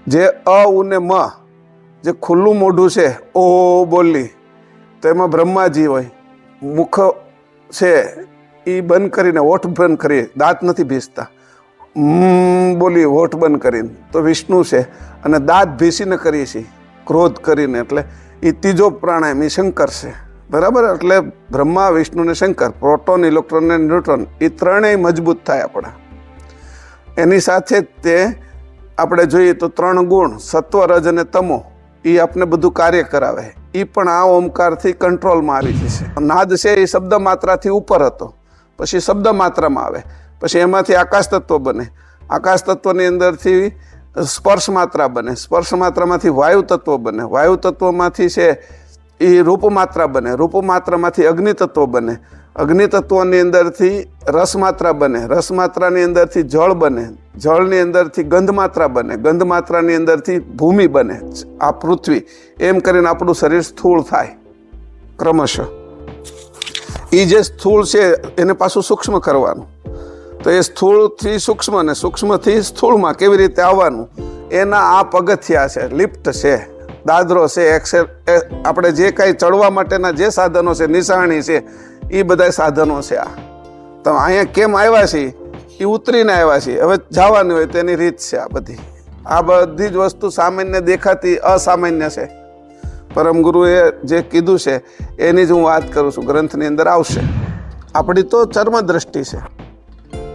જે અ ઉ ને મ જે ખુલ્લું મોઢું છે ઓ બોલી, તો એમાં બ્રહ્માજી હોય. મુખ છે એ બંધ કરીને, હોઠ બંધ કરી, દાંત નથી ભીસતા, બોલી હોઠ બંધ કરીને, તો વિષ્ણુ છે. અને દાંત ભીસીને કરીએ છીએ ક્રોધ કરીને, એટલે એ ત્રીજો પ્રાણાયામ એ શંકર છે. બરાબર. એટલે બ્રહ્મા, વિષ્ણુ ને શંકર, પ્રોટોન, ઇલેક્ટ્રોન ને ન્યુટ્રોન, એ ત્રણેય મજબૂત થાય આપણા. એની સાથે તે આપણે જોઈએ તો 3 ગુણ સત્વ, રજ અને તમો, એ આપણે બધું કાર્ય કરાવે. એ પણ આ ઓમકારથી કંટ્રોલમાં આવી જશે. નાદ છે એ શબ્દ માત્રાથી ઉપર હતો, પછી શબ્દ માત્રામાં આવે, પછી એમાંથી આકાશ તત્વ બને, આકાશ તત્વની અંદરથી સ્પર્શ માત્રા બને, સ્પર્શ માત્રામાંથી વાયુ તત્વ બને, વાયુ તત્વમાંથી છે એ રૂપ માત્રા બને, રૂપ માત્રામાંથી અગ્નિ તત્વ બને, અગ્નિ તત્વની અંદરથી રસ માત્રા બને, રસ માત્રાની અંદરથી જળ બને, જળની અંદરથી ગંધ માત્રા બને, ગંધ માત્રાની અંદરથી ભૂમિ બને, આ પૃથ્વી. એમ કરીને આપણું શરીર સ્થૂળ થાય ક્રમશઃ. એ જે સ્થૂળ છે એને પાછું સૂક્ષ્મ કરવાનું. તો એ સ્થૂળથી સૂક્ષ્મ ને સૂક્ષ્મથી સ્થૂળમાં કેવી રીતે આવવાનું, એના આ પગથિયા છે, લિફ્ટ છે, દાદરો છે, એક્સેલ, આપણે જે કાંઈ ચડવા માટેના જે સાધનો છે, નિશાણી છે, એ બધા સાધનો છે. આ તો અહીંયા કેમ આવ્યા છીએ, એ ઉતરીને આવ્યા છીએ. હવે જવાની હોય તેની રીત છે. આ બધી જ વસ્તુ સામાન્ય દેખાતી અસામાન્ય છે. પરમગુરુએ જે કીધું છે એની જ હું વાત કરું છું. ગ્રંથની અંદર આવશે. આપણી તો ચર્મ દ્રષ્ટિ છે,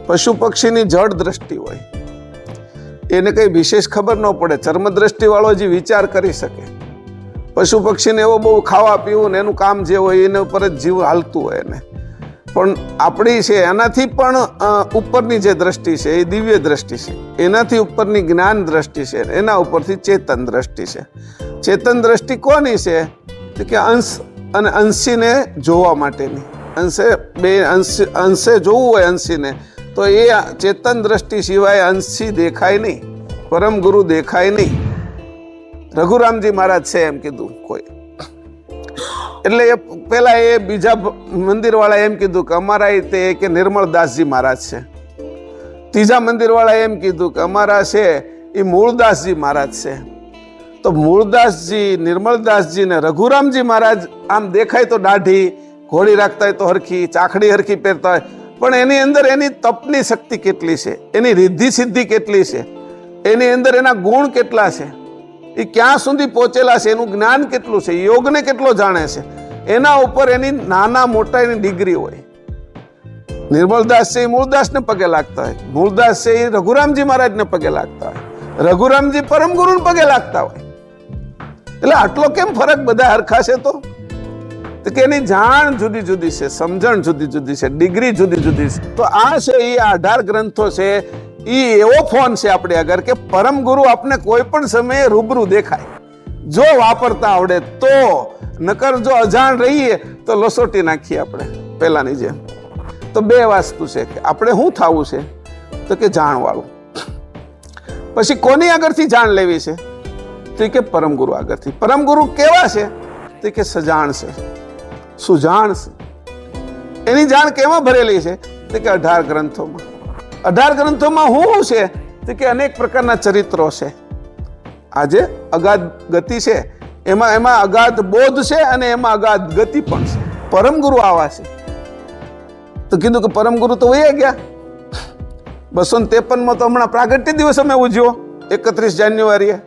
પશુ પક્ષીની જળ દ્રષ્ટિ હોય, એને કંઈ વિશેષ ખબર ન પડે. ચર્મ દ્રષ્ટિવાળો જે વિચાર કરી શકે. પશુ પક્ષીને એવો બહુ ખાવા પીવું ને એનું કામ જે હોય એના ઉપર જ જીવ હાલતું હોય એને. પણ આપણી છે એનાથી પણ ઉપરની જે દ્રષ્ટિ છે એ દિવ્ય દ્રષ્ટિ છે. એનાથી ઉપરની જ્ઞાન દ્રષ્ટિ છે, એના ઉપરથી ચેતન દ્રષ્ટિ છે. ચેતન દ્રષ્ટિ કોની છે કે અંશ અને અંશીને જોવા માટેની. અંશે જોવું હોય અંશીને, તો એ ચેતન દ્રષ્ટિ સિવાય અંશી દેખાય નહીં, પરમ ગુરુ દેખાય નહીં. રઘુરામજી મહારાજ છે એમ કીધું કોઈ. એટલે એ પેલા એ બીજા મંદિર વાળા એમ કીધું કે અમારા તે કે નિર્મળદાસજી મહારાજ છે. ત્રીજા મંદિર વાળા એમ કીધું કે અમારા છે એ મૂળદાસજી મહારાજ છે. તો મૂળદાસજી, નિર્મળદાસજી ને રઘુરામજી મહારાજ આમ દેખાય તો દાઢી, ઘોડી રાખતા હોય તો હરખી, ચાખડી હરખી પહેરતા હોય, પણ એની અંદર એની તપની શક્તિ કેટલી છે, એની રિદ્ધિ સિદ્ધિ કેટલી છે, એની અંદર એના ગુણ કેટલા છે, એ ક્યાં સુધી પહોંચેલા છે, એનું જ્ઞાન કેટલું છે, યોગને કેટલો જાણે છે, એના ઉપર એની નાના મોટા એની ડિગ્રી હોય. નિર્મળદાસ છે એ મૂળદાસને પગે લાગતા હોય, મૂળદાસ છે એ રઘુરામજી મહારાજને પગે લાગતા હોય, રઘુરામજી પરમ ગુરુને પગે લાગતા હોય. એટલે આટલો કેમ ફરક બધા હરખા છે? તો કે એની જાણ જુદી જુદી છે, સમજણ જુદી જુદી છે, ડિગ્રી જુદી જુદી છે. તો આ છે એ 18 ગ્રંથો છે. એ એવો ફોન છે આપણે આગળ કે પરમ ગુરુ આપને કોઈ પણ સમયે રૂબરૂ દેખાય, જો વાપરતા આવડે તો. નકર જો અજાણ રહીએ તો લસોટી નાખીએ આપણે પહેલાની જેમ. તો 2 વસ્તુ છે કે આપણે શું થવું છે, તો કે જાણવાળું. પછી કોની આગળથી જાણ લેવી છે, તો કે પરમ ગુરુ આગળથી. પરમ ગુરુ કેવા છે, તો કે સજાણ છે, સુજાણ છે. એની જાણ કેમાં ભરેલી છે, તો કે 18 ગ્રંથોમાં. 18 ગ્રંથોમાં શું છે, તો કે અનેક પ્રકારના ચરિત્રો છે. આજે અગાધ ગતિ છે, એમાં અગાધ બોધ છે અને એમાં અગાધ ગતિ પણ છે. પરમ ગુરુ આવા છે. તો કીધું કે પરમ ગુરુ તો વહી ગયા. 253માં તો હમણાં પ્રાગટ્ય દિવસ અમે ઉજવ્યો 31 જાન્યુઆરીએ.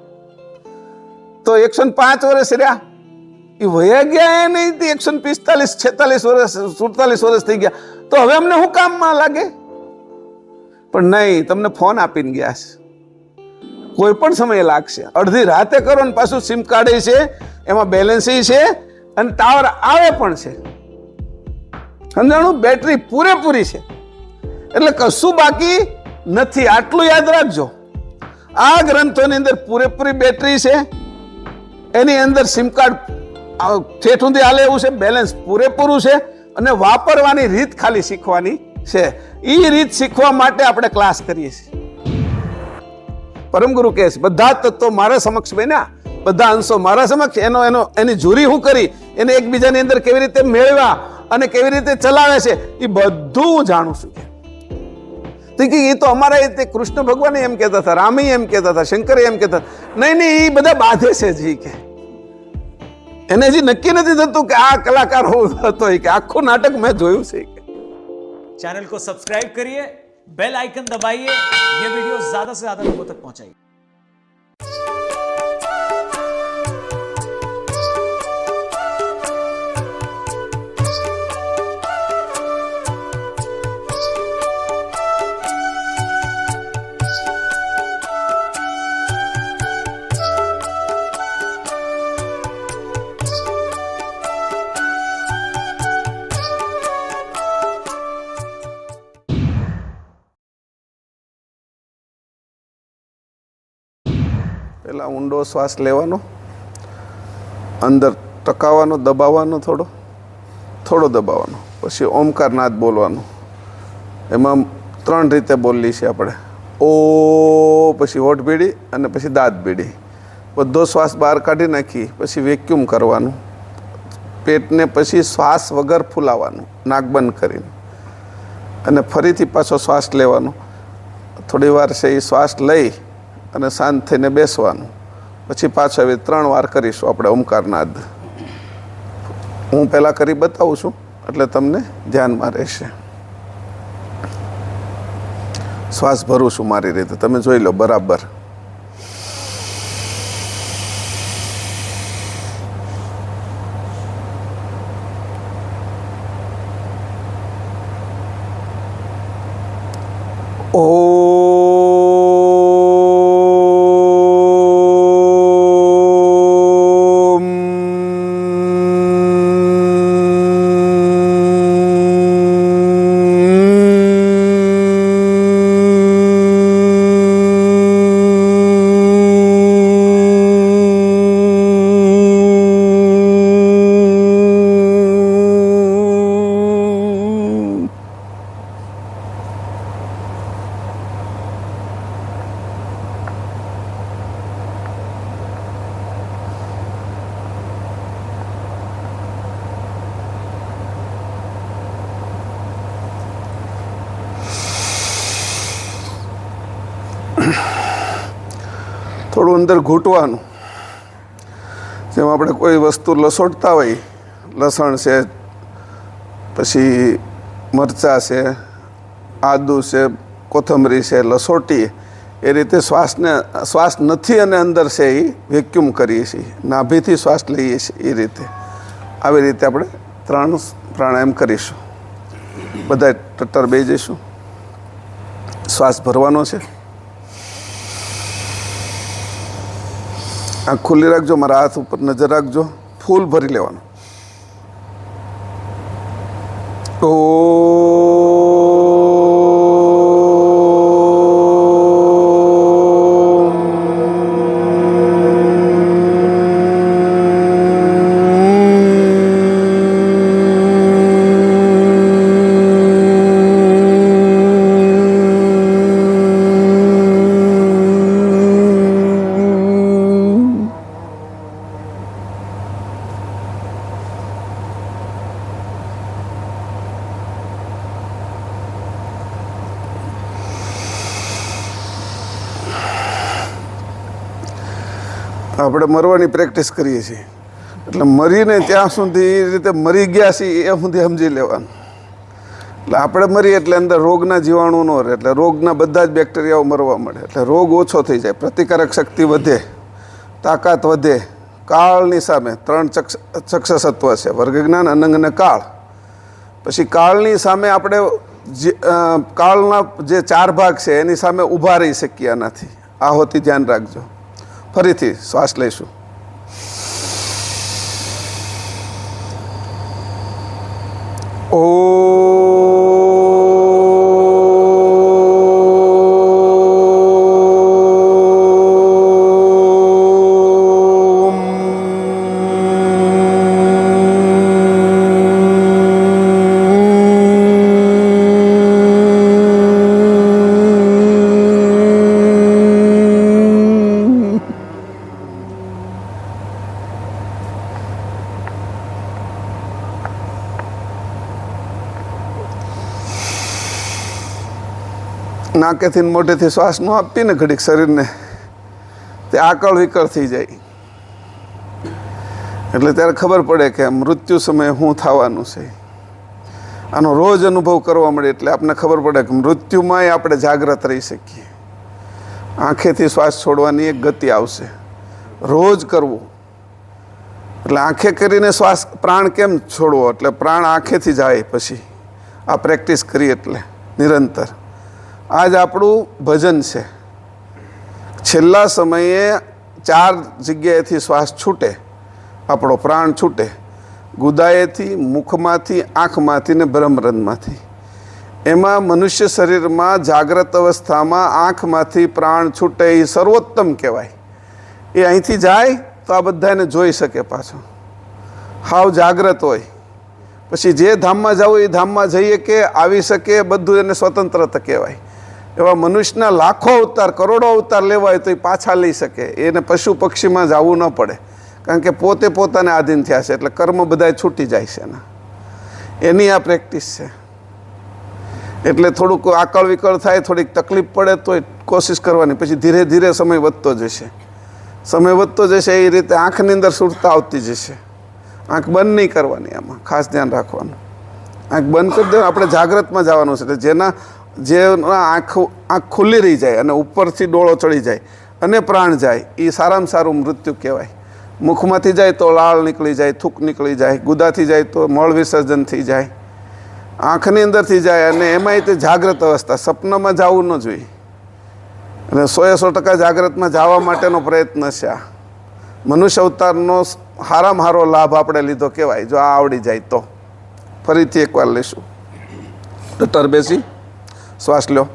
તો 105 વર્ષ રહ્યા એ વહી ગયા. એ નહીં 145 46 વર્ષ 47 વર્ષ થઈ ગયા. તો હવે અમને શું કામમાં લાગે? પણ નહીં, તમને ફોન આપીને ગયા છે. કોઈ પણ સમયે લાગશે. અડધી રાતે કરો ને પાછું સિમ કાર્ડ છે, એમાં બેલેન્સ છે અને ટાવર આવે પણ છે. સમજાણું? બેટરી પૂરેપૂરી છે, એટલે કશું બાકી નથી. આટલું યાદ રાખજો. આ ગ્રંથોની અંદર પૂરેપૂરી બેટરી છે, એની અંદર સિમ કાર્ડ ઠેઠ સુધી હાલે એવું છે, બેલેન્સ પૂરેપૂરું છે, અને વાપરવાની રીત ખાલી શીખવાની છે. એ રીત શીખવા માટે આપણે ક્લાસ કરીએ છીએ. પરમ ગુરુ કહે છે બધા તત્વો મારા સમક્ષ બન્યા, બધા અંશો મારા સમક્ષ. એની જુરી હું કરી, એને એકબીજાની અંદર કેવી રીતે મેળવ્યા અને કેવી રીતે ચલાવે છે, એ બધું હું જાણું છું. તો કે એ તો અમારા તે કૃષ્ણ ભગવાન એમ કહેતા હતા, રામે એમ કહેતા હતા, શંકરે એમ કહેતા. નહીં, એ બધા બાંધે છે જી કે એને હજી નક્કી નથી થતું કે આ કલાકાર હતો કે આખું નાટક મેં જોયું છે. चैनल को सब्सक्राइब करिए, बेल आइकन दबाइए, ये वीडियो ज्यादा से ज्यादा लोगों तक पहुंचाइए. પહેલા ઊંડો શ્વાસ લેવાનો, અંદર ટકાવવાનો, દબાવવાનો, થોડો દબાવવાનો, પછી ઓમકાર નાદ બોલવાનો. એમાં 3 રીતે બોલલી છે આપણે. ઓ, પછી હોઠ ભીડી અને પછી દાંત ભીડી. બધો શ્વાસ બહાર કાઢી નાખી પછી વેક્યુમ કરવાનું. પેટને પછી શ્વાસ વગર ફૂલાવાનું, નાક બંધ કરીને, અને ફરીથી પાછો શ્વાસ લેવાનો. થોડી વાર છે એ શ્વાસ લઈ અને શાંત થઈને બેસવાનું. પછી પાછો હવે 3 વાર કરીશું આપણે ઓમકાર નાદ. હું પહેલાં કરી બતાવું છું એટલે તમને ધ્યાનમાં રહેશે. શ્વાસ ભરું છું મારી રીતે, તમે જોઈ લો બરાબર. થોડું અંદર ઘૂંટવાનું. જેમ આપણે કોઈ વસ્તુ લસોડતા હોય, લસણ છે, પછી મરચાં છે, આદુ છે, કોથમરી છે, લસોટીએ એ રીતે શ્વાસ નથી અને અંદર છે એ વેક્યુમ કરીએ છીએ, નાભીથી શ્વાસ લઈએ છીએ એ રીતે. આવી રીતે આપણે 3 પ્રાણાયામ કરીશું. બધા ટટ્ટર બેસી જઈશું. શ્વાસ ભરવાનો છે. આંખ ખુલ્લી રાખજો, મારા હાથ ઉપર નજર રાખજો. ફૂલ ભરી લેવાનું. આપણે મરવાની પ્રેક્ટિસ કરીએ છીએ એટલે મરીને ત્યાં સુધી એ રીતે મરી ગયા છીએ એ સુધી સમજી લેવાનું. એટલે આપણે મરીએ એટલે અંદર રોગના જીવાણુ ન રહે, એટલે રોગના બધા જ બેક્ટેરિયાઓ મરવા મળે, એટલે રોગ ઓછો થઈ જાય, પ્રતિકારક શક્તિ વધે, તાકાત વધે. કાળની સામે 3 ચક્ષસત્વ છે, વર્ગજ્ઞાન, અનંગ અને કાળ. પછી કાળની સામે આપણે કાળના જે 4 ભાગ છે એની સામે ઊભા રહી શકીએ. આનાથી આહોથી ધ્યાન રાખજો. ફરીથી શ્વાસ લઈશું. નાકેથી ને મોઢેથી શ્વાસ ન આપીએ ને ઘડીક શરીરને, તે આકળ વિકળ થઈ જાય. એટલે ત્યારે ખબર પડે કે મૃત્યુ સમયે શું થવાનું છે. આનો રોજ અનુભવ કરવા મળે એટલે આપણને ખબર પડે કે મૃત્યુમાંય આપણે જાગ્રત રહી શકીએ. આંખેથી શ્વાસ છોડવાની એક ગતિ આવશે, રોજ કરવું. એટલે આંખે કરીને શ્વાસ પ્રાણ કેમ છોડવો, એટલે પ્રાણ આંખેથી જાય. પછી આ પ્રેક્ટિસ કરી એટલે નિરંતર. આ જ આપણું ભજન છે. છેલ્લા સમયે 4 જગ્યાએથી શ્વાસ છૂટે, આપણો પ્રાણ છૂટે. ગુદાએથી, મુખમાંથી, આંખમાંથી ને બ્રહ્મરંધ્રમાંથી. એમાં મનુષ્ય શરીરમાં જાગ્રત અવસ્થામાં આંખમાંથી પ્રાણ છૂટે એ સર્વોત્તમ કહેવાય. એ અહીંથી જાય તો આ બધાને જોઈ શકે પાછો, હાવ જાગ્રત હોય. પછી જે ધામમાં જવું એ ધામમાં જઈએ કે આવી શકે, બધું એને સ્વતંત્રતા કહેવાય. એવા મનુષ્યના લાખો અવતાર, કરોડો અવતાર લેવાય તો એ પાછા લઈ શકે. એને પશુ પક્ષીમાં જવું ન પડે, કારણ કે પોતે પોતાને આધીન થયા છે. એટલે કર્મ બધાય છૂટી જાય છે એના. એની આ પ્રેક્ટિસ છે. એટલે થોડુંક આકળ વિકળ થાય, થોડીક તકલીફ પડે તો કોશિશ કરવાની. પછી ધીરે ધીરે સમય વધતો જશે. સમય વધતો જશે એ રીતે આંખની અંદર સુરતા આવતી જશે. આંખ બંધ નહીં કરવાની, આમાં ખાસ ધ્યાન રાખવાનું. આંખ બંધ કરી દેવાનું. આપણે જાગ્રતમાં જવાનું છે. જેના આંખ ખુલ્લી રહી જાય અને ઉપરથી ડોળો ચડી જાય અને પ્રાણ જાય, એ સારામાં સારું મૃત્યુ કહેવાય. મુખમાંથી જાય તો લાળ નીકળી જાય, થૂક નીકળી જાય. ગુદાથી જાય તો મળ વિસર્જન થઈ જાય. આંખની અંદરથી જાય અને એમાંય તે જાગ્રત અવસ્થા. સપનામાં જવું ન જોઈએ. અને 100% જાગ્રતમાં જવા માટેનો પ્રયત્ન છે. આ મનુષ્ય અવતારનો હારામાં હારો લાભ આપણે લીધો કહેવાય, જો આ આવડી જાય તો. ફરીથી એકવાર લઈશું. ડટર બેસી શ્વાસ લો.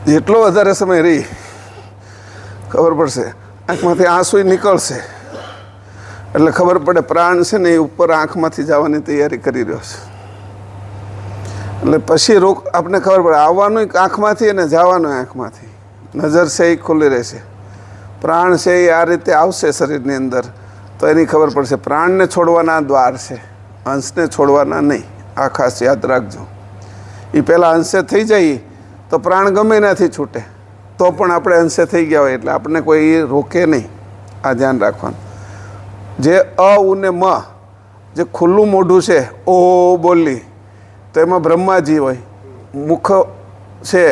જેટલો વધારે સમય રહી ખબર પડશે, આંખમાંથી આંસુ નીકળશે એટલે ખબર પડે પ્રાણ છે ને એ ઉપર આંખમાંથી જવાની તૈયારી કરી રહ્યો છે. એટલે પછી આપણે ખબર પડે આવવાનું આંખમાંથી અને જવાનું આંખમાંથી. નજર છે એ ખુલ્લી રહેશે, પ્રાણ છે એ આ રીતે આવશે શરીરની અંદર તો એની ખબર પડશે. પ્રાણને છોડવાના દ્વાર છે, અંશને છોડવાના નહીં. આ ખાસ યાદ રાખજો. એ પહેલાં અંશે થઈ જાય તો પ્રાણ ગમે એનાથી છૂટે તો પણ આપણે અંશે થઈ ગયા હોય એટલે આપણને કોઈ રોકે નહીં. આ ધ્યાન રાખવાનું. જે અ ઉ ને મ જે ખુલ્લું મોઢું છે ઓ બોલી તો એમાં બ્રહ્માજી હોય. મુખ છે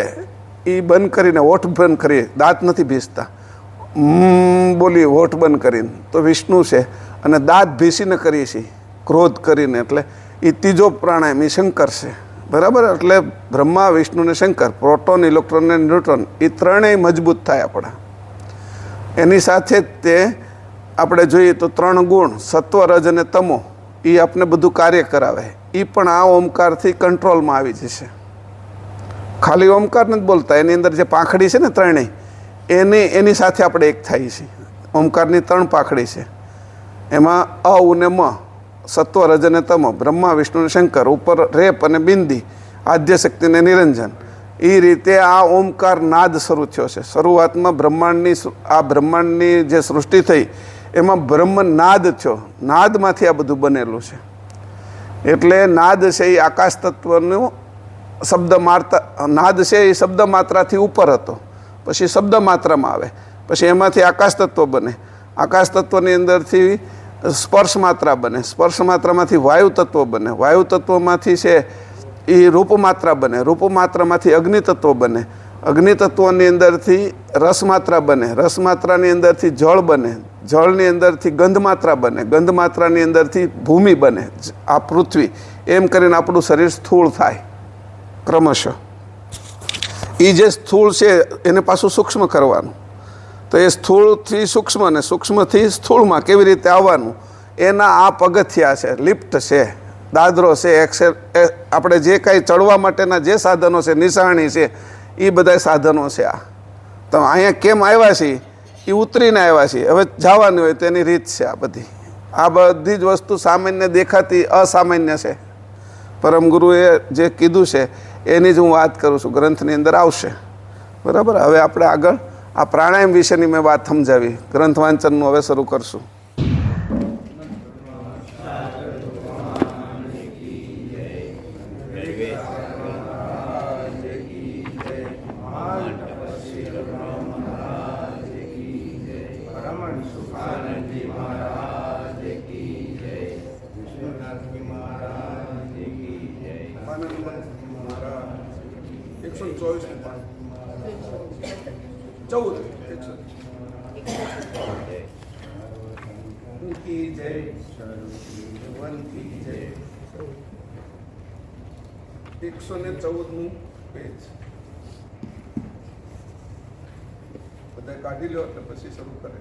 એ બંધ કરીને, હોઠ બંધ કરીએ, દાંત નથી ભીસતા, બોલી હોઠ બંધ કરીને તો વિષ્ણુ છે. અને દાંત ભીસીને કરીએ છીએ ક્રોધ કરીને, એટલે એ ત્રીજો પ્રાણાયામ એ શંકર છે. બરાબર. એટલે બ્રહ્મા, વિષ્ણુ ને શંકર, પ્રોટોન, ઇલેક્ટ્રોન ને ન્યુટ્રોન, એ ત્રણેય મજબૂત થાય આપણા. એની સાથે જ તે આપણે જોઈએ તો 3 ગુણ સત્વ, રજ અને તમો એ આપણે બધું કાર્ય કરાવે. એ પણ આ ઓમકારથી કંટ્રોલમાં આવી જશે. ખાલી ઓમકાર નથી બોલતા, એની અંદર જે પાંખડી છે ને ત્રણેય એની સાથે આપણે એક થાય છે. ઓમકારની 3 પાંખડી છે. એમાં અ ઉ ને મ, સત્વ, રજ અને તમ, બ્રહ્મા, વિષ્ણુ અને શંકર, ઉપર રેપ અને બિંદી, આદ્ય શક્તિ ને નિરંજન. એ રીતે આ ઓમકાર નાદ શરૂ થયો છે. શરૂઆતમાં બ્રહ્માંડની જે સૃષ્ટિ થઈ એમાં બ્રહ્મ નાદ થયો. નાદમાંથી આ બધું બનેલું છે. એટલે નાદ છે એ આકાશ તત્વનું શબ્દ માત્રા, નાદ છે એ શબ્દ માત્રાથી ઉપર હતો, પછી શબ્દ માત્રામાં આવે, પછી એમાંથી આકાશ તત્વ બને, આકાશ તત્વની અંદરથી સ્પર્શ માત્રા બને, સ્પર્શ માત્રામાંથી વાયુ તત્વ બને, વાયુ તત્વમાંથી છે એ રૂપમાત્રા બને, રૂપમાત્રામાંથી અગ્નિતત્વ બને, અગ્નિતત્વની અંદરથી રસમાત્રા બને, રસમાત્રાની અંદરથી જળ બને, જળની અંદરથી ગંધમાત્રા બને, ગંધમાત્રાની અંદરથી ભૂમિ બને, આ પૃથ્વી. એમ કરીને આપણું શરીર સ્થૂળ થાય ક્રમશઃ. એ જે સ્થૂળ છે એને પાછું સૂક્ષ્મ કરવાનું. તો એ સ્થૂળથી સૂક્ષ્મ અને સૂક્ષ્મથી સ્થૂળમાં કેવી રીતે આવવાનું એના આ પગથિયા છે, લિફ્ટ છે, દાદરો છે, આપણે જે કાંઈ ચડવા માટેના જે સાધનો છે, નિશાણી છે, એ બધા સાધનો છે. આ તો અહીંયા કેમ આવ્યા છીએ એ ઉતરીને આવ્યા છીએ, હવે જવાની હોય તેની રીત છે. આ બધી જ વસ્તુ સામાન્ય દેખાતી અસામાન્ય છે. પરમ ગુરુએ જે કીધું છે એની જ હું વાત કરું છું, ગ્રંથની અંદર આવશે. બરાબર. હવે આપણે આગળ આ પ્રાણાયામ વિશેની મેં વાત સમજાવી, ગ્રંથ વાંચનનું હવે શરૂ કરશું. એકસો ને 14 પેજ બધા કાઢી લો એટલે પછી શરૂ કરે.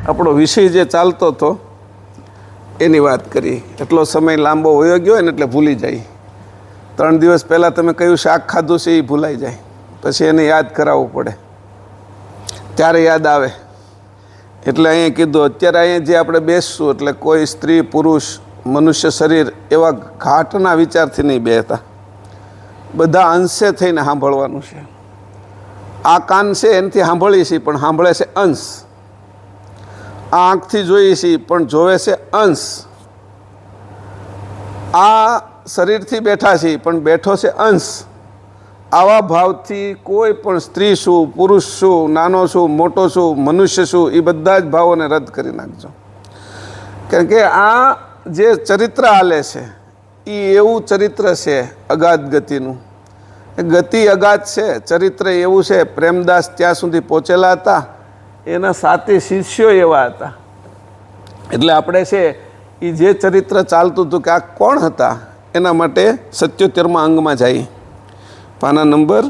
આપણો વિષય જે ચાલતો હતો એની વાત કરી. એટલો સમય લાંબો વયો ગયો હોય ને એટલે ભૂલી જાય. 3 દિવસ પહેલાં તમે કયું શાક ખાધું છે એ ભૂલાઈ જાય, પછી એને યાદ કરાવવું પડે, ત્યારે યાદ આવે. એટલે અહીંયા કીધું અત્યારે અહીંયા જે આપણે બેસશું એટલે કોઈ સ્ત્રી પુરુષ મનુષ્ય શરીર એવા ઘાટના વિચારથી નહીં બેહતા, બધા અંશે થઈને સાંભળવાનું છે. આ કાન છે એનાથી સાંભળીએ છીએ પણ સાંભળે છે અંશ, આ આંખથી જોઈએ છીએ પણ જોવે છે અંશ, આ શરીરથી બેઠા છીએ પણ બેઠો છે અંશ. આવા ભાવથી કોઈ પણ સ્ત્રી શું, પુરુષ શું, નાનો શું, મોટો શું, મનુષ્ય શું, એ બધા જ ભાવોને રદ કરી નાખજો. કારણ કે આ જે ચરિત્ર હાલે છે એ એવું ચરિત્ર છે અગાધ ગતિનું. ગતિ અગાધ છે, ચરિત્ર એવું છે. પ્રેમદાસ ત્યાં સુધી પહોંચેલા હતા, એના 7 શિષ્યો એવા હતા. એટલે આપણે છે એ જે ચરિત્ર ચાલતું હતું કે આ કોણ હતા એના માટે 77મા અંગમાં જાય. પાના નંબર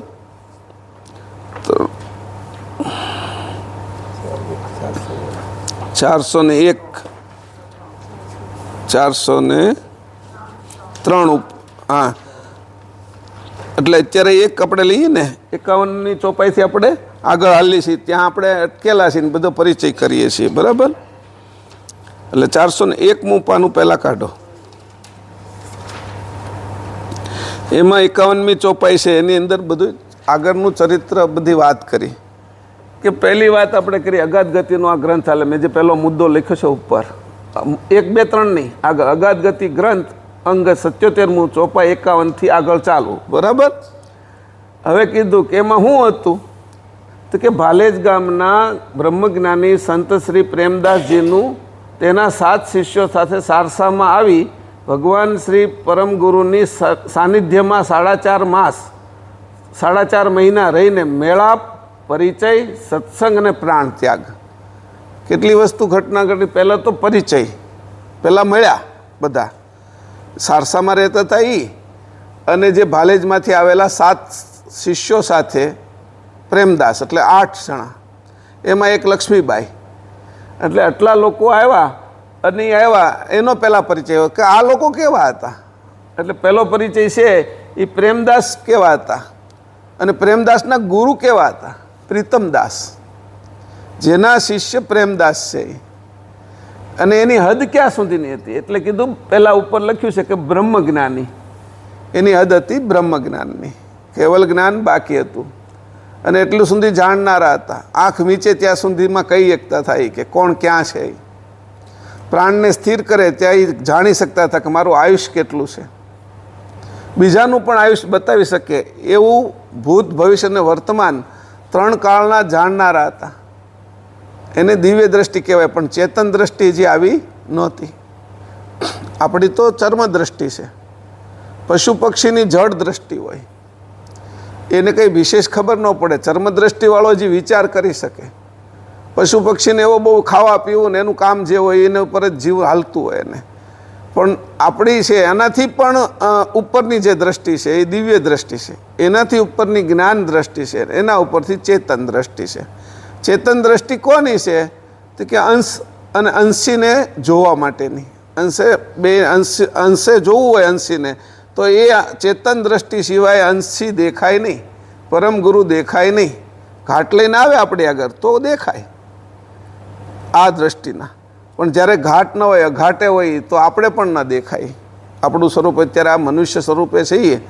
401 403. હા, એટલે અત્યારે એક આપણે લઈએ ને 51ની ચોપાઈથી આપણે આગળ હાલીએ છીએ, ત્યાં આપણે અટકેલા છીએ ને બધો પરિચય કરીએ છીએ, બરાબર? એટલે 401મું પાનું પહેલાં કાઢો. એમાં 51મી ચોપાઈ છે, એની અંદર બધું આગળનું ચરિત્ર બધી વાત કરી. કે પહેલી વાત આપણે કરી અગાધ ગતિનો આ ગ્રંથ હાલે. મેં જે પહેલો મુદ્દો લખ્યો છે ઉપર, 1, 2, 3 નહીં, આગળ અગાધ ગતિ ગ્રંથ અંગ 77મું ચોપાઈ 51થી આગળ ચાલુ, બરાબર? હવે કીધું કે એમાં શું હતું તો કે ભાલેજ ગામના બ્રહ્મજ્ઞાની સંત શ્રી પ્રેમદાસજીનું તેના 7 શિષ્યો સાથે સારસામાં આવી ભગવાન શ્રી પરમ ગુરુની સાનિધ્યમાં 4.5 માસ 4.5 મહિના રહીને મેળાપ, પરિચય, સત્સંગ અને પ્રાણ ત્યાગ, કેટલી વસ્તુ ઘટના ઘટી. પહેલાં તો પરિચય, પહેલાં મળ્યા બધા, સારસામાં રહેતા હતા એ, અને જે ભાલેજમાંથી આવેલા 7 શિષ્યો સાથે પ્રેમદાસ, એટલે 8 જણા, એમાં એક લક્ષ્મીબાઈ. એટલે આટલા લોકો આવ્યા અને આવ્યા એનો પહેલાં પરિચય કે આ લોકો કેવા હતા. એટલે પહેલો પરિચય છે એ પ્રેમદાસ કેવા હતા અને પ્રેમદાસના ગુરુ કેવા હતા, પ્રીતમદાસ, જેના શિષ્ય પ્રેમદાસ છે. અને એની હદ ક્યાં સુધીની હતી એટલે કીધું પહેલાં ઉપર લખ્યું છે કે બ્રહ્મજ્ઞાની, એની હદ હતી બ્રહ્મજ્ઞાનની, કેવલ જ્ઞાન બાકી હતું. અને એટલું સુધી જાણનારા હતા, આંખ મીચે ત્યાં સુધીમાં કઈ એકતા થાય કે કોણ ક્યાં છે. પ્રાણને સ્થિર કરે ત્યાં એ જાણી શકતા હતા કે મારું આયુષ્ય કેટલું છે, બીજાનું પણ આયુષ્ય બતાવી શકે એવું ભૂત, ભવિષ્ય અને વર્તમાન 3 કાળના જાણનારા હતા. એને દિવ્ય દ્રષ્ટિ કહેવાય, પણ ચેતન દ્રષ્ટિ જે આવી નહોતી. આપણી તો ચર્મ દ્રષ્ટિ છે, પશુ પક્ષીની જળ દ્રષ્ટિ હોય, એને કંઈ વિશેષ ખબર ન પડે. ચર્મ દ્રષ્ટિવાળો જે વિચાર કરી શકે. પશુ પક્ષીને એવો બહુ ખાવા પીવું ને એનું કામ જે હોય એના ઉપર જ જીવ હાલતું હોય એને. પણ આપણી છે એનાથી પણ ઉપરની જે દ્રષ્ટિ છે એ દિવ્ય દ્રષ્ટિ છે, એનાથી ઉપરની જ્ઞાન દ્રષ્ટિ છે, એના ઉપરથી ચેતન દ્રષ્ટિ છે. ચેતન દ્રષ્ટિ કોની છે તો કે અંશ અને અંશીને જોવા માટેની. અંશે જોવું હોય અંશીને તો એ ચેતન દ્રષ્ટિ સિવાય અંશી દેખાય નહીં, પરમ ગુરુ દેખાય નહીં. ઘાટ લઈને આવે આપણે આગળ તો દેખાય આ દ્રષ્ટિના, પણ જ્યારે ઘાટ ન હોય, અઘાટે હોય તો આપણે પણ ન દેખાય. આપણું સ્વરૂપ અત્યારે આ મનુષ્ય સ્વરૂપે છીએ,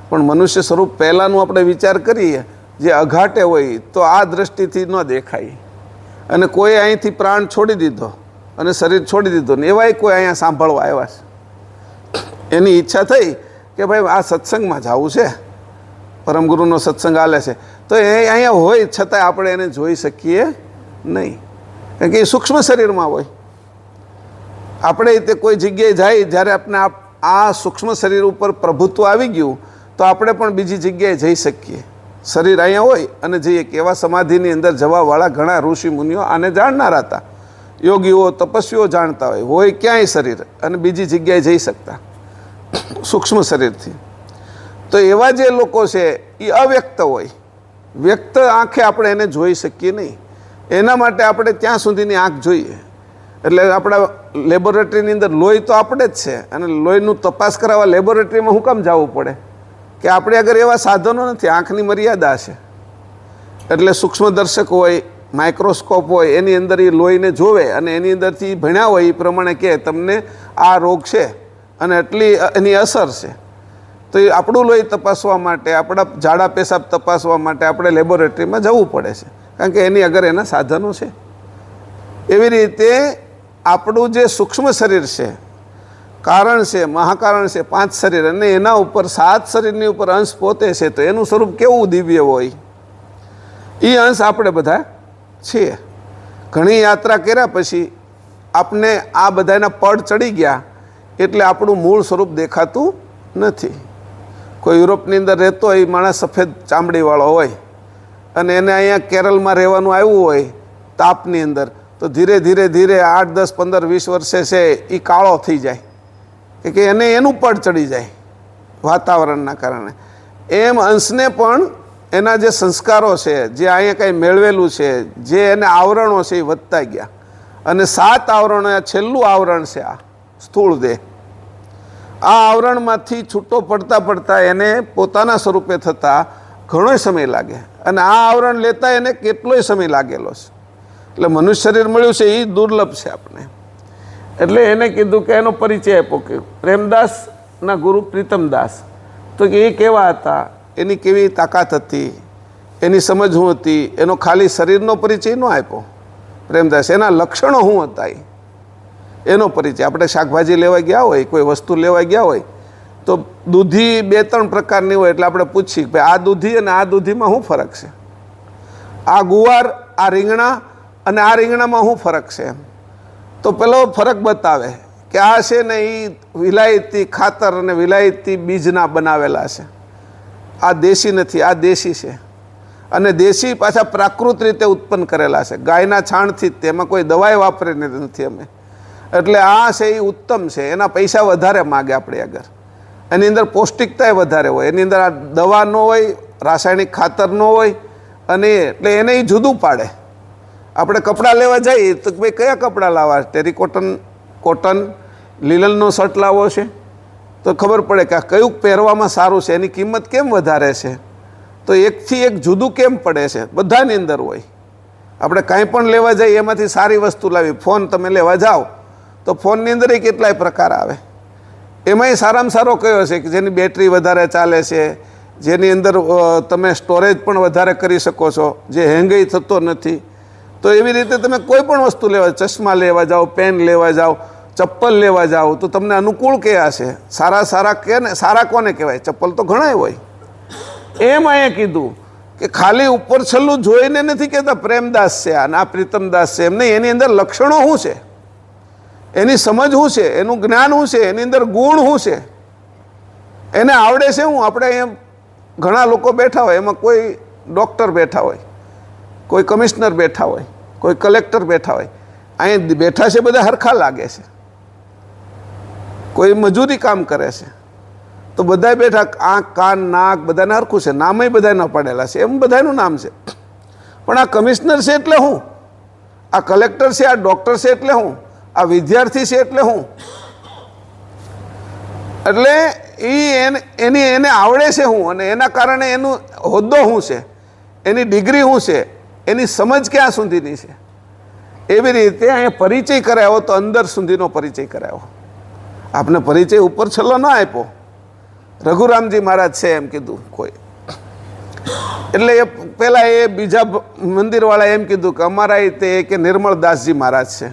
પણ મનુષ્ય સ્વરૂપ પહેલાંનું આપણે વિચાર કરીએ જે અઘાટે હોય તો આ દ્રષ્ટિથી ન દેખાય. અને કોઈ અહીંથી પ્રાણ છોડી દીધો અને શરીર છોડી દીધું ને એવાય કોઈ અહીંયા સાંભળવા આવ્યા છે, એની ઈચ્છા થઈ કે ભાઈ આ સત્સંગમાં જવું છે, પરમગુરુનો સત્સંગ હાલે છે, તો એ અહીંયા હોય છતાંય આપણે એને જોઈ શકીએ નહીં, કારણ કે એ સૂક્ષ્મ શરીરમાં હોય. આપણે તે કોઈ જગ્યાએ જાય જ્યારે આપણે આ સૂક્ષ્મ શરીર ઉપર પ્રભુત્વ આવી ગયું તો આપણે પણ બીજી જગ્યાએ જઈ શકીએ. શરીર અહીંયા હોય અને જઈએ કે એવા સમાધિની અંદર જવાવાળા ઘણા ઋષિ મુનિઓ આને જાણનારા હતા. યોગીઓ તપસ્વીઓ જાણતા હોય ક્યાંય શરીર અને બીજી જગ્યાએ જઈ શકતા સૂક્ષ્મ શરીરથી. તો એવા જે લોકો છે એ અવ્યક્ત હોય, વ્યક્ત આંખે આપણે એને જોઈ શકીએ નહીં. એના માટે આપણે ત્યાં સુધીની આંખ જોઈએ. એટલે આપણા લેબોરેટરીની અંદર લોહી તો આપણે જ છે અને લોહીનું તપાસ કરાવવા લેબોરેટરીમાં શું કામ જવું પડે કે આપણે આગળ એવા સાધનો નથી, આંખની મર્યાદા છે. એટલે સૂક્ષ્મદર્શક હોય, માઇક્રોસ્કોપ હોય, એની અંદર એ લોહીને જોવે અને એની અંદરથી ભણ્યા હોય એ પ્રમાણે કે તમને આ રોગ છે અને એટલી એની અસર છે. તો એ આપણું લોહી તપાસવા માટે, આપણા ઝાડા પેશાબ તપાસવા માટે આપણે લેબોરેટરીમાં જવું પડે છે, કારણ કે એની આગળ એના સાધનો છે. એવી રીતે આપણું જે સૂક્ષ્મ શરીર છે, કારણ છે, મહાકારણ છે, 5 શરીર અને એના ઉપર 7 શરીરની ઉપર અંશ પોતે છે. તો એનું સ્વરૂપ કેવું દિવ્ય હોય, એ અંશ આપણે બધા છીએ. ઘણી યાત્રા કર્યા પછી આપણે આ બધાના પડ ચડી ગયા એટલે આપણું મૂળ સ્વરૂપ દેખાતું નથી. કોઈ યુરોપની અંદર રહેતો હોય માણસ સફેદ ચામડીવાળો હોય અને એને અહીંયા કેરળમાં રહેવાનું આવ્યું હોય તાપની અંદર, તો ધીરે ધીરે ધીરે 8, 10, 15, 20 વર્ષે છે એ કાળો થઈ જાય કે એને એનું પડ ચડી જાય વાતાવરણના કારણે. એમ અંશને પણ એના જે સંસ્કારો છે, જે અહીંયા કંઈ મેળવેલું છે, જે એને આવરણો છે એ વધતા ગયા અને 7 આવરણો, છેલ્લું આવરણ છે આ સ્થૂળ દેહ. આ આવરણમાંથી છૂટો પડતા પડતા એને પોતાના સ્વરૂપે થતાં ઘણો સમય લાગે અને આ આવરણ લેતા એને કેટલોય સમય લાગેલો છે. એટલે મનુષ્ય શરીર મળ્યું છે એ દુર્લભ છે આપણે. એટલે એને કીધું કે એનો પરિચય આપ્યો કે પ્રેમદાસના ગુરુ પ્રીતમદાસ. તો કે એ કેવા હતા, એની કેવી તાકાત હતી, એની સમજ શું હતી, એનો ખાલી શરીરનો પરિચય ન આપ્યો પ્રેમદાસ. એના લક્ષણો શું હતા એનો પરિચય. આપણે શાકભાજી લેવા ગયા હોય, કોઈ વસ્તુ લેવા ગયા હોય તો દૂધી 2-3 પ્રકારની હોય એટલે આપણે પૂછીએ ભાઈ આ દૂધી અને આ દૂધીમાં શું ફરક છે, આ ગુવાર, આ રીંગણા અને આ રીંગણામાં શું ફરક છે. તો પેલો ફરક બતાવે કે આ છે ને એ વિલાયતી ખાતર અને વિલાયતી બીજના બનાવેલા છે, આ દેશી નથી, આ દેશી છે. અને દેશી પાછા પ્રાકૃત રીતે ઉત્પન્ન કરેલા છે, ગાયના છાણથી જ. તેમાં કોઈ દવાઈ વાપરેલી નથી અમે. એટલે આ છે એ ઉત્તમ છે. એના પૈસા વધારે માગે આપણે આગળ. એની અંદર પૌષ્ટિકતા વધારે હોય, એની અંદર આ દવા ન હોય, રાસાયણિક ખાતર ન હોય. અને એટલે એને એ જુદું પાડે. આપણે કપડાં લેવા જઈએ તો ભાઈ કયા કપડાં લાવવા, ટેરીકોટન, કોટન, લીલનનો શર્ટ લાવવો છે તો ખબર પડે કે આ કયું પહેરવામાં સારું છે, એની કિંમત કેમ વધારે છે. તો એકથી એક જુદું કેમ પડે છે, બધાની અંદર હોય. આપણે કાંઈ પણ લેવા જઈએ એમાંથી સારી વસ્તુ લાવી. ફોન તમે લેવા જાઓ તો ફોનની અંદર એ કેટલાય પ્રકાર આવે. એમાંય સારામાં સારો કયો છે કે જેની બેટરી વધારે ચાલે છે, જેની અંદર તમે સ્ટોરેજ પણ વધારે કરી શકો છો, જે હેંગઈ થતો નથી. તો એવી રીતે તમે કોઈ પણ વસ્તુ લેવા, ચશ્મા લેવા જાઓ, પેન લેવા જાઓ, ચપ્પલ લેવા જાઓ તો તમને અનુકૂળ કયા છે, સારા કે ને સારા કોને કહેવાય, ચપ્પલ તો ઘણાય હોય. એમ અહીંયા કીધું કે ખાલી ઉપર છેલ્લું જોઈને નથી કહેતા પ્રેમદાસ છે અને આ પ્રીતમદાસ છે, એમ નહીં. એની અંદર લક્ષણો શું છે, એની સમજ શું છે, એનું જ્ઞાન શું છે, એની અંદર ગુણ શું છે, એને આવડે છે શું. આપણે અહીંયા ઘણા લોકો બેઠા હોય, એમાં કોઈ ડૉક્ટર બેઠા હોય, કોઈ કમિશનર બેઠા હોય, કોઈ કલેક્ટર બેઠા હોય. અહીંયા બેઠા છે બધા હરખા લાગે છે. કોઈ મજૂરી કામ કરે છે તો બધા બેઠા, આંખ, કાન, નાક બધાને હરખું છે, નામય બધાના પડેલા છે, એમ બધાનું નામ છે. પણ આ કમિશનર છે એટલે હું, આ કલેક્ટર છે, આ ડૉક્ટર છે એટલે હું, આ વિદ્યાર્થી છે એટલે હું. એટલે એને આવડે છે હું અને એના કારણે એનું હોદ્દો શું છે, એની ડિગ્રી શું છે, એની સમજ ક્યાં સુધીની છે. એવી રીતે અહીંયા પરિચય કરાવ્યો તો અંદર સુધીનો પરિચય કરાવ્યો. આપને પરિચય ઉપર છેલ્લો ના આપ્યો. રઘુરામજી મહારાજ છે એમ કીધું કોઈ. એટલે એ પહેલાં એ બીજા મંદિરવાળા એમ કીધું કે અમારા તે કે નિર્મળદાસજી મહારાજ છે.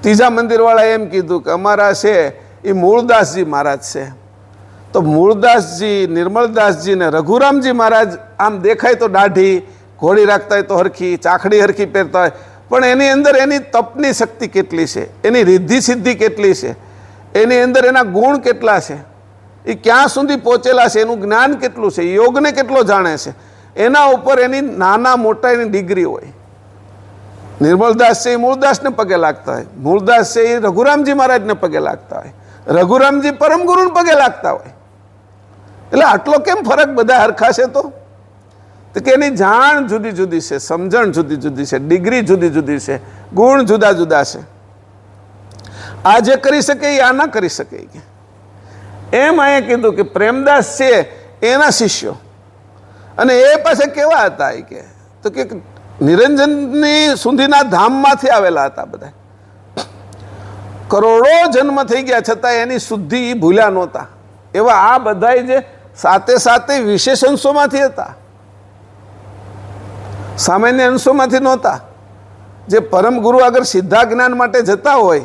ત્રીજા મંદિરવાળા એમ કીધું કે અમારા છે એ મૂળદાસજી મહારાજ છે. તો મૂળદાસજી, નિર્મળદાસજી ને રઘુરામજી મહારાજ આમ દેખાય તો દાઢી, ઘોડી રાખતા હોય તો હરખી, ચાખડી હરખી પહેરતા હોય, પણ એની અંદર એની તપની શક્તિ કેટલી છે, એની રિદ્ધિ સિદ્ધિ કેટલી છે, એની અંદર એના ગુણ કેટલા છે, એ ક્યાં સુધી પહોંચેલા છે, એનું જ્ઞાન કેટલું છે, યોગને કેટલો જાણે છે, એના ઉપર એની નાના મોટા એની ડિગ્રી હોય. નિર્મલદાસ છે એ મૂળદાસને પગે લાગતા હોય, મૂળદાસ છે એ રઘુરામજી મહારાજને પગે લાગતા હોય, રઘુરામજી પરમ ગુરુને પગે લાગતા હોય. એટલે આટલો કેમ ફરક બધા હરખા છે? તો કે એની જાણ જુદી જુદી છે, સમજણ જુદી જુદી છે, ડિગ્રી જુદી જુદી છે, ગુણ જુદા જુદા છે. આ જે કરી શકે એ આ ના કરી શકે. એમ અહીંયા કીધું કે પ્રેમદાસ છે એના શિષ્યો, અને એ પાસે કેવા હતા કે તો કે નિરંજનની સુધીના ધામમાંથી આવેલા હતા બધા. કરોડો જન્મ થઈ ગયા છતાં એની શુદ્ધિ ભૂલ્યા નહોતા. એવા આ બધા જે સાતે સાતે વિશેષ અંશોમાંથી હતા, સામાન્ય અંશોમાંથી નહોતા. જે પરમ ગુરુ આગળ સીધા જ્ઞાન માટે જતા હોય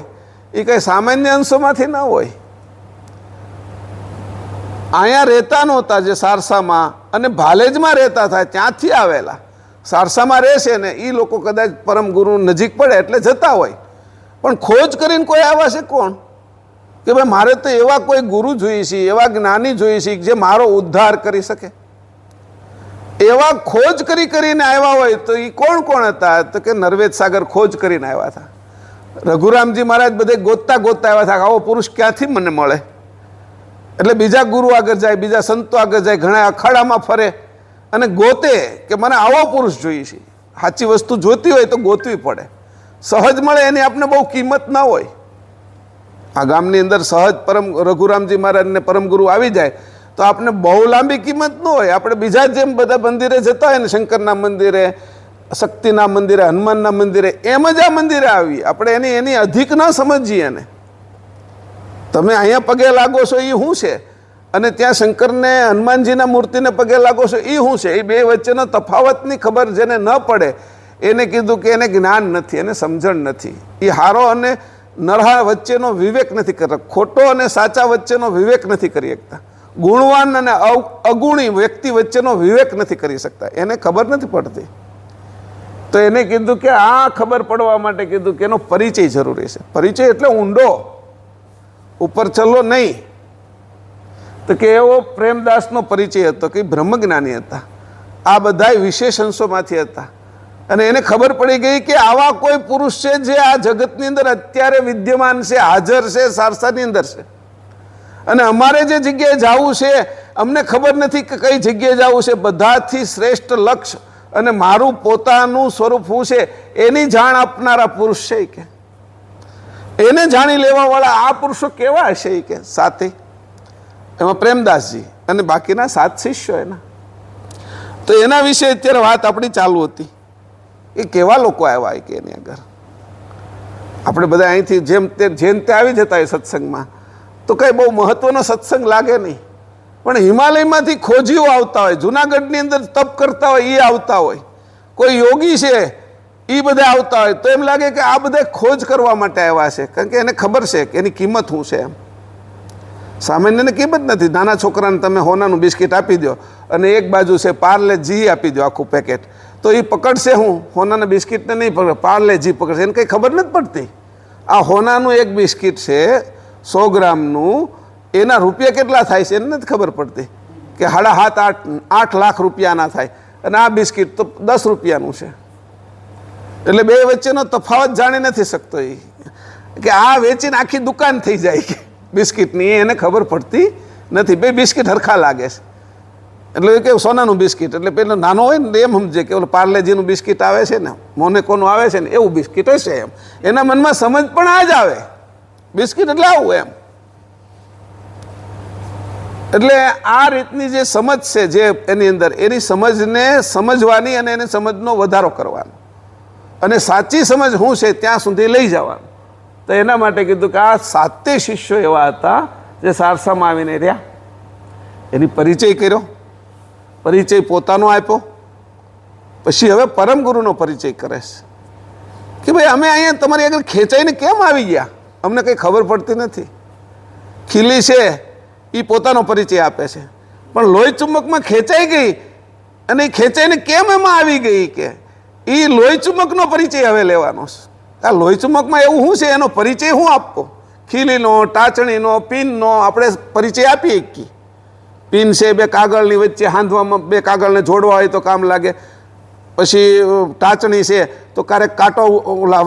એ કઈ સામાન્ય અંશોમાંથી ના હોય. અહીંયા રહેતા નહોતા, જે સારસામાં અને ભાલેજમાં રહેતા થાય ત્યાંથી આવેલા. સારસામાં રહેશે ને એ લોકો કદાચ પરમ ગુરુ નજીક પડે એટલે જતા હોય, પણ ખોજ કરીને કોઈ આવ્યા છે કોણ? કે ભાઈ મારે તો એવા કોઈ ગુરુ જોઈએ છે, એવા જ્ઞાની જોઈએ છે જે મારો ઉદ્ધાર કરી શકે. એવા ખોજ કરીને આવ્યા હોય તો એ કોણ કોણ હતા? તો કે નરવેદ સાગર ખોજ કરીને આવ્યા હતા. રઘુરામજી મહારાજ બધે ગોતતા આવ્યા હતા, આવો પુરુષ ક્યાંથી મને મળે. એટલે બીજા ગુરુ આગળ જાય, બીજા સંતો આગળ જાય, ઘણા અખાડામાં ફરે અને ગોતે કે મને આવો પુરુષ જોઈએ છે. સાચી વસ્તુ જોતી હોય તો ગોતવી પડે. સહજ મળે એની આપણે બહુ કિંમત ના હોય. આ ગામની અંદર સહજ પરમ રઘુરામજી મહારાજને પરમ ગુરુ આવી જાય તો આપણે બહુ લાંબી કિંમત ન હોય. આપણે બીજા જેમ બધા મંદિરે જતા હોય ને, શંકરના મંદિરે, શક્તિના મંદિરે, હનુમાનના મંદિરે, એમ જ આ મંદિરે આવી. આપણે એની અધિક ન સમજીએ એને. તમે અહીંયા પગે લાગો છો એ શું છે, અને ત્યાં શંકરને હનુમાનજીના મૂર્તિને પગે લાગો છો એ શું છે? એ બે વચ્ચેનો તફાવતની ખબર જેને ન પડે એને કીધું કે એને જ્ઞાન નથી, એને સમજણ નથી. એ હારો અને નરહા વચ્ચેનો વિવેક નથી કરતા, ખોટો અને સાચા વચ્ચેનો વિવેક નથી કરી શકતા, ગુણવાન અને અગુણી વ્યક્તિ વચ્ચેનો વિવેક નથી કરી શકતા. એને ખબર નથી પડતી. તો એને કીધું કે આ ખબર પડવા માટે કીધું કે એનો પરિચય જરૂરી છે. પરિચય એટલે ઊંડો, ઉપર ચલો નહીં. તો કે એવો પ્રેમદાસનો પરિચય હતો કે બ્રહ્મજ્ઞાની હતા. આ બધા વિશેષ અંશોમાંથી હતા. અને એને ખબર પડી ગઈ કે આવા કોઈ પુરુષ છે જે આ જગતની અંદર અત્યારે વિદ્યમાન છે, હાજર છે, સારસાની અંદર છે. અને અમારે જે જગ્યાએ જવું છે અમને ખબર નથી કે કઈ જગ્યાએ જવું છે. બધાથી શ્રેષ્ઠ લક્ષ્ય અને મારું પોતાનું સ્વરૂપ શું છે એની જાણ આપનારા પુરુષ છે કે એને જાણી લેવા વાળા આ પુરુષો કેવા હશે કે સાથી. એમાં પ્રેમદાસજી અને બાકીના 7 શિષ્યો એના. તો એના વિશે અત્યારે વાત આપણી ચાલુ હતી. એ કેવા લોકો આવ્યા કે એની આગળ આપણે બધા અહીંથી જેમ તે આવી જતા હોય સત્સંગમાં તો કંઈ બહુ મહત્વનો સત્સંગ લાગે નહીં. પણ હિમાલયમાંથી ખોજીઓ આવતા હોય, જુનાગઢની અંદર તપ કરતા હોય એ આવતા હોય, કોઈ યોગી છે એ બધા આવતા હોય, તો એમ લાગે કે આ બધા ખોજ કરવા માટે આવ્યા છે. કારણ કે એને ખબર છે કે એની કિંમત શું છે. એમ સામાન્યને કિંમત નથી. નાના છોકરાને તમે હોનાનું બિસ્કિટ આપી દો અને એક બાજુ છે પાર્લે જી આપી દો આખું પેકેટ, તો એ પકડશે હું હોનાના બિસ્કિટને નહીં પકડે, પાર્લે જી પકડશે. એને કંઈ ખબર નથી પડતી. આ હોનાનું એક બિસ્કિટ છે 100 ગ્રામનું, એના રૂપિયા કેટલા થાય છે એને નથી ખબર પડતી કે 7.5-8 લાખ રૂપિયાના થાય, અને આ બિસ્કિટ તો 10 રૂપિયાનું છે. એટલે બે વચ્ચેનો તફાવત જાણી નથી શકતો એ કે આ વેચીને આખી દુકાન થઈ જાય કે બિસ્કિટની, એને ખબર પડતી નથી. બે બિસ્કિટ હરખા લાગે છે. એટલે કે સોનાનું બિસ્કિટ એટલે પેલો નાનો હોય ને એમ સમજે કે ઓલું પાર્લેજીનું બિસ્કિટ આવે છે ને, મોનેકોનું આવે છે ને, એવું બિસ્કિટ હશે. એમ એના મનમાં સમજ પણ આ જ આવે, બિસ્કિટ એટલે આવું. એમ એટલે આ રીતની જે સમજ છે જે એની અંદર, એની સમજને સમજવાની અને એની સમજનો વધારો કરવાનો અને સાચી સમજ શું છે ત્યાં સુધી લઈ જવાનું. તો એના માટે કીધું કે આ 7 શિષ્યો એવા હતા જે સારસામાં આવીને રહ્યા. એની પરિચય કર્યો, પરિચય પોતાનો આપ્યો, પછી હવે પરમ ગુરુનો પરિચય કરે છે કે ભાઈ અમે અહીંયા તમારી આગળ ખેંચાઈને કેમ આવી ગયા, અમને કંઈ ખબર પડતી નથી. ખીલી છે એ પોતાનો પરિચય આપે છે, પણ લોહી ચુંબકમાં ખેંચાઈ ગઈ અને એ ખેંચાઈને કેમ એમાં આવી ગઈ કે એ લોહી ચુંબકનો પરિચય હવે લેવાનો છે. આ લોહી ચુંબકમાં એવું શું છે એનો પરિચય શું આપવો? ખીલીનો, ટાચણીનો, પિનનો આપણે પરિચય આપીએ કે પિન છે બે કાગળની વચ્ચે હાંધવામાં, બે કાગળને જોડવા હોય તો કામ લાગે. પછી ટાચણી છે તો ક્યારેક કાંટો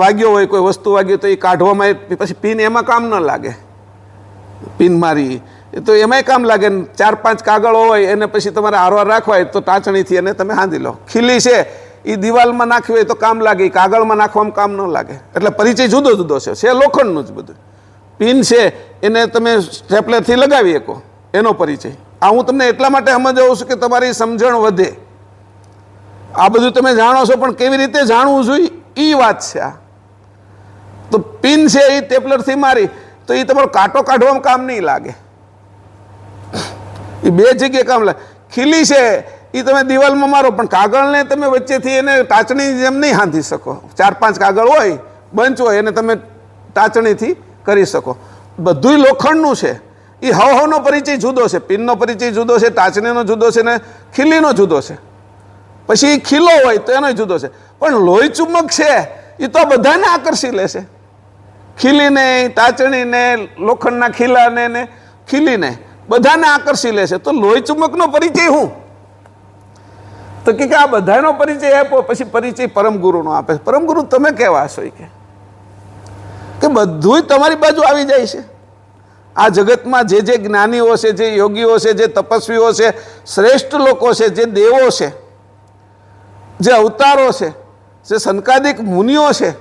વાગ્યો હોય, કોઈ વસ્તુ વાગ્યું તો એ કાઢવામાં, પછી પિન એમાં કામ ન લાગે. પિન મારી તો એમાંય કામ લાગે. 4-5 કાગળો હોય એને પછી તમારે હારવાર રાખવા હોય તો ટાચણીથી એને તમે હાંધી લો. ખીલી છે એ દિવાલમાં નાખવી હોય તો કામ લાગે, કાગળમાં નાખવામાં કામ ન લાગે. એટલે પરિચય જુદો જુદો છે લોખંડનું જ બધું. પિન છે એને તમે સ્ટેપલરથી લગાવી શકો, એનો પરિચય. આ હું તમને એટલા માટે સમજાવું છું કે તમારી સમજણ વધે. આ બધું તમે જાણો છો, પણ કેવી રીતે જાણવું જોઈએ એ વાત છે આ. તો પિન છે એ સ્ટેપલરથી મારી તો એ તમારો કાંટો કાઢવામાં કામ નહીં લાગે, એ બે જગ્યાએ કામ લાગે. ખીલી છે એ તમે દિવાલમાં મારો, પણ કાગળને તમે વચ્ચેથી એને ટાચણી જેમ નહીં હાંધી શકો. 4-5 કાગળ હોય, બંચ હોય, એને તમે ટાચણીથી કરી શકો. બધુંય લોખંડનું છે. એ હવનો પરિચય જુદો છે, પિનનો પરિચય જુદો છે, ટાચણીનો જુદો છે ને ખીલીનો જુદો છે. પછી ખીલો હોય તો એનો જુદો છે. પણ લોહી ચુંબક છે એ તો બધાને આકર્ષી લેશે. ખીલીને, ટાચણીને, લોખંડના ખીલાને ને ખીલીને બધાને આકર્ષી લેશે. તો લોહી ચુંબકનો પરિચય શું? તો કે આ બધાનો પરિચય આપ્યો, પછી પરિચય પરમગુરુનો આપે. પરમગુરુ તમે કેવા છો કે બધું તમારી બાજુ આવી જાય છે. આ જગતમાં જે જ્ઞાનીઓ છે, જે યોગીઓ છે, જે તપસ્વીઓ છે, શ્રેષ્ઠ લોકો છે, જે દેવો છે, જે અવતારો છે, જે સંકાદિક મુનિઓ છે,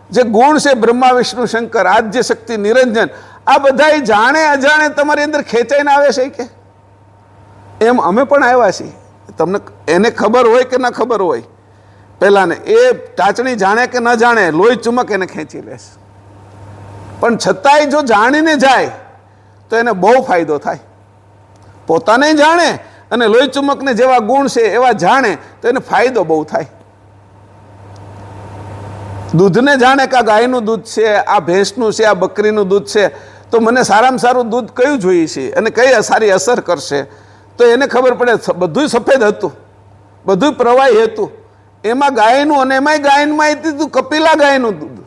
જે ગુણ છે, બ્રહ્મા વિષ્ણુ શંકર, આદ્ય શક્તિ નિરંજન, આ બધા જાણે અજાણે તમારી અંદર ખેંચાઈને આવે છે કે એમ અમે પણ આવ્યા છીએ. તમને એને ખબર હોય કે ન ખબર હોય, પહેલાને એ ટાચણી જાણે કે ન જાણે, લોહી ચુંબક એને ખેંચી લેશે. પણ છતાંય જો જાણીને જાય તો એને બહુ ફાયદો થાય. પોતાને જાણે અને લોહી ચુંબકને જેવા ગુણ છે એવા જાણે તો એને ફાયદો બહુ થાય. દૂધને જાણે કે આ ગાયનું દૂધ છે, આ ભેંસનું છે, આ બકરીનું દૂધ છે, તો મને સારામાં સારું દૂધ કયું જોઈએ છે અને કઈ સારી અસર કરશે, તો એને ખબર પડે. બધું સફેદ હતું, બધું પ્રવાહી હતું, એમાં ગાયનું, અને એમાંય ગાયનમાં હતું કપિલા ગાયનું દૂધ,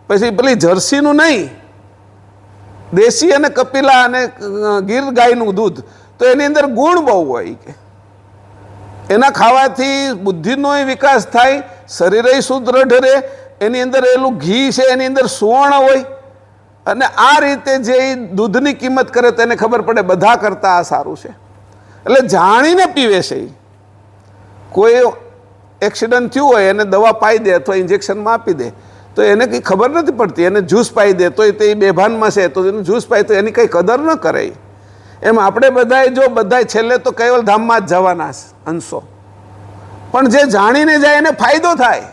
પછી પેલી જર્સીનું નહીં, દેશી અને કપિલા અને ગીર ગાયનું દૂધ. તો એની અંદર ગુણ બહુ હોય કે એના ખાવાથી બુદ્ધિનો વિકાસ થાય, શરીરે સુદૃઢ રહે. એની અંદર એલું ઘી છે, એની અંદર સુવર્ણ હોય. અને આ રીતે જે દૂધની કિંમત કરે તો એને ખબર પડે બધા કરતાં આ સારું છે. એટલે જાણીને પીવે છે. કોઈ એક્સિડન્ટ થયું હોય એને દવા પાઈ દે અથવા ઇન્જેક્શનમાં આપી દે તો એને કંઈ ખબર નથી પડતી. એને જ્યુસ પાઈ દે તો તે બેભાનમાં છે તો એનું જ્યુસ પાય તો એની કંઈ કદર ન કરે. એમ આપણે બધાએ જો બધાએ છેલ્લે તો કૈવલ ધામમાં જ જવાના અંશો, પણ જે જાણીને જાય એને ફાયદો થાય.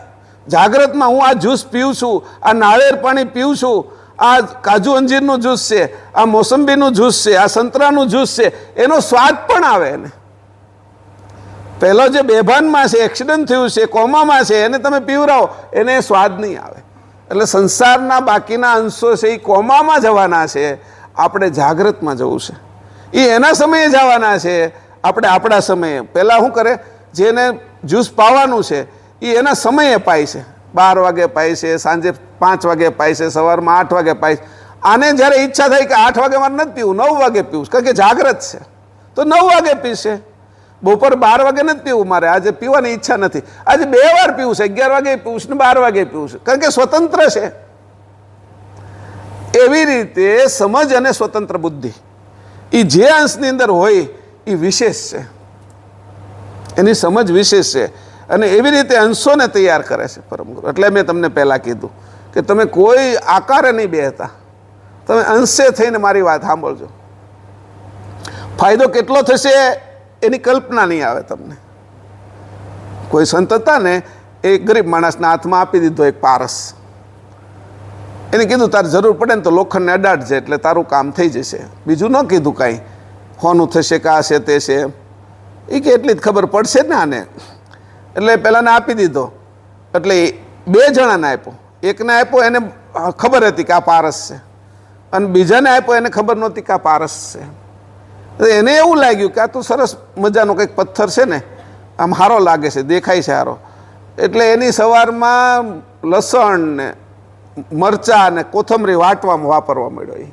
જાગ્રતમાં હું આ જ્યુસ પીઉં છું, આ નાળિયેર પાણી પીઉં છું, આ કાજુ અંજીરનું જ્યુસ છે, આ મોસંબીનું જ્યુસ છે, આ સંતરાનું જ્યુસ છે, એનો સ્વાદ પણ આવે એને. પહેલો જે બેભાનમાં છે, એક્સિડન્ટ થયું છે, કોમામાં છે, એને તમે પીવરાવો એને સ્વાદ નહીં આવે. એટલે સંસારના બાકીના અંશો છે એ કોમામાં જવાના છે, આપણે જાગ્રતમાં જવું છે. એ એના સમયે જવાના છે, આપણે આપણા સમયે. પહેલાં શું કરે, જેને જ્યુસ પાવાનું છે એ એના સમયે પાય છે. 12 વાગે પાય છે, સાંજે 5 વાગે પાય છે, સવારમાં 8 વાગે પાય છે. આને જ્યારે ઈચ્છા થાય કે 8 વાગે મારે નથી પીવું, 9 વાગે પીવું, કારણ કે જાગ્રત છે તો 9 વાગે પીશે. બપોર 12 વાગે નથી પીવું મારે, આજે પીવાની ઈચ્છા નથી, આજે 2 વાર પીવું છે, 11 વાગે પીવું છે ને 12 વાગે પીવું છે, કારણ કે સ્વતંત્ર છે. એવી રીતે સમજ અને સ્વતંત્ર બુદ્ધિ એ જે અંશની અંદર હોય એ વિશેષ છે, એની સમજ વિશેષ છે. અને એવી રીતે અંશોને તૈયાર કરે છે પરમગુરુ. એટલે મેં તમને પહેલાં કીધું કે તમે કોઈ આકારે નહીં બેહતા, તમે અંશે થઈને મારી વાત સાંભળજો. ફાયદો કેટલો થશે એની કલ્પના નહીં આવે તમને. કોઈ સંત હતા ને, એક ગરીબ માણસના હાથમાં આપી દીધો એક પારસ. એને કીધું તારે જરૂર પડે ને તો લોખંડને અડાડજે એટલે તારું કામ થઈ જશે. બીજું ન કીધું કાંઈ, હોનું થશે કે આ છે તે છે. એ કે એટલી જ ખબર પડશે ને આને. એટલે પહેલાંને આપી દીધો. એટલે 2 જણાને આપ્યો. એકને આપ્યો એને ખબર હતી કે આ પારસ છે, અને બીજાને આપ્યો એને ખબર નહોતી કે આ પારસ છે. એને એવું લાગ્યું કે આ તો સરસ મજાનો કંઈક પથ્થર છે ને, આમ સારો લાગે છે, દેખાય છે સારો. એટલે એની સવારમાં લસણ ને મરચાં ને કોથમરી વાટવામાં વાપરવા માંડ્યો.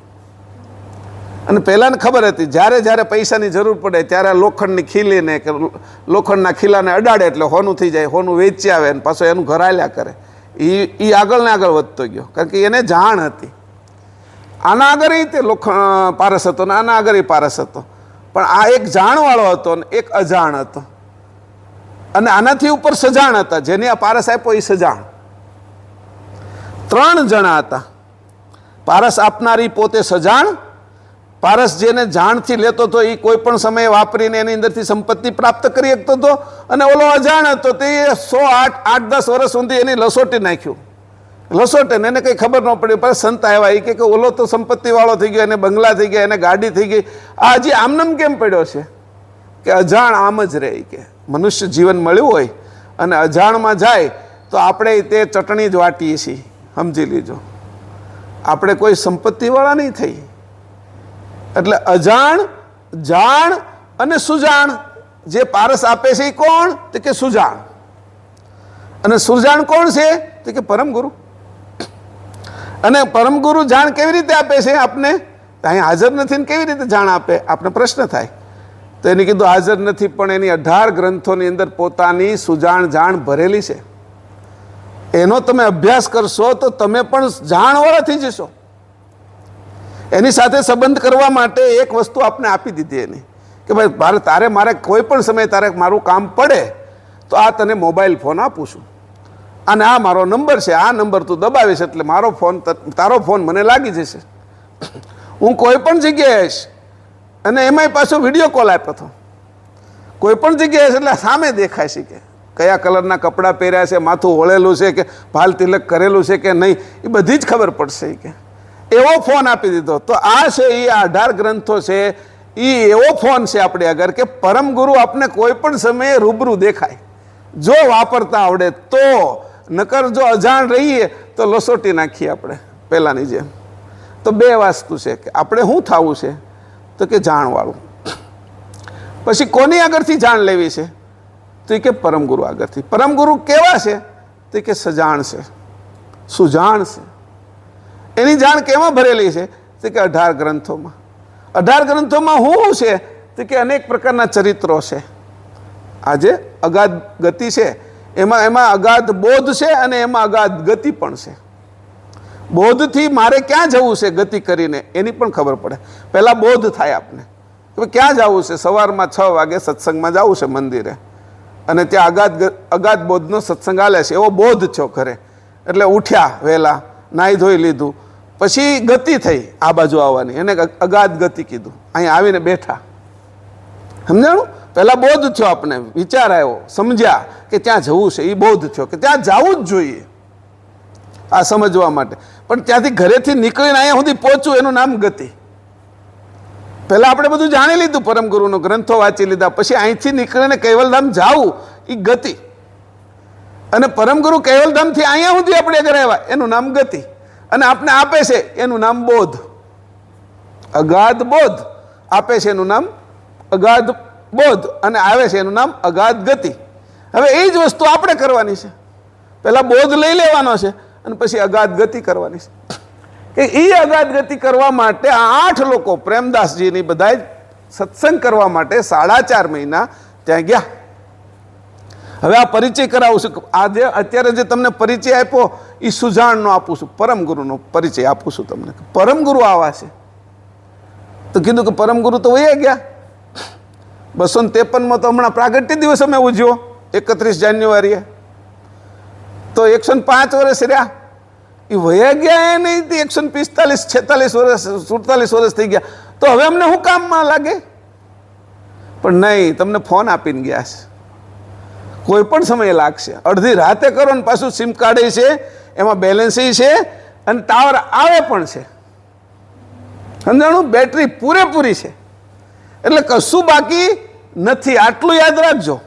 અને પહેલાંને ખબર હતી જ્યારે જ્યારે પૈસાની જરૂર પડે ત્યારે લોખંડની ખીલીને કે લોખંડના ખીલાને અડાડે એટલે હોનું થઈ જાય, હોનું વેચી આવે અને પાછો એનું ઘર હાલ્યા કરે. એ આગળ ને આગળ વધતો ગયો કારણ કે એને જાણ હતી. આના આગળ તે પારસ હતો ને આના આગળ પારસ હતો, પણ આ એક જાણવાળો હતો ને એક અજાણ હતો, અને આનાથી ઉપર સજાણ હતા. જેને આ પારસ આપ્યો એ સજાણ. 3 જણા હતા. પારસ આપનારી પોતે સજાણ, પારસ જેને જાણથી લેતો હતો એ કોઈ પણ સમયે વાપરીને એની અંદરથી સંપત્તિ પ્રાપ્ત કરી શકતો હતો, અને ઓલો અજાણ હતો તે 8-10 વર્ષ સુધી એની લસોટી નાખ્યું. લસોટે ને એને કંઈ ખબર ન પડી. પણ સંત આવ્યા એ કે ઓલો તો સંપત્તિવાળો થઈ ગયો, એને બંગલા થઈ ગયા, એને ગાડી થઈ ગઈ, આ હજી આમનામ કેમ પડ્યો છે? કે અજાણ આમ જ રહે. કે મનુષ્ય જીવન મળ્યું હોય અને અજાણમાં જાય તો આપણે તે ચટણી જ વાટીએ છીએ. સમજી લીજો, આપણે કોઈ સંપત્તિવાળા નહીં થઈ. એટલે અજાણ, જાણ અને સુજાણ. જે પારસ આપે છે એ કોણ? તો કે સુજાણ. અને સુજાણ કોણ છે? તો કે પરમ ગુરુ. અને પરમ ગુરુ જાણ કેવી રીતે આપે છે આપને? અહીં હાજર નથી ને કેવી રીતે જાણ આપે? આપણે પ્રશ્ન થાય. તો એને કીધું હાજર નથી, પણ એની 18 ગ્રંથોની અંદર પોતાની સુજાણ જાણ ભરેલી છે. એનો તમે અભ્યાસ કરશો તો તમે પણ જાણવાળા થઈ જશો. એની સાથે સંબંધ કરવા માટે એક વસ્તુ આપને આપી દીધી એની, કે ભાઈ તારે મારે કોઈ પણ સમયે તારે મારું કામ પડે તો આ તને મોબાઈલ ફોન આપું છું, અને આ મારો નંબર છે, આ નંબર તું દબાવીશ એટલે મારો ફોન, તારો ફોન મને લાગી જશે. હું કોઈ પણ જગ્યાએ આવીશ. અને એમાંય પાછો વિડીયો કોલ આપ્યો હતો. કોઈ પણ જગ્યાએ એટલે સામે દેખાય છે કે કયા કલરના કપડાં પહેર્યા છે, માથું ઓળેલું છે કે ભાલ તિલક કરેલું છે કે નહીં, એ બધી જ ખબર પડશે. કે એવો ફોન આપી દીધો. તો આ છે એ 18 ગ્રંથો છે, એ એવો ફોન છે આપણે આગળ કે પરમ ગુરુ આપને કોઈ પણ સમયે રૂબરૂ દેખાય, જો વાપરતા આવડે તો. નકર જો અજાણ રહીએ તો લસોટી નાખીએ આપણે પહેલાંની જેમ. તો 2 વસ્તુ છે કે આપણે શું થવું છે? તો કે જાણવાળું. પછી કોની આગળથી જાણ લેવી છે? તો એ કે પરમ ગુરુ આગળથી. પરમ ગુરુ કેવા છે? તો કે સજાણ છે, સુજાણ છે. એની જાણ કેમાં ભરેલી છે? તો કે 18 ગ્રંથોમાં. 18 ગ્રંથોમાં શું છે? તો કે અનેક પ્રકારના ચરિત્રો છે. આજે અગાધ ગતિ છે, એમાં અગાધ બોધ છે અને એમાં અગાધ ગતિ પણ છે. બોધથી મારે ક્યાં જવું છે ગતિ કરીને એની પણ ખબર પડે. પહેલાં બોધ થાય આપને કે ક્યાં જવું છે. સવારમાં 6 વાગે સત્સંગમાં જવું છે મંદિરે, અને ત્યાં અગાધ બોધનો સત્સંગ આલે છે, એવો બોધ છો ઘરે. એટલે ઉઠ્યા વહેલા, નાહી ધોઈ લીધું, પછી ગતિ થઈ આ બાજુ આવવાની, એને અગાધ ગતિ કીધું. અહીં આવીને બેઠા, સમજાણું? પહેલાં બોધ થયો, આપને વિચાર આવ્યો, સમજ્યા કે ત્યાં જવું છે, એ બોધ થયો કે ત્યાં જવું જ જોઈએ આ સમજવા માટે. પણ ત્યાંથી ઘરેથી નીકળીને અહીંયા સુધી પહોંચવું એનું નામ ગતિ. પહેલાં આપણે બધું જાણી લીધું, પરમ ગુરુનો ગ્રંથો વાંચી લીધા, પછી અહીંથી નીકળીને કૈવલધામ જાવું એ ગતિ. અને પરમ ગુરુ કૈવલધામથી અહીંયા સુધી આપણે આગળ આવ્યા એનું નામ ગતિ. અને આપણે આપે છે એનું નામ બોધ. અગાધ બોધ આપે છે એનું નામ અગાધ બોધ, અને આવે છે એનું નામ અગાધ ગતિ. હવે એ જ વસ્તુ આપણે કરવાની છે. પહેલાં બોધ લઈ લેવાનો છે અને પછી અગાધ ગતિ કરવાની છે. કે એ અગાધ ગતિ કરવા માટે આ 8 લોકો પ્રેમદાસજીની બધા જ સત્સંગ કરવા માટે 4.5 મહિના ત્યાં ગયા. હવે આ પરિચય કરાવું છું. આજે અત્યારે જે તમને પરિચય આપ્યો એ સુજાણનો આપું છું, પરમ ગુરુનો પરિચય આપું છું તમને. પરમ ગુરુ આવા છે. તો કીધું કે પરમ ગુરુ તો વયા ગયા. 253માં તો હમણાં પ્રાગટ્ય દિવસ અમે ઉજવ્યો 31 જાન્યુઆરીએ. તો 105 વર્ષ રહ્યા. એ વયા ગયા એ નહીં, 145 46 વર્ષ 47 વર્ષ થઈ ગયા. તો હવે અમને શું કામમાં લાગે? પણ નહીં, તમને ફોન આપીને ગયા છે. કોઈ પણ સમયે લાગશે. અડધી રાતે કરો ને પાછું સિમ કાર્ડ છે, એમાં બેલેન્સ છે, અને ટાવર આવે પણ છે. સમજાણું? બેટરી પૂરેપૂરી છે, એટલે કશું બાકી નથી. આટલું યાદ રાખજો.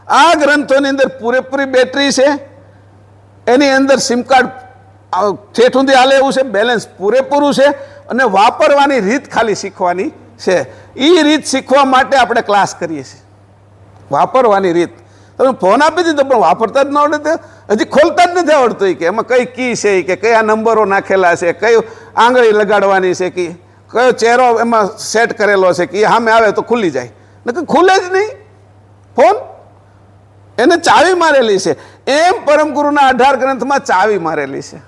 આ ગ્રંથોની અંદર પૂરેપૂરી બેટરી છે, એની અંદર સિમ કાર્ડ ઠેઠ સુધી હાલે એવું છે, બેલેન્સ પૂરેપૂરું છે, અને વાપરવાની રીત ખાલી શીખવાની છે. એ રીત શીખવા માટે આપણે ક્લાસ કરીએ છીએ. વાપરવાની રીત તમે ફોન આપી દીધો પણ વાપરતા જ ન આવડે, હજી ખોલતા જ નથી આવડતું. કે એમાં કઈ કી છે, કે કયા નંબરો નાખેલા છે, કઈ આંગળી લગાડવાની છે, કે કયો ચહેરો એમાં સેટ કરેલો છે કે એ સામે આવે તો ખુલી જાય, નકર ખુલે જ નહીં ફોન. એને ચાવી મારેલી છે. એમ પરમ ગુરુના 18 ગ્રંથમાં ચાવી મારેલી છે,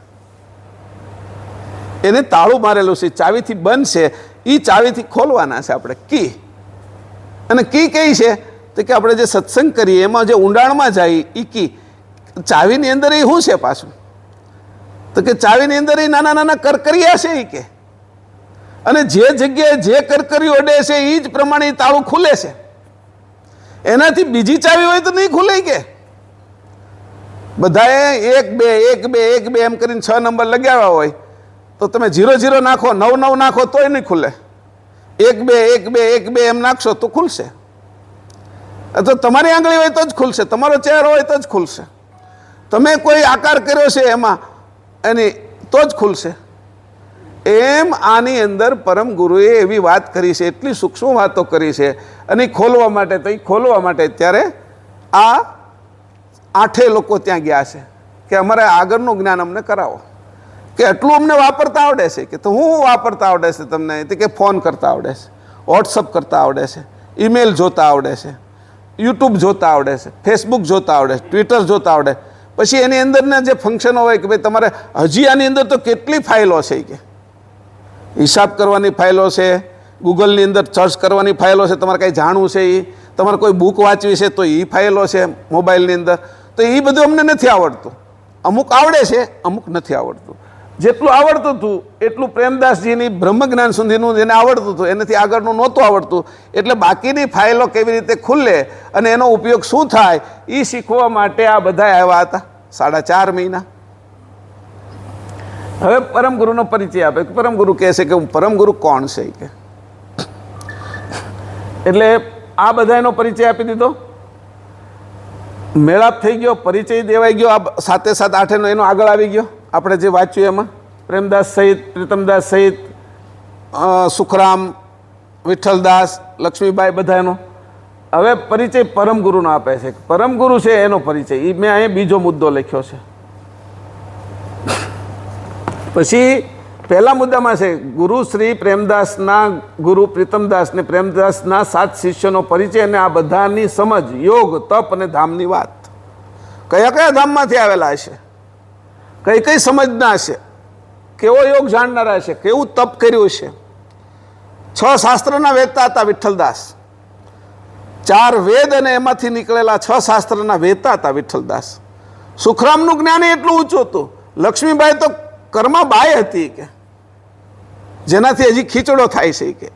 એને તાળું મારેલું છે. ચાવીથી બંધ છે, એ ચાવીથી ખોલવાના છે આપણે કી. અને કી કઈ છે તો કે આપણે જે સત્સંગ કરીએ એમાં જે ઊંડાણમાં જાય એ કી. ચાવીની અંદર એ શું છે પાછું તો કે ચાવીની અંદર એ નાના નાના કરકરિયા છે એ કે, અને જે જગ્યાએ જે કરકરીઓ અડે છે એ જ પ્રમાણે એ તાળું ખુલે છે. એનાથી બીજી ચાવી હોય તો નહીં ખુલે કે. બધાએ 1 2 1 2 1 2 એમ કરીને 6 નંબર લગાવ્યા હોય તો તમે 0 0 નાખો 9 9 નાખો તોય નહીં ખુલે. 1 2 1 2 1 2 એમ નાખશો તો ખુલશે. તો તમારી આંગળી હોય તો જ ખુલશે, તમારો ચહેરો હોય તો જ ખુલશે, તમે કોઈ આકાર કર્યો છે એમાં એની તો જ ખુલશે. એમ આની અંદર પરમ ગુરુએ એવી વાત કરી છે, એટલી સૂક્ષ્મ વાતો કરી છે. અને ખોલવા માટે તો એ ખોલવા માટે ત્યારે આ 8 લોકો ત્યાં ગયા છે કે અમારે આગળનું જ્ઞાન અમને કરાવો, કે એટલું અમને વાપરતા આવડે છે. કે તો હું વાપરતા આવડે છે તમને, કે ફોન કરતા આવડે છે, વોટ્સઅપ કરતા આવડે છે, ઈમેલ જોતા આવડે છે, યુટ્યુબ જોતા આવડે છે, ફેસબુક જોતા આવડે છે, ટ્વિટર જોતા આવડે. પછી એની અંદરના જે ફંક્શનો હોય કે ભાઈ તમારે હજી આની અંદર તો કેટલી ફાઇલો છે, કે હિસાબ કરવાની ફાઇલો છે, ગૂગલની અંદર સર્ચ કરવાની ફાઇલો છે, તમારે કંઈ જાણવું છે એ, તમારે કોઈ બુક વાંચવી છે તો એ ફાઇલો છે મોબાઈલની અંદર. તો એ બધું અમને નથી આવડતું. અમુક આવડે છે, અમુક નથી આવડતું. જેટલું આવડતું હતું એટલું પ્રેમદાસજીની બ્રહ્મજ્ઞાન સુધીનું જેને આવડતું હતું એનાથી આગળનું નહોતું આવડતું. એટલે બાકીની ફાઇલો કેવી રીતે ખુલે અને એનો ઉપયોગ શું થાય એ શીખવા માટે આ બધા આવ્યા હતા 4.5 મહિના. હવે પરમગુરુનો પરિચય આપે. પરમગુરુ કહે છે કે પરમગુરુ કોણ છે કે. એટલે આ બધાનો પરિચય આપી દીધો, મેળાપ થઈ ગયો, પરિચય દેવાઈ ગયો. આ સાથે 8 એનો આગળ આવી ગયો. આપણે જે વાંચ્યું એમાં પ્રેમદાસ સહિત, પ્રીતમદાસ સહિત, સુખરામ, વિઠ્ઠલદાસ, લક્ષ્મીબાઈ બધાનો. હવે પરિચય પરમગુરુનો આપે છે. પરમગુરુ છે એનો પરિચય એ મેં અહીંયા બીજો મુદ્દો લખ્યો છે. પછી પહેલા મુદ્દામાં છે ગુરુ શ્રી પ્રેમદાસના ગુરુ પ્રીતમદાસ ને પ્રેમદાસના 7 શિષ્યોનો પરિચય અને આ બધાની સમજ, યોગ, તપ અને ધામની વાત. કયા કયા ધામમાંથી આવેલા હશે, કઈ કઈ સમજના હશે, કેવો યોગ જાણનારા હશે, કેવું તપ કર્યું છે. 6 શાસ્ત્રના વેદતા હતા વિઠ્ઠલદાસ. 4 વેદ અને એમાંથી નીકળેલા 6 શાસ્ત્રના વેદતા હતા વિઠ્ઠલદાસ. સુખરામનું જ્ઞાન એટલું ઊંચું હતું. લક્ષ્મીબાઈ તો કર્માબાઈ હતી કે જેનાથી હજી ખીચડો થાય છે કે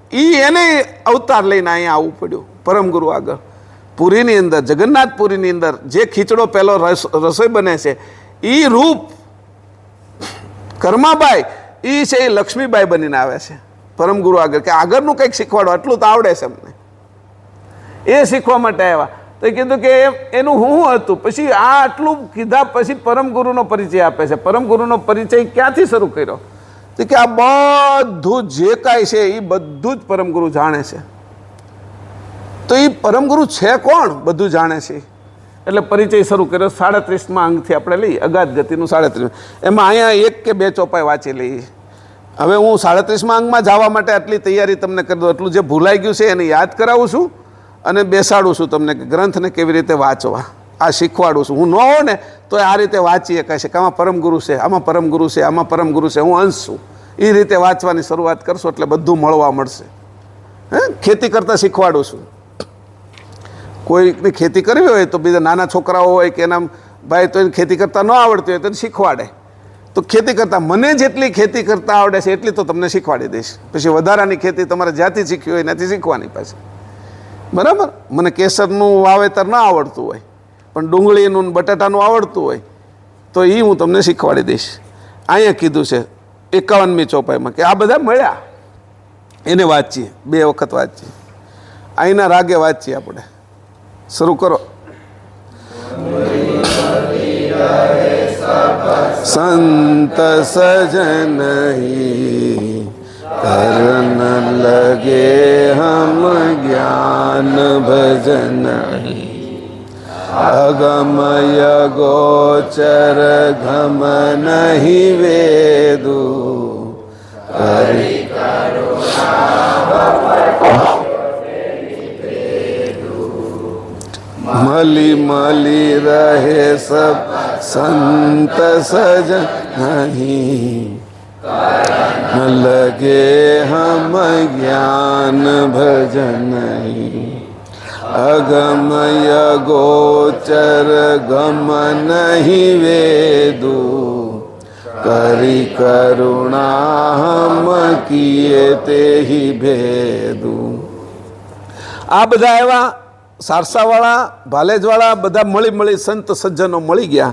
એને અવતાર લઈને અહીંયા આવવું પડ્યું પરમગુરુ આગળ. પુરીની અંદર, જગન્નાથપુરીની અંદર જે ખીચડો પહેલો રસોઈ બને છે એ રૂપ કર્માબાઈ એ છે એ લક્ષ્મીબાઈ બનીને આવે છે પરમગુરુ આગળ, કે આગળનું કંઈક શીખવાડો, આટલું તો આવડે છે અમને. એ શીખવા માટે આવ્યા. તો કીધું કે એનું શું હતું. પછી આ આટલું કીધા પછી પરમગુરુનો પરિચય આપે છે. પરમગુરુનો પરિચય ક્યાંથી શરૂ કર્યો તો કે આ બધું જે કાંઈ છે એ બધું જ પરમગુરુ જાણે છે. તો એ પરમગુરુ છે કોણ, બધું જાણે છે. એટલે પરિચય શરૂ કર્યો. 37મા અંગથી આપણે લઈએ, અગાધ ગતિનું 37. એમાં અહીંયા 1 કે 2 ચોપાઈ વાંચી લઈએ. હવે હું 37મા અંગમાં જવા માટે આટલી તૈયારી તમને કરી દઉં. એટલું જે ભૂલાઈ ગયું છે એને યાદ કરાવું છું અને બેસાડું છું તમને કે ગ્રંથને કેવી રીતે વાંચવા. આ શીખવાડું છું. હું ન હોઉં ને તો આ રીતે વાંચી શકાય છે કે આમાં પરમગુરુ છે, આમાં પરમગુરુ છે, આમાં પરમગુરુ છે, હું અંશ છું. એ રીતે વાંચવાની શરૂઆત કરશો એટલે બધું મળવા મળશે. ખેતી કરતાં શીખવાડું છું. કોઈની ખેતી કરવી હોય તો બીજા નાના છોકરાઓ હોય કે એના ભાઈ તો એને ખેતી કરતાં ન આવડતી હોય તો એને શીખવાડે. તો ખેતી કરતાં મને જેટલી ખેતી કરતાં આવડે છે એટલી તો તમને શીખવાડી દઈશ. પછી વધારાની ખેતી તમારે જ્યાંથી શીખવી હોય એનાથી શીખવાની પાછી. બરાબર. મને કેસરનું વાવેતર ના આવડતું હોય પણ ડુંગળીનું બટાટાનું આવડતું હોય તો એ હું તમને શીખવાડી દઈશ. અહીંયા કીધું છે 51મી ચોપાઈમાં કે આ બધા મળ્યા એને વાંચીએ, 2 વખત વાંચીએ. અહીંના રાગે વાંચીએ આપણે. શરૂ કરો. સંત સજન કરન લગે હમ જ્ઞાન ભજન અગમય ગોચર ઘમ નહીં વેદુ મલી મલી રહે સબ સંત સજન નહીં લગે હમ જ્ઞાન ભજન નહીં અગમય ગોચર ગમ નહીં વેદુ કરી કરુણા હમ કિએ તેહી ભેદુ. આ બધા એવા સારસાવાળા ભાલેજવાળા બધા મળી સંત સજ્જનો મળી ગયા.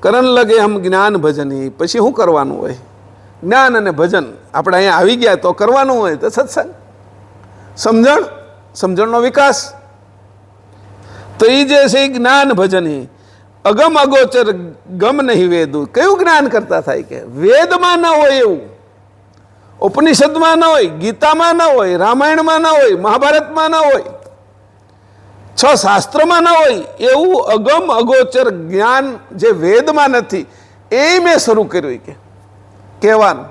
કરણ લગે હમ જ્ઞાન ભજની. પછી શું કરવાનું હોય? જ્ઞાન અને ભજન. આપણે અહીંયા આવી ગયા તો કરવાનું હોય તો સત્સંગ, સમજણનો વિકાસ. તો એ જે છે એ જ્ઞાન ભજની. અગમ અગોચર ગમ નહીં વેદું. કયું જ્ઞાન કરતા થાય કે વેદમાં ન હોય એવું, ઉપનિષદમાં ન હોય, ગીતામાં ન હોય, રામાયણમાં ન હોય, મહાભારતમાં ન હોય, 6 શાસ્ત્રોમાં ન હોય એવું અગમ અગોચર જ્ઞાન જે વેદમાં નથી એ મેં શરૂ કર્યું કે કહેવાનું.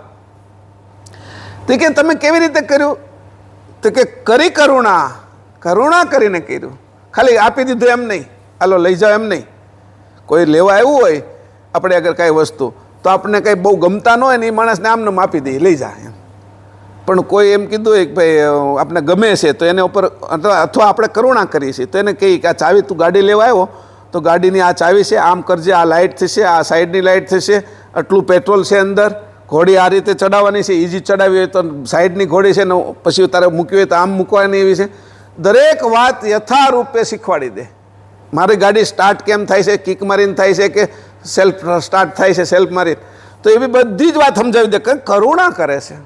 તો કે તમે કેવી રીતે કર્યું? તો કે કરી કરુણા કરીને કર્યું. ખાલી આપી દીધું એમ નહીં, હાલો લઈ જાઓ એમ નહીં. કોઈ લેવા આવ્યું હોય આપણે અગર કાંઈ વસ્તુ, તો આપણને કંઈ બહુ ગમતા ન હોય ને એ માણસને આમને આપી દઈએ, લઈ જાય એમ. પણ કોઈ એમ કીધું હોય કે ભાઈ આપણે ગમે છે તો એને ઉપર, અથવા આપણે કરુણા કરીએ છીએ તો એને કહીએ કે આ ચાવી તું ગાડી લેવા આવ્યો તો ગાડીની આ ચાવી છે, આમ કરજે, આ લાઇટ થશે, આ સાઈડની લાઇટ થશે, આટલું પેટ્રોલ છે અંદર, ઘોડી આ રીતે ચડાવવાની છે, ઇઝી ચડાવી હોય તો સાઈડની ઘોડી છે ને પછી તારે મૂકવી હોય તો આમ મૂકવાની એવી છે. દરેક વાત યથારૂપે શીખવાડી દે. મારી ગાડી સ્ટાર્ટ કેમ થાય છે, કિક મારીને થાય છે કે સેલ્ફ સ્ટાર્ટ થાય છે સેલ્ફ મારીને, તો એવી બધી જ વાત સમજાવી દે. કરુણા કરે છે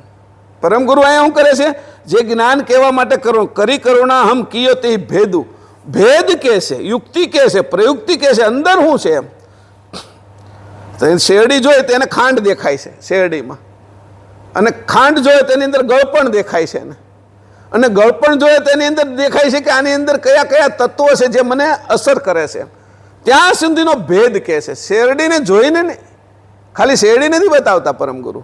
પરમ ગુરુ. અહીંયા શું કરે છે? જે જ્ઞાન કહેવા માટે કરી કરુણા હમ કિયો તે ભેદુ. ભેદ કે છે, યુક્તિ કે છે, પ્રયુક્તિ કે છે, અંદર શું છે એમ. તો શેરડી જોઈએ તેને ખાંડ દેખાય છે શેરડીમાં, અને ખાંડ જોઈએ તેની અંદર ગળપણ દેખાય છે ને, અને ગળપણ જોઈએ તેની અંદર દેખાય છે કે આની અંદર કયા કયા તત્વો છે જે મને અસર કરે છે. ત્યાં સુધીનો ભેદ કહે છે. શેરડીને જોઈને નહીં, ખાલી શેરડી નથી બતાવતા પરમ ગુરુ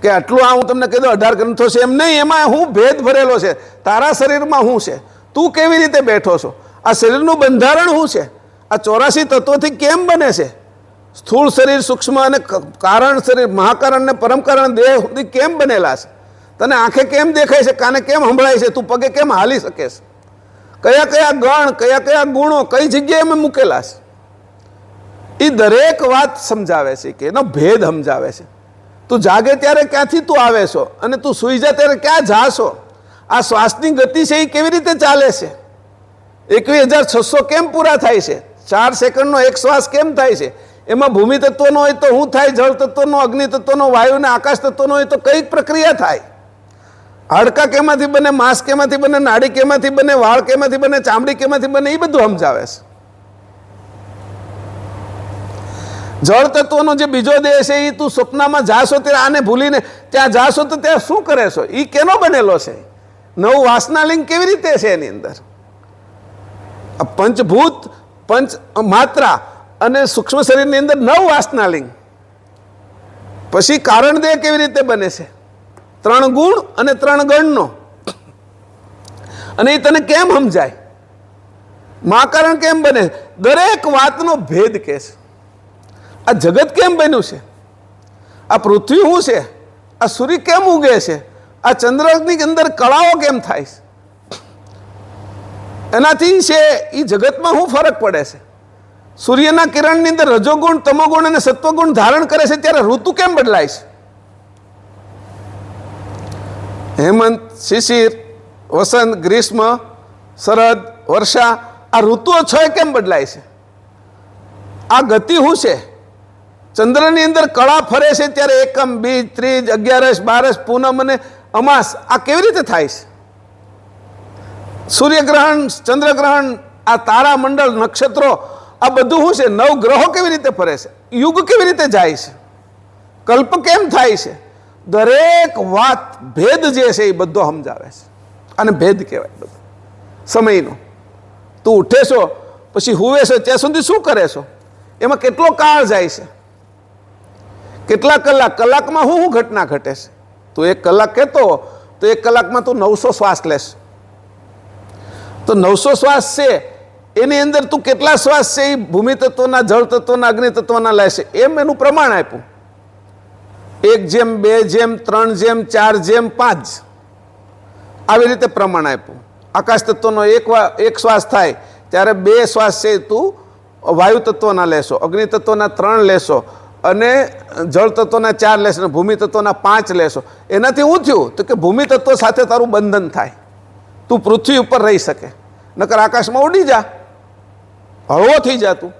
કે આટલું આ હું તમને કહી દઉં 18 ગ્રંથો છે એમ નહીં. એમાં હું ભેદ ભરેલો છે. તારા શરીરમાં શું છે, તું કેવી રીતે બેઠો છો, આ શરીરનું બંધારણ શું છે, આ 84 તત્વોથી કેમ બને છે, સ્થૂળ શરીર, સૂક્ષ્મ અને કારણ શરીર, મહાકારણ ને પરમકારણ દેહ સુધી કેમ બનેલા છે, તને આંખે કેમ દેખાય છે, કાને કેમ સંભળાય છે, તું પગે કેમ હાલી શકે છે, કયા કયા ગણ, કયા કયા ગુણો કઈ જગ્યાએ મેં મૂકેલા છે, એ દરેક વાત સમજાવે છે કે એનો ભેદ સમજાવે છે. તું જાગે ત્યારે ક્યાંથી તું આવે છો અને તું સૂઈ જા ત્યારે ક્યાં જાશો. આ શ્વાસની ગતિ છે એ કેવી રીતે ચાલે છે, 21,600 કેમ પૂરા થાય છે, 4 સેકન્ડનો એક શ્વાસ કેમ થાય છે, એમાં ભૂમિ તત્વનો હોય તો શું થાય, જળ તત્વનો, અગ્નિ તત્વનો, વાયુ ને આકાશ તત્વનો હોય તો કઈ પ્રક્રિયા થાય, હાડકા કેમાંથી બને, માંસ કેમાંથી બને, નાડી કેમાંથી બને, વાળ કેમાંથી બને, ચામડી કેમાંથી બને, એ બધું સમજાવે છે. જળ તત્વનો જે બીજો દેહ છે એ તું સ્વપ્નમાં જાશો ત્યારે આને ભૂલીને ત્યાં જાશો તો ત્યાં શું કરે છો, એ કેનો બનેલો છે, 9 વાસનાલિંગ કેવી રીતે છે એની અંદર, પંચભૂત, પંચ માત્રા અને સૂક્ષ્મ શરીરની અંદર 9 વાસનાલિંગ. પછી કારણ દેહ કેવી રીતે બને છે, 3 ગુણ અને 3 ગણનો, અને એ તને કેમ સમજાય, મહાકારણ કેમ બને, દરેક વાતનો ભેદ કહે છે. આ જગત કેમ બન્યું છે, આ પૃથ્વી શું છે, આ સૂર્ય કેમ ઉગે છે, આ ચંદ્રની અંદર કળાઓ કેમ થાય છે, એનાથી છે એ જગતમાં શું ફરક પડે છે, સૂર્યના કિરણની અંદર રજોગુણ, તમોગુણ અને સત્વગુણ ધારણ કરે છે ત્યારે ઋતુ કેમ બદલાય છે, હેમંત, શિશિર, વસંત, ગ્રીષ્મ, શરદ, વર્ષા, આ ઋતુઓ 6 કેમ બદલાય છે, આ ગતિ શું છે, ચંદ્રની અંદર કળા ફરે છે ત્યારે એકમ, બીજ, ત્રીજ, 11, 12, પૂનમ અને અમાસ આ કેવી રીતે થાય છે, સૂર્યગ્રહણ, ચંદ્રગ્રહણ, આ તારા મંડળ, નક્ષત્રો, આ બધું શું છે, 9 ગ્રહો કેવી રીતે ફરે છે, યુગ કેવી રીતે જાય છે, કલ્પ કેમ થાય છે, દરેક વાત ભેદ જે છે એ બધો સમજાવે છે. અને ભેદ કહેવાય બધો સમયનો. તું ઉઠે છો પછી હુવે છો ત્યાં સુધી શું કરે છો, એમાં કેટલો કાળ જાય છે, કેટલા કલાક, કલાકમાં શું ઘટના ઘટે છે, તું 1 કલાક કહેતો તો 1 કલાકમાં તું 900 શ્વાસ લેશ. તો 900 શ્વાસ છે એની અંદર તું કેટલા શ્વાસ છે એ ભૂમિ તત્વના, જળ તત્વના, અગ્નિ તત્વના લેશે એમ એનું પ્રમાણ આપ્યું. 1:2:3:4:5 આવી રીતે પ્રમાણ આપ્યું. આકાશ તત્વનો એક શ્વાસ થાય ત્યારે 2 શ્વાસ છે તું વાયુ તત્વના લેશો, અગ્નિ તત્વના 3 લેશો અને જળ તત્વના 4 લેશો, ભૂમિ તત્વના 5 લેશો. એનાથી શું થયું તો કે ભૂમિ તત્વ સાથે તારું બંધન થાય, તું પૃથ્વી ઉપર રહી શકે, નકર આકાશમાં ઉડી જા, હળવો થઈ જા તું.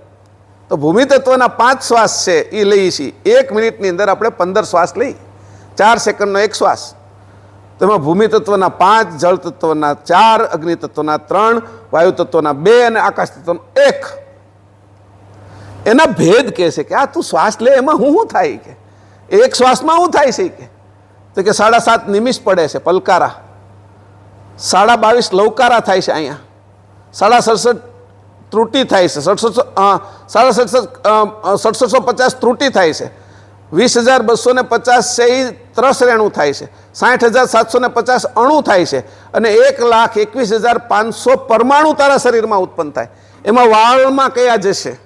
તો ભૂમિ તત્વના 5 શ્વાસ છે એ લઈએ છીએ. 1 મિનિટની અંદર આપણે 15 શ્વાસ લઈ, 4 સેકન્ડનો 1 શ્વાસ. તેમાં ભૂમિ તત્વના 5, જળ તત્વના 4, અગ્નિ તત્વના 3, વાયુ તત્વના 2 અને આકાશ તત્વનો 1. એના ભેદ કહે છે કે આ તું શ્વાસ લે એમાં શું થાય કે એક શ્વાસમાં શું થાય છે કે તો કે 7.5 નિમિષ પડે છે પલકારા, 22.5 લવકારા થાય છે, અહીંયા 67 ત્રુટિ થાય છે, 6750 ત્રુટિ થાય છે, 20,250 છે એ ત્રસ રેણુ થાય છે, 60,750 અણુ થાય છે અને 1,21,500 પરમાણુ તારા શરીરમાં ઉત્પન્ન થાય. એમાં વાળમાં કયા જશે,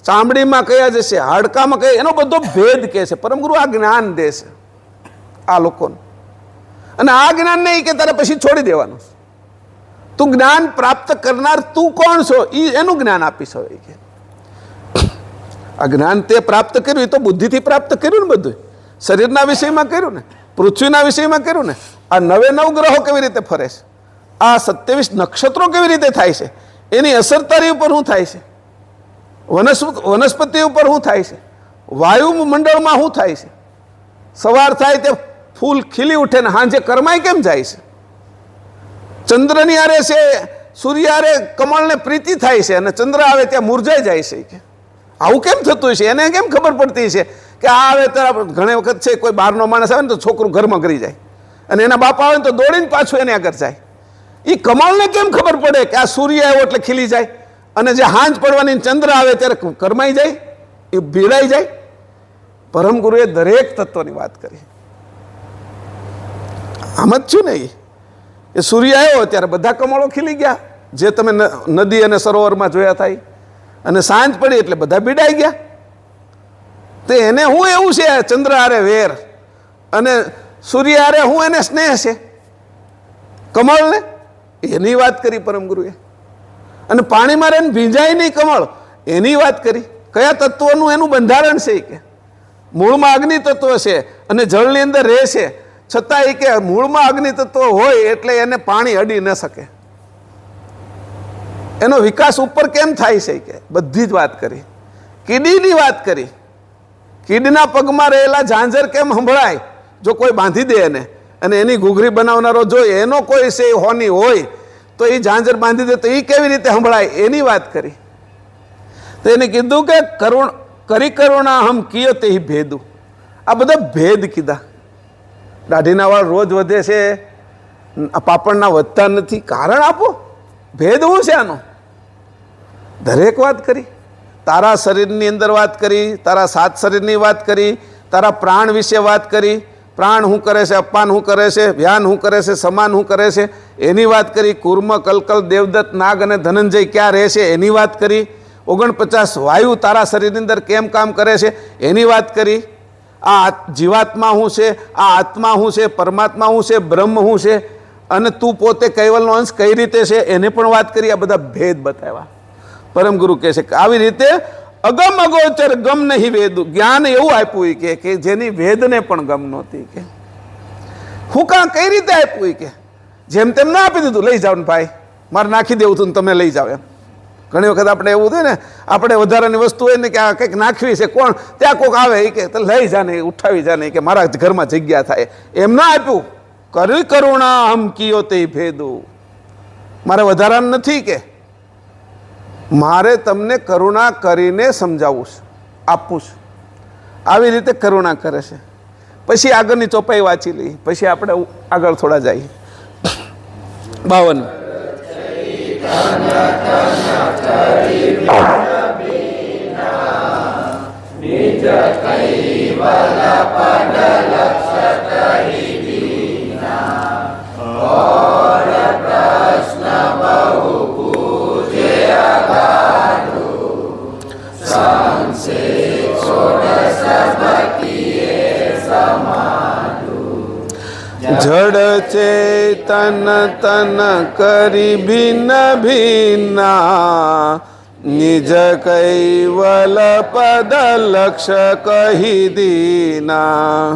ચામડીમાં કયા જશે, હાડકામાં કયા, એનો બધો ભેદ કહે છે. પરમગુરુ આ જ્ઞાન દે છે આ લોકોને. અને આ જ્ઞાન નહીં કે તારે પછી છોડી દેવાનું. તું જ્ઞાન પ્રાપ્ત કરનાર તું કોણ છો એનું જ્ઞાન આપીશ. હવે કે આ જ્ઞાન તે પ્રાપ્ત કર્યું એ તો બુદ્ધિથી પ્રાપ્ત કર્યું ને, બધું શરીરના વિષયમાં કર્યું ને, પૃથ્વીના વિષયમાં કર્યું ને. આ 9 ગ્રહો કેવી રીતે ફરે છે, આ 27 નક્ષત્રો કેવી રીતે થાય છે, એની અસર તારી ઉપર શું થાય છે, વનસ્પતિ ઉપર શું થાય છે, વાયુમંડળમાં શું થાય છે. સવાર થાય તે ફૂલ ખીલી ઉઠે ને સાંજે કરમાઈ કેમ જાય છે. ચંદ્રની આરે છે, સૂર્ય આરે કમળને પ્રીતિ થાય છે અને ચંદ્ર આવે ત્યાં મુરઝાઈ જાય છે. કે આવું કેમ થતું છે, એને કેમ ખબર પડતી છે કે આ આવે ત્યારે ઘણી વખત છે કોઈ બહારનો માણસ આવે ને તો છોકરું ઘરમાં કરી જાય અને એના બાપા આવે ને તો દોડીને પાછું એને આગળ જાય. એ કમળને કેમ ખબર પડે કે આ સૂર્ય આવ્યો એટલે ખીલી જાય અને જે હાંજ પડવાની ચંદ્ર આવે ત્યારે કરમાઈ જાય, એ ભીડાઈ જાય. પરમ ગુરુએ દરેક તત્વની વાત કરી. આમ જ છું ને, એ સૂર્ય આવ્યો ત્યારે બધા કમળો ખીલી ગયા જે તમે નદી અને સરોવરમાં જોયા થાય, અને સાંજ પડી એટલે બધા બીડાઈ ગયા. તો એને હું એવું છે ચંદ્ર હારે વેર અને સૂર્ય હારે હું એને સ્નેહ છે કમળને, એની વાત કરી પરમ ગુરુએ. અને પાણીમાં રહીને ભીંજાય નહીં કમળ, એની વાત કરી. કયા તત્વોનું એનું બંધારણ છે કે મૂળમાં અગ્નિ તત્વ છે અને જળની અંદર રહે છે, છતાં એ કે મૂળમાં અગ્નિ તત્વ હોય એટલે એને પાણી અડી ન શકે. એનો વિકાસ ઉપર કેમ થાય છે કે બધી જ વાત કરી. કીડીની વાત કરી, કીડીના પગમાં રહેલા ઝાંઝર કેમ સંભળાય જો કોઈ બાંધી દે એને, અને એની ઘૂઘરી બનાવનારો જોઈએ એનો કોઈ છે હોની હોય તો એ ઝાંઝર બાંધી દે તો એ કેવી રીતે સંભળાય એની વાત કરી. તો એને કીધું કે કરુણા હમ કિયો તે ભેદું. આ બધા ભેદ કીધા. દાઢીના વાળ રોજ વધે છે, પાપડના વધતા નથી, કારણ આપો. ભેદ શું છે આનો? દરેક વાત કરી. તારા શરીરની અંદર વાત કરી, તારા 7 શરીરની વાત કરી, તારા પ્રાણ વિશે વાત કરી. પ્રાણ શું કરે છે, અપાન શું કરે છે, વ્યાન શું કરે છે, સમાન શું કરે છે એની વાત કરી. કુર્મ, કલકલ, દેવદત્ત, નાગ અને ધનંજય ક્યાં રહે છે એની વાત કરી. 49 વાયુ તારા શરીરની અંદર કેમ કામ કરે છે એની વાત કરી. આ જીવાત્મા શું છે, આ આત્મા શું છે, પરમાત્મા શું છે, બ્રહ્મ શું છે, અને તું પોતે કૈવલનો અંશ કઈ રીતે છે એને પણ વાત કરી. આ બધા ભેદ બતાવ્યા. પરમ ગુરુ કહે છે કે આવી રીતે અગમ અગોચર ગમ નહીં વેદું. જ્ઞાન એવું આપ્યું કે જેની વેદને પણ ગમ નહોતી. કે હું કઈ રીતે આપ્યું કે જેમ તેમ ના આપી દીધું, લઈ જાઓ ને ભાઈ, મારે નાખી દેવું હતું ને તમે લઈ જાઓ એમ. ઘણી વખત આપણે એવું થાય ને, આપણે વધારાની વસ્તુ હોય ને કે આ કંઈક નાખવી છે, કોણ ત્યાં કોઈક આવે એ કે લઈ જા ને, ઉઠાવી જા ને, કે મારા ઘરમાં જગ્યા થાય, એમ ના આપ્યું. કરી કરુણા હમ કિયો તે ભેદું. મારે વધારાનું નથી કે મારે તમને કરુણા કરીને સમજાવવું છે, આપવું છે. આવી રીતે કરુણા કરે છે. પછી આગળની ચોપાઈ વાંચી લઈ, પછી આપણે આગળ થોડા જઈએ. 52 નિજ કૈવલ પદ લક્ષ જડ ચેતન તન કરી ભિન્ન ભિન્ના નિજ કૈવલ પદ લક્ષ્ય કહી દીના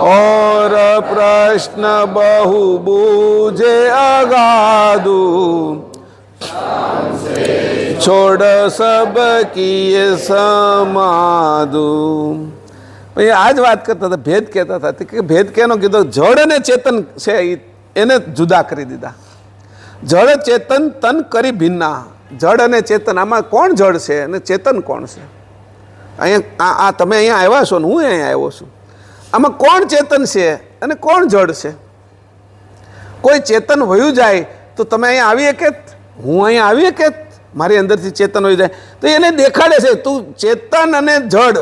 और प्रश्न बहु बूझे अगाधु छोड़ सब किए समाधु પછી આ જ વાત કરતા હતા, ભેદ કહેતા હતા કે ભેદ કેનો કીધો? જળ અને ચેતન છે એને જુદા કરી દીધા. જળ ચેતન તન કરી ભિન્ના. જળ અને ચેતન, આમાં કોણ જળ છે અને ચેતન કોણ છે? અહીંયા આ તમે અહીંયા આવ્યા છો ને હું અહીંયા આવ્યો છું, આમાં કોણ ચેતન છે અને કોણ જડ છે? કોઈ ચેતન વયું જાય તો તમે અહીંયા આવીએ કે હું અહીંયા આવીએ કે મારી અંદરથી ચેતન વયું જાય તો એને દેખાડે છે તું ચેતન અને જડ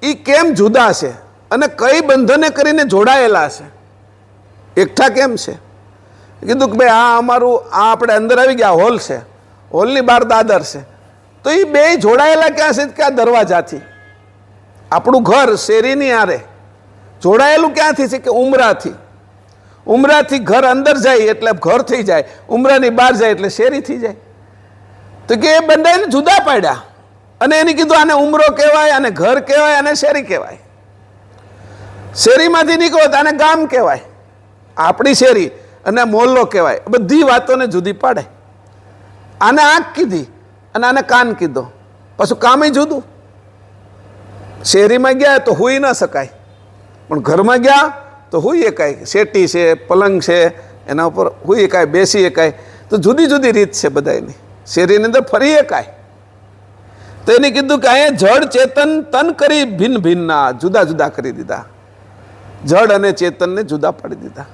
એ કેમ જુદા છે અને કઈ બંધને કરીને જોડાયેલા છે, એકઠા કેમ છે. કીધું કે ભાઈ આ અમારું આ આપણે અંદર આવી ગયા, હોલ છે, હોલની બહાર દાદર છે, તો એ બે જોડાયેલા ક્યાં છે કે આ દરવાજાથી. આપણું ઘર શેરીની આરે જોડાયેલું ક્યાંથી છે કે ઉમરાથી. ઉમરાથી ઘર અંદર જાય એટલે ઘર થઈ જાય, ઉમરાની બહાર જાય એટલે શેરી થઈ જાય. તો કે એ બંનેને જુદા પાડ્યા અને એને કીધું આને ઉમરો કહેવાય, આને ઘર કહેવાય, આને શેરી કહેવાય. શેરીમાંથી નીકળો તો આને ગામ કહેવાય, આપણી શેરી, અને મોહલ્લો કહેવાય. બધી વાતોને જુદી પાડે. આને આંખ કીધી અને આને કાન કીધો, પાછું કામ જુદું. શેરીમાં ગયા તો હુઈ ન શકાય, પણ ઘરમાં ગયા તો હુઈ એકાય. શેટી છે, પલંગ છે, એના ઉપર હુઈ એકાય, બેસી એકાય. તો જુદી જુદી રીત છે બધાની. શેરીની અંદર ફરી એકાય. તો એને કીધું કે અહીંયા જડ ચેતન તન કરી ભિન્ન ભિન્ના, જુદા જુદા કરી દીધા. જડ અને ચેતનને જુદા પાડી દીધા.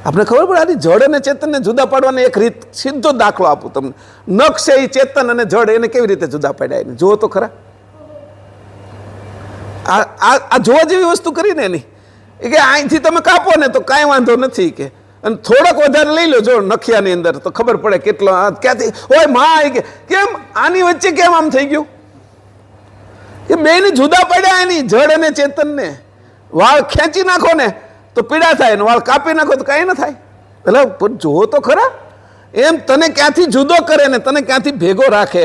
આપણે ખબર પડે આની જડ અને ચેતનને જુદા પાડવાની એક રીત, સીધો દાખલો આપું તમને. નખ છે એ ચેતન અને જડ એને કેવી રીતે જુદા પાડ્યા એને જુઓ તો ખરા. આ જોવા જેવી વસ્તુ કરીને એની એ કે અહીંથી તમે કાપો ને તો કાંઈ વાંધો નથી કે, અને થોડોક વધારે લઈ લો જો નખિયાની અંદર તો ખબર પડે કેટલો ક્યાંથી ઓય માં કે કેમ આની વચ્ચે કેમ આમ થઈ ગયું. એ બેને જુદા પડ્યા એની જડ અને ચેતનને. વાળ ખેંચી નાખો ને તો પીડા થાય ને વાળ કાપી નાખો તો કાંઈ ન થાય. એટલે પણ જુઓ તો ખરા એમ તને ક્યાંથી જુદો કરે ને તને ક્યાંથી ભેગો રાખે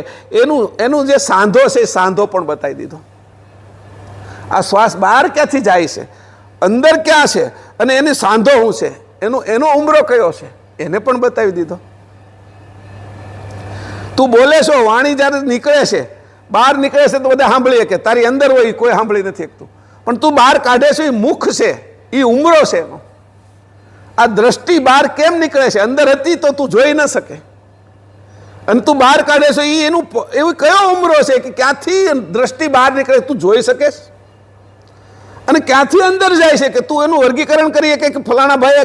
એનું જે સાંધો છે એ સાંધો પણ બતાવી દીધો. આ શ્વાસ બહાર ક્યાંથી જાય છે, અંદર ક્યાં છે, અને એની સાંધો શું છે, એનો ઉમરો કયો છે એને પણ બતાવી દીધો. તું બોલે છો, વાણી જ્યારે નીકળે છે, બહાર નીકળે છે તો બધા સાંભળીએ કે તારી અંદર હોય કોઈ સાંભળી નથી શકતું, પણ તું બહાર કાઢે છે એ મુખ છે, એ ઉમરો છે એનો. આ દ્રષ્ટિ બહાર કેમ નીકળે છે, અંદર હતી તો તું જોઈ ન શકે, અને તું બહાર કાઢે છે એ એનું એવું કયો ઉમરો છે કે ક્યાંથી દ્રષ્ટિ બહાર નીકળે તું જોઈ શકે, અને ક્યાંથી અંદર જાય છે કે તું એનું વર્ગીકરણ કરીએ કે ફલાણા ભાઈએ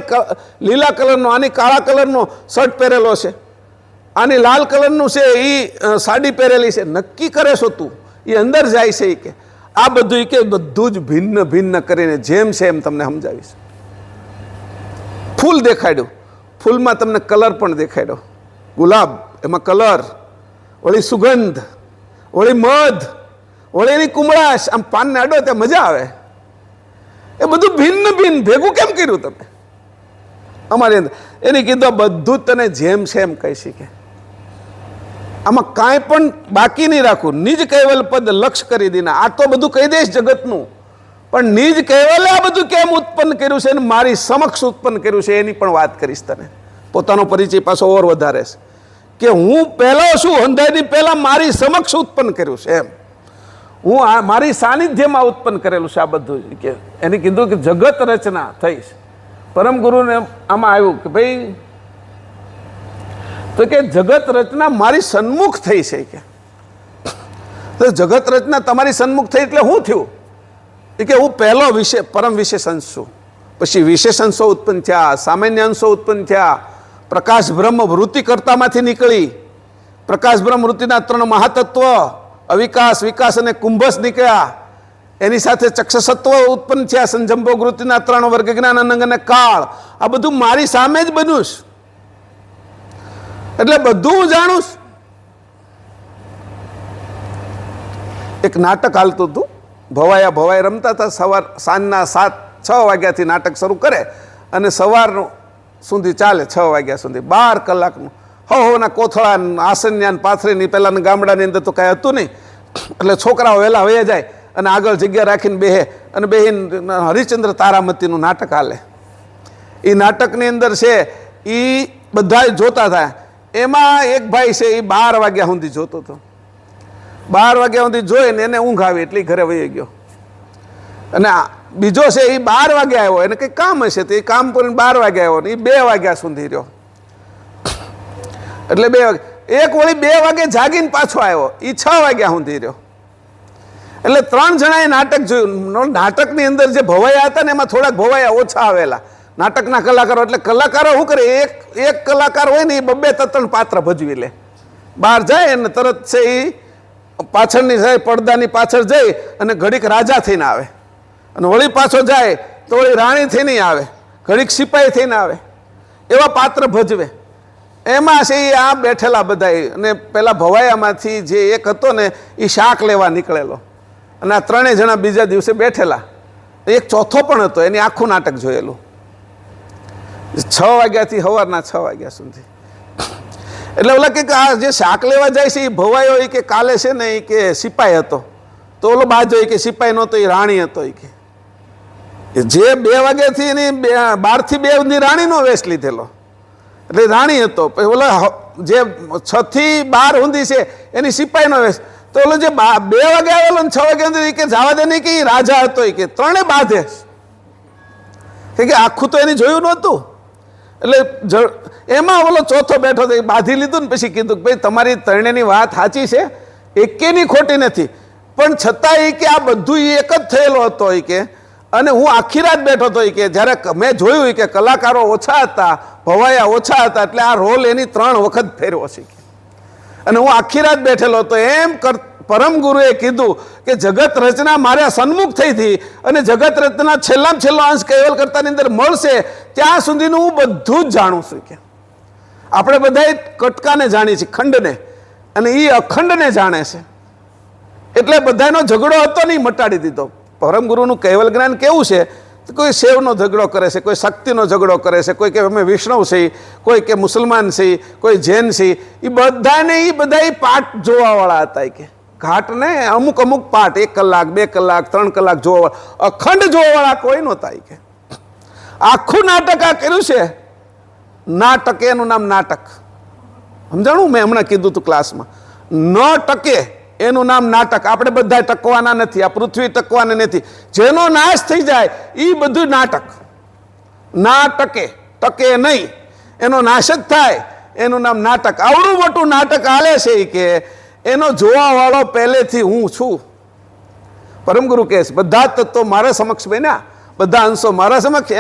લીલા કલરનો, આની કાળા કલરનો શર્ટ પહેરેલો છે, આની લાલ કલરનું છે એ સાડી પહેરેલી છે, નક્કી કરે છો તું. એ અંદર જાય છે કે આ બધું કે બધું જ ભિન્ન ભિન્ન કરીને જેમ છે એમ તમને સમજાવીશ. ફૂલ દેખાડ્યું, ફૂલમાં તમને કલર પણ દેખાડ્યો. ગુલાબ એમાં કલર, વળી સુગંધ, વળી મધ, વળી એની કુમળાશ, આમ પાનને અડો ત્યાં મજા આવે. એ બધું ભિન્ન ભિન્ન ભેગું કેમ કર્યું તમે અમારી અંદર? એને કીધું બધું તને જેમ છે એમ કહી શીખે, આમાં કાંઈ પણ બાકી નહીં રાખવું. નિજ કૈવલ પદ લક્ષ કરી દીના. આ તો બધું કહી દઈશ જગતનું, પણ નિજ કૈવલે આ બધું કેમ ઉત્પન્ન કર્યું છે અને મારી સમક્ષ ઉત્પન્ન કર્યું છે એની પણ વાત કરીશ તને. પોતાનો પરિચય પાછો ઓર વધારે છે કે હું પહેલો છું, અંધારી પહેલા મારી સમક્ષ ઉત્પન્ન કર્યું છે એમ. હું મારી સાનિધ્યમાં ઉત્પન્ન કરેલું છે આ બધું. કે એને કીધું કે જગત રચના થઈ. પરમ ગુરુને આમાં આવ્યું કે ભાઈ તો કે જગત રચના મારી સન્મુખ થઈ છે કે. તો જગત રચના તમારી સન્મુખ થઈ એટલે શું થયું? કે હું પહેલો પરમ વિશેષ અંશ છું, પછી વિશેષ અંશો ઉત્પન્ન થયા, સામાન્ય અંશો ઉત્પન્ન થયા, પ્રકાશ બ્રહ્મ વૃત્તિ કર્તામાંથી નીકળી, પ્રકાશ બ્રહ્મ વૃત્તિના 3 મહાતત્વ અવિકાસ, વિકાસ અને કુંભસ નીકળ્યા. એની સાથે ચક્ષસત્વ ઉત્પન્ન થયા, સંજંભોગ વૃત્તિના 3 વર્ગ, જ્ઞાન, અનંગ અને કાળ. આ બધું મારી સામે જ બન્યું છે, એટલે બધું હું જાણું છું. એક નાટક હાલતું હતું. ભવાઈ રમતા હતા. સાંજના 6 વાગ્યાથી નાટક શરૂ કરે અને સવારનું સુધી ચાલે 6 વાગ્યા સુધી, 12 કલાકનું. હોના કોથળા આસન્યા પાથરીની પહેલાંના ગામડાની અંદર તો કાંઈ હતું નહીં, એટલે છોકરાઓ વહેલા વયા જાય અને આગળ જગ્યા રાખીને બેહે અને બેહીને હરિશ્ચંદ્ર તારામતીનું નાટક હાલે. એ નાટકની અંદર છે એ બધા જોતા હતા. એમાં એક ભાઈ છે એ 12 વાગ્યા સુધી જોતો હતો. 12 વાગ્યા સુધી જોઈને એને ઊંઘ આવી એટલે ઘરે વહી ગયો. અને બીજો છે એ 12 વાગે આવ્યો, એને કંઈ કામ હશે તો એ કામ કરીને 12 વાગે આવ્યો ને એ 2 વાગ્યા સુધી રહ્યો. એટલે 2 વાગે એક વળી 2 વાગે જાગીને પાછો આવ્યો, એ 6 વાગ્યા સુધી રહ્યો. એટલે 3 જણાએ નાટક જોયું. નાટકની અંદર જે ભવાયા હતા ને એમાં થોડાક ભવાયા ઓછા આવેલા નાટકના કલાકારો. એટલે કલાકારો શું કરે, એક કલાકાર હોય ને એ 2-3 પાત્ર ભજવી લે. બહાર જાય અને તરત છે એ પાછળની સાહેબ પડદાની પાછળ જઈ અને ઘડીક રાજા થઈને આવે અને વળી પાછો જાય તો વળી રાણી થઈને આવે, ઘડીક સિપાહી થઈને આવે, એવા પાત્ર ભજવે. એમાં છે એ આ બેઠેલા બધા અને પેલા ભવાયામાંથી જે એક હતો ને એ શાક લેવા નીકળેલો અને આ 3 જણા બીજા દિવસે બેઠેલા. એક ચોથો પણ હતો, એની આખું નાટક જોયેલું 6 વાગ્યાથી સવારના 6 વાગ્યા સુધી. એટલે ઓલા કે આ જે શાક લેવા જાય છે એ ભવાયો એ કે કાલે છે ને એ કે સિપાઈ હતો, તો ઓલો બાજો એ કે સિપાઈ નહોતો એ રાણી હતો. એ કે જે 2 વાગ્યાથી એની 12 થી 2 ની રાણીનો વેશ લીધેલો એટલે રાણી હતો. પછી ઓલા જે 6 થી 12 સુધી છે એની સિપાહીનો વેશ. તો ઓલો જે 2 વાગે આવેલો ને 6 વાગ્યા સુધી કે જવા દે નહીં કે એ રાજા હતો. એ કે 3 બાંધે કે આખું તો એને જોયું નહોતું. એટલે એમાં ઓલો ચોથો બેઠો હતો, એ બાંધી લીધું ને પછી કીધું કે ભાઈ તમારી 3ની વાત સાચી છે, એકેની ખોટી નથી, પણ છતાં એ કે આ બધું એક જ થયેલો હતો. એ કે અને હું આખી રાત બેઠો હતો. કે જ્યારે મેં જોયું કે કલાકારો ઓછા હતા, ભવાયા ઓછા હતા, એટલે આ રોલ એની 3 વખત ફેરવો છે. અને હું આખી રાત બેઠેલો હતો. એમ પરમ ગુરુએ કીધું કે જગત રચના મારા સન્મુખ થઈ હતી અને જગત રચના છેલ્લામાં છેલ્લો અંશ કૈવલ કરતાની અંદર મળશે ત્યાં સુધીનું હું બધું જ જાણું છું. કે આપણે બધા કટકાને જાણીએ છીએ, ખંડને, અને એ અખંડને જાણે છે. એટલે બધાનો ઝઘડો હતો નહીં, મટાડી દીધો. પરમ ગુરુનું કૈવલ જ્ઞાન કેવું છે, કોઈ શૈવનો ઝઘડો કરે છે, કોઈ શક્તિનો ઝઘડો કરે છે, કોઈ કે અમે વૈષ્ણવ છીએ, કોઈ કે મુસલમાન છીએ, કોઈ જૈન છીએ. એ બધા પાઠ જોવાવાળા હતા. કે ઘાટને અમુક પાઠ 1 કલાક 2 કલાક 3 કલાક જોવાવાળા, અખંડ જોવાવાળા કોઈ નહોતા. કે આખું નાટક આ કર્યું છે. નાટક એનું નામ નાટક, સમજાણું? મેં હમણાં કીધું હતું ક્લાસમાં, ન ટકે એનું નામ નાટક. આપણે બધા ટકવાના નથી, આ પૃથ્વી ટકવાની નથી. જેનો નાશ થઈ જાય એ બધું નાટક. ના ટકે નહીં, એનો નાશ જ થાય, એનું નામ નાટક. આવડું મોટું નાટક હાલે છે કે એનો જોવા વાળો પહેલેથી હું છું. પરમગુરુ કહે છે બધા તત્વો મારા સમક્ષ બન્યા, બધા અંશો મારા સમક્ષ.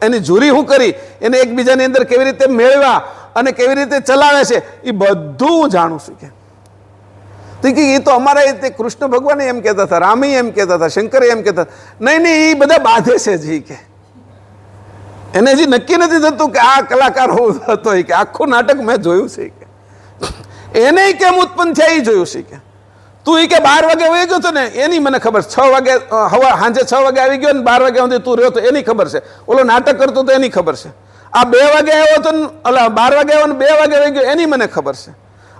એની જુરી હું કરી, એને એકબીજાની અંદર કેવી રીતે મેળવ્યા અને કેવી રીતે ચલાવે છે એ બધું હું જાણું છું. કે એ તો અમારા તે કૃષ્ણ ભગવાન એમ કહેતા હતા, રામે એમ કહેતા હતા, શંકરે એમ કહેતા. નહીં એ બધા બાંધે છે જી. કે એને હજી નક્કી નથી થતું કે આ કલાકાર હોવો હતો. કે આખું નાટક મેં જોયું છે. કે એને કેમ ઉત્પન્ન થયા એ જોયું છે. કે તું કે 12 વાગે વહી ગયો હતો ને એની મને ખબર, 6 વાગે સાંજે 6 વાગે આવી ગયો ને 12 વાગ્યા સુધી તું રહ્યો તો એની ખબર છે. ઓલો નાટક કરતો તો એની ખબર છે. આ 2 વાગે આવ્યો હતો ને 12 વાગે આવ્યો ને 2 વાગે વહી ગયો એની મને ખબર છે.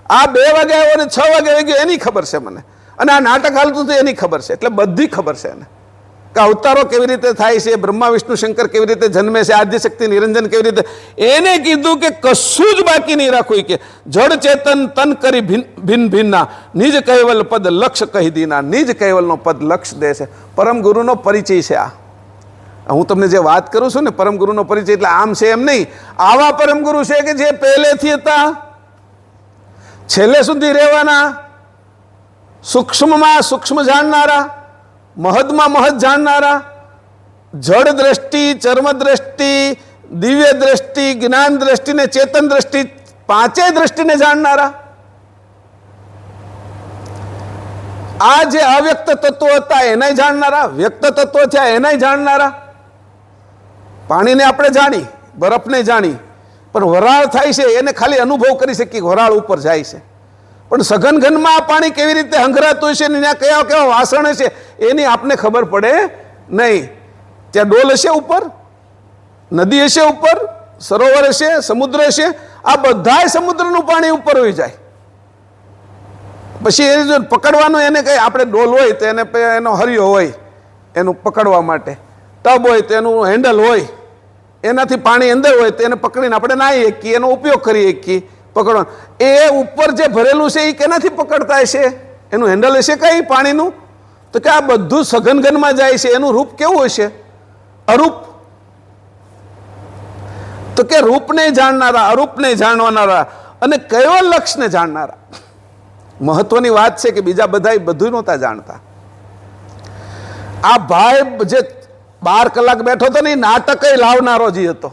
આ 2 વાગે આવ્યો ને 6 વાગે વહી ગયો એની ખબર છે મને. અને આ નાટક હાલતું હતું એની ખબર છે. એટલે બધી ખબર છે એને કે અવતારો કેવી રીતે થાય છે, બ્રહ્મા વિષ્ણુ શંકર કેવી રીતે જન્મે છે, આદ્યશક્તિ નિરંજન કેવી રીતે. એને કીધું કે કશું જ બાકી નહીં રાખવું. કે જડ ચેતન તન કરી ભિન્ન ભિન્ના, નિજ કૈવલ પદ લક્ષ કહી દીના. નિજ કૈવલનો પદ લક્ષ દે છે. પરમ ગુરુનો પરિચય છે આ. હું તમને જે વાત કરું છું ને પરમ ગુરુનો પરિચય, એટલે આમ છે એમ નહીં. આવા પરમ ગુરુ છે કે જે પહેલેથી હતા, છેલ્લે સુધી રહેવાના, સૂક્ષ્મમાં સૂક્ષ્મ જાણનારા, મહદમાં મહદ જાણનારા, જડ દ્રષ્ટિ, ચર્મ દ્રષ્ટિ, દિવ્ય દ્રષ્ટિ, જ્ઞાન દ્રષ્ટિ ને ચેતન દ્રષ્ટિ, 5 દ્રષ્ટિને જાણનારા. આ જે અવ્યક્ત તત્વો હતા એનાય જાણનારા, વ્યક્ત તત્વો છે એનાય જાણનારા. પાણીને આપણે જાણી, બરફને જાણી, પણ વરાળ થાય છે એને ખાલી અનુભવ કરી શકીએ, વરાળ ઉપર જાય છે. પણ સઘન ઘનમાં આ પાણી કેવી રીતે હંગરાતું હશે ને ત્યાં કયા કેવા વાસણ હશે એની આપને ખબર પડે નહીં. ત્યાં ડોલ હશે ઉપર, નદી હશે ઉપર, સરોવર હશે, સમુદ્ર હશે, આ બધાય સમુદ્રનું પાણી ઉપર હોઈ જાય. પછી એ જો પકડવાનું એને કઈ આપણે ડોલ હોય તો એને એનો હરિયો હોય એનું પકડવા માટે, ટબ હોય તો એનું હેન્ડલ હોય, એનાથી પાણી અંદર હોય તો એને પકડીને આપણે નાહી શકીએ, એનો ઉપયોગ કરી શકીએ પકડવાનું. એ ઉપર જે ભરેલું છે એ કેનાથી પકડતા હશે? એનું હેન્ડલ હશે કઈ પાણીનું? તો કે આ બધું સઘનઘનમાં જાય છે. એનું રૂપ કેવું હશે? અરૂપ. તો કે રૂપને જાણનારા, અરૂપને જાણવાના અને કયો લક્ષને જાણનારા. મહત્વની વાત છે કે બીજા બધા બધું નહોતા જાણતા. આ ભાઈ જે 12 કલાક બેઠો હતો ને, નાટક લાવનારો જ હતો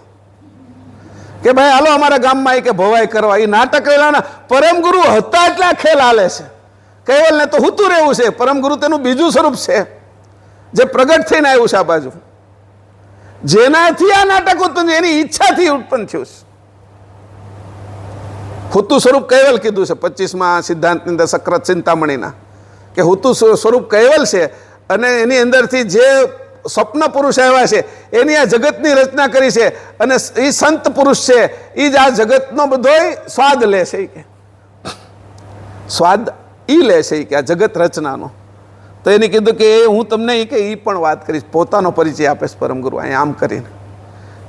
કે ભાઈ હાલો અમારા ગામમાં કે ભવાઈ કરવા. એ નાટક લાવના પરમ ગુરુ હતા એટલા ખેલ હાલે છે. કૈવલ ને તો હુતું રહેવું છે. પરમ ગુરુ તેનું બીજું સ્વરૂપ છે જે પ્રગટ થઈને આવ્યું છે આ બાજુ. જેનાથી આ નાટક ઉત્પન્ન, એની ઈચ્છાથી ઉત્પન્ન થયું છે. હુતું સ્વરૂપ કૈવલ કીધું છે 25મા સિદ્ધાંતની અંદર સક્રત ચિંતામણીના, કે હુતું સ્વરૂપ કૈવલ છે અને એની અંદરથી જે સ્વપ્ન પુરુષ આવ્યા છે એની આ જગતની રચના કરી છે અને એ સંત પુરુષ છે એ જ આ જગતનો બધો સ્વાદ લે છે. કે સ્વાદ ઈ લે છે કે આ જગત રચનાનો. તો એને કીધું કે હું તમને કે એ પણ વાત કરીશ, પોતાનો પરિચય આપે છે પરમ ગુરુ અહીંયા આમ કરીને.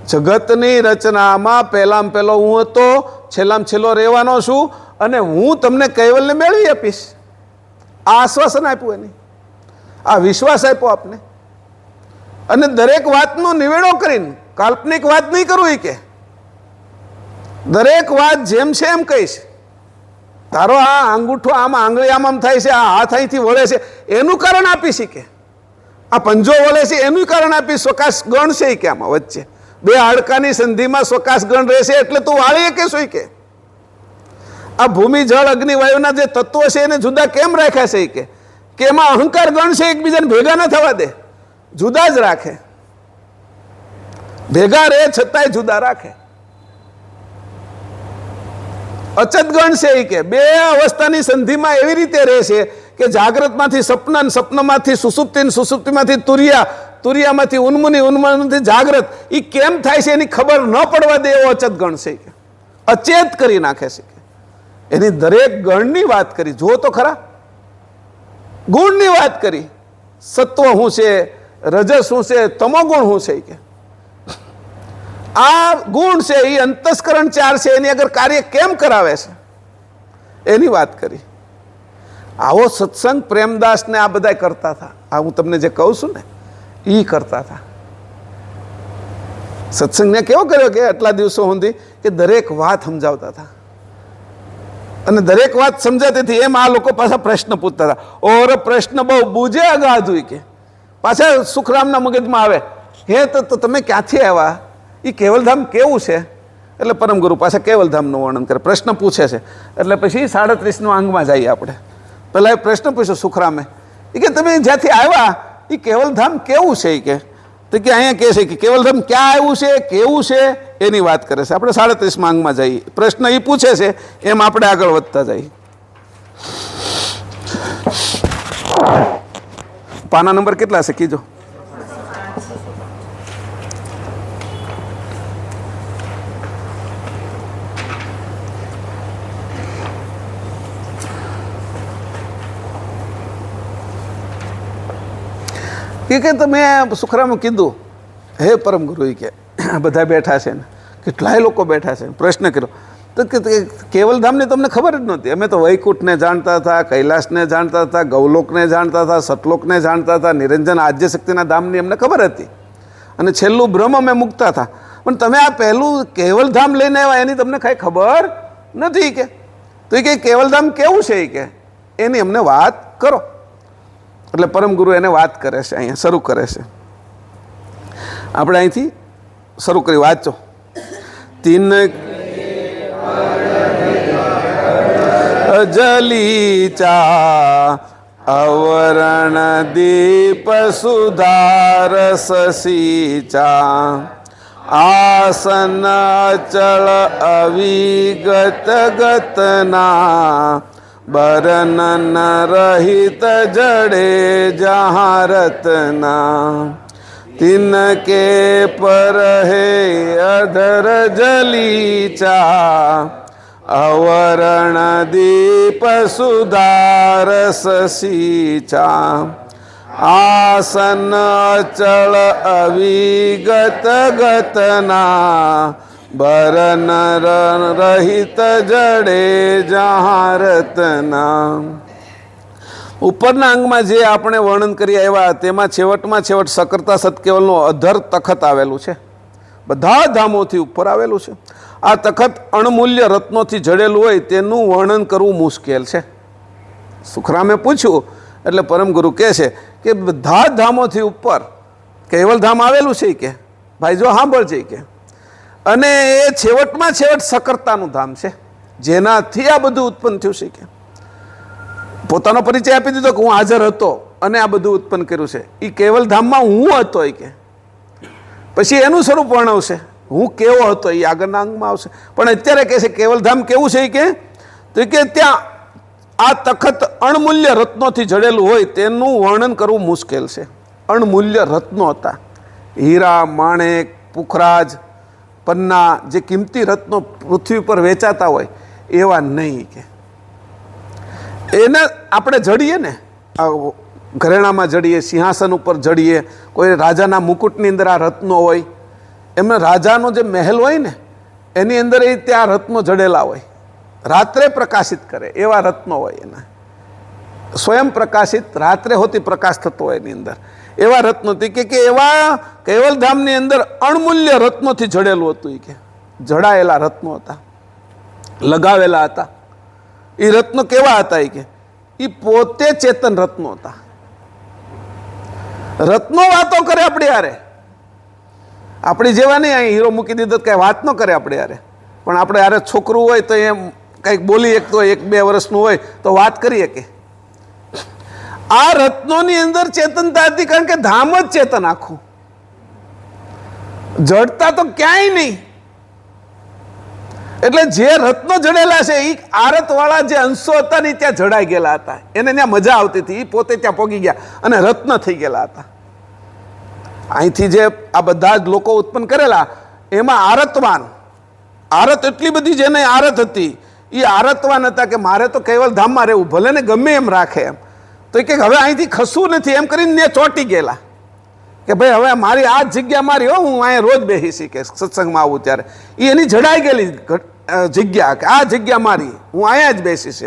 જગતની રચનામાં પહેલામાં પહેલો હું હતો, છેલ્લામાં છેલ્લો રહેવાનો છું અને હું તમને કૈવલને મેળવી આપીશ. આ આશ્વાસન આપ્યું એને, આ વિશ્વાસ આપ્યો આપને. અને દરેક વાતનો નિવેડો કરીને, કાલ્પનિક વાત નહીં કરવું એ કે દરેક વાત જેમ છે એમ કહીશ. તારો આ અંગૂઠો આમાં આંગળી આમ થાય છે, આ હાથ અહીંથી વળે છે, એનું કારણ આપીશ કે આ પંજો વળે છે એનું કારણ આપીશ. સ્વકાશ ગણ છે કે આમાં વચ્ચે 2 હાડકાની સંધિમાં સ્વકાશ ગણ રહેશે એટલે તું વાળી કે શું કે આ ભૂમિ જળ અગ્નિ વાયુના જે તત્વો છે એને જુદા કેમ રાખ્યા છે કે એમાં અહંકાર ગણ છે, એકબીજાને ભેગા ન થવા દે, જુદા જ રાખે. ભેગા રહે છતાંય જુદા રાખે. અચત ગણ છે એ કે 2 અવસ્થાની સંધિમાં એવી રીતે રહે છે કે જાગ્રતમાંથી સપન, સપનમાંથી સુસુપ્તિ, સુસુપ્તિમાંથી તુરિયા, તુરિયામાંથી ઉન્મુની, ઉન્મુનીમાંથી જાગ્રત. એ કેમ થાય છે એની ખબર ન પડવા દે એવો અચત ગણ છે કે અચેત કરી નાખે છે. એની દરેક ગણની વાત કરી. જો તો ખરા ગુણની વાત કરી. સત્વ શું છે, રજસ શું છે, તમોગુણ શું છે કે આ ગુણ છે એ અંતસ્કરણ 4 છે એની અગર કાર્ય કેમ કરાવે છે એની વાત કરી. આવો સત્સંગ પ્રેમદાસને આ બધા કરતા હતા. આ હું તમને જે કહું છું ને એ કરતા હતા. સત્સંગને કેવો કર્યો કે આટલા દિવસો સુધી કે દરેક વાત સમજાવતા હતા અને દરેક વાત સમજાતી હતી. એમ આ લોકો પાછા પ્રશ્ન પૂછતા હતા. ઓર પ્રશ્ન બહુ બુજે અગાધું કે પાછા સુખરામના મગજમાં આવે, હે તો તમે ક્યાંથી આવ્યા, એ કેવલધામ કેવું છે? એટલે પરમ ગુરુ પાછા કેવલધામનું વર્ણન કરે, પ્રશ્ન પૂછે છે. એટલે પછી 37નો અંગમાં જઈએ આપણે. પહેલાં એ પ્રશ્ન પૂછ્યો સુખરામે, એ કે તમે જ્યાંથી આવ્યા એ કેવલધામ કેવું છે? એ કે તો કે અહીંયા કહે છે કે કેવલધામ ક્યાં આવ્યું છે, કેવું છે એની વાત કરે છે. આપણે 37મા અંગમાં જઈએ. પ્રશ્ન એ પૂછે છે એમ આપણે આગળ વધતા જઈએ. પાના નંબર કેટલા છે કીજો? કે તમે સુખરામે કીધું, હે પરમ ગુરુ કે બધા બેઠા છે ને કેટલાય લોકો બેઠા છે, પ્રશ્ન કર્યો તો કે કેવલધામની તમને ખબર જ નહોતી. અમે તો વૈકુંઠને જાણતા હતા, કૈલાસને જાણતા હતા, ગૌલોકને જાણતા હતા, સતલોકને જાણતા હતા, નિરંજન આદ્યશક્તિના ધામની અમને ખબર હતી અને છેલ્લું બ્રહ્મ અમે મૂકતા હતા. પણ તમે આ પહેલું કેવલધામ લઈને આવ્યા એની તમને કાંઈ ખબર નથી કે તો એ કે કેવલધામ કેવું છે એ કે એની અમને વાત કરો. એટલે પરમ ગુરુ એને વાત કરે છે, અહીંયા શરૂ કરે છે. આપણે અહીંથી શરૂ કરી વાંચો. તીન જલીચા અવરણ દીપ સુધાર સસીચા આસન અચળ અવિગત ગતના बरनन रहित जड़े जहाँ रत्ना तिनके पर है अधर जलीचा अवरण दीप सुधारस सीचा आसन अचल अविगत गतना बरन रहित जड़े जहाँ रत्ना. ઉપરના અંગમાં જે આપણે વર્ણન કરી આવ્યા તેમાં છેવટમાં છેવટ સકર્તા સતકેવલનું અધર તખત આવેલું છે. બધા ધામોથી ઉપર આવેલું છે. આ તખત અણમૂલ્ય રત્નોથી જડેલું હોય તેનું વર્ણન કરવું મુશ્કેલ છે. સુખરામે પૂછ્યું એટલે પરમગુરુ કહે છે કે બધા ધામોથી ઉપર કૈવલધામ આવેલું છે કે ભાઈ જો સાંભળજે કે, અને એ છેવટમાં છેવટ સકર્તાનું ધામ છે જેનાથી આ બધું ઉત્પન્ન થયું છે કે પોતાનો પરિચય આપી દીધો કે હું હાજર હતો અને આ બધું ઉત્પન્ન કર્યું છે. એ કૈવલધામમાં હું હતો એ કે પછી એનું સ્વરૂપ વર્ણવશે, હું કેવો હતો એ આગળના અંગમાં આવશે. પણ અત્યારે કહે છે કૈવલધામ કેવું છે કે તો કે ત્યાં આ તખત અણમૂલ્ય રત્નોથી જડેલું હોય તેનું વર્ણન કરવું મુશ્કેલ છે. અણમૂલ્ય રત્નો હતા, હીરા, માણેક, પુખરાજ, પન્ના, જે કિંમતી રત્નો પૃથ્વી પર વેચાતા હોય એવા નહીં કે એને આપણે જડીએ ને, ઘરેણામાં જડીએ, સિંહાસન ઉપર જડીએ, કોઈ રાજાના મુકુટની અંદર આ રત્નો હોય, એમને રાજાનો જે મહેલ હોય ને એની અંદર એ ત્યાં રત્નો જડેલા હોય, રાત્રે પ્રકાશિત કરે એવા રત્નો હોય, એના સ્વયં પ્રકાશિત, રાત્રે હોતી પ્રકાશ થતો હોય એની અંદર એવા રત્નો કે એવા કૈવલધામની અંદર અણમૂલ્ય રત્નોથી જડેલું હતું. એ કે જડાયેલા રત્નો હતા, લગાવેલા હતા. એ રત્નો કેવા હતા એ કે એ પોતે ચેતન રત્નો હતા. રત્નો વાતો કરે આપણી યારે, આપણી જેવા નહીં અહીં હીરો મૂકી દીધો કઈ વાત ન કરે આપણે યારે, પણ આપણે યારે છોકરું હોય તો એમ કંઈક બોલી શકતો હોય, 1-2 વર્ષનું હોય તો વાત કરીએ કે આ રત્નોની અંદર ચેતનતા હતી, કારણ કે ધામ જ ચેતન આખું, જડતા તો ક્યાંય નહીં. એટલે જે રત્નો જડેલા છે એ આરત વાળા જે અંશો હતા ને ત્યાં જડાઈ ગયેલા હતા, એને ત્યાં મજા આવતી હતી, એ પોતે ત્યાં પોગી ગયા અને રત્ન થઈ ગયેલા હતા. અહીંથી જે આ બધા જ લોકો ઉત્પન્ન કરેલા એમાં આરતવાન, આરત એટલી બધી જેને આરત હતી એ આરતવાન હતા કે મારે તો કૈવલધામમાં રહેવું, ભલે ને ગમે એમ રાખે એમ, તો કે હવે અહીંથી ખસવું નથી એમ કરીને ચોંટી ગયેલા કે ભાઈ હવે મારી આ જ જગ્યા મારી, હો હું અહીંયા રોજ બેસી કે સત્સંગમાં આવું ત્યારે એ એની જડાઈ ગયેલી જગ્યા કે આ જગ્યા મારી, હું અહીંયા જ બેસીશ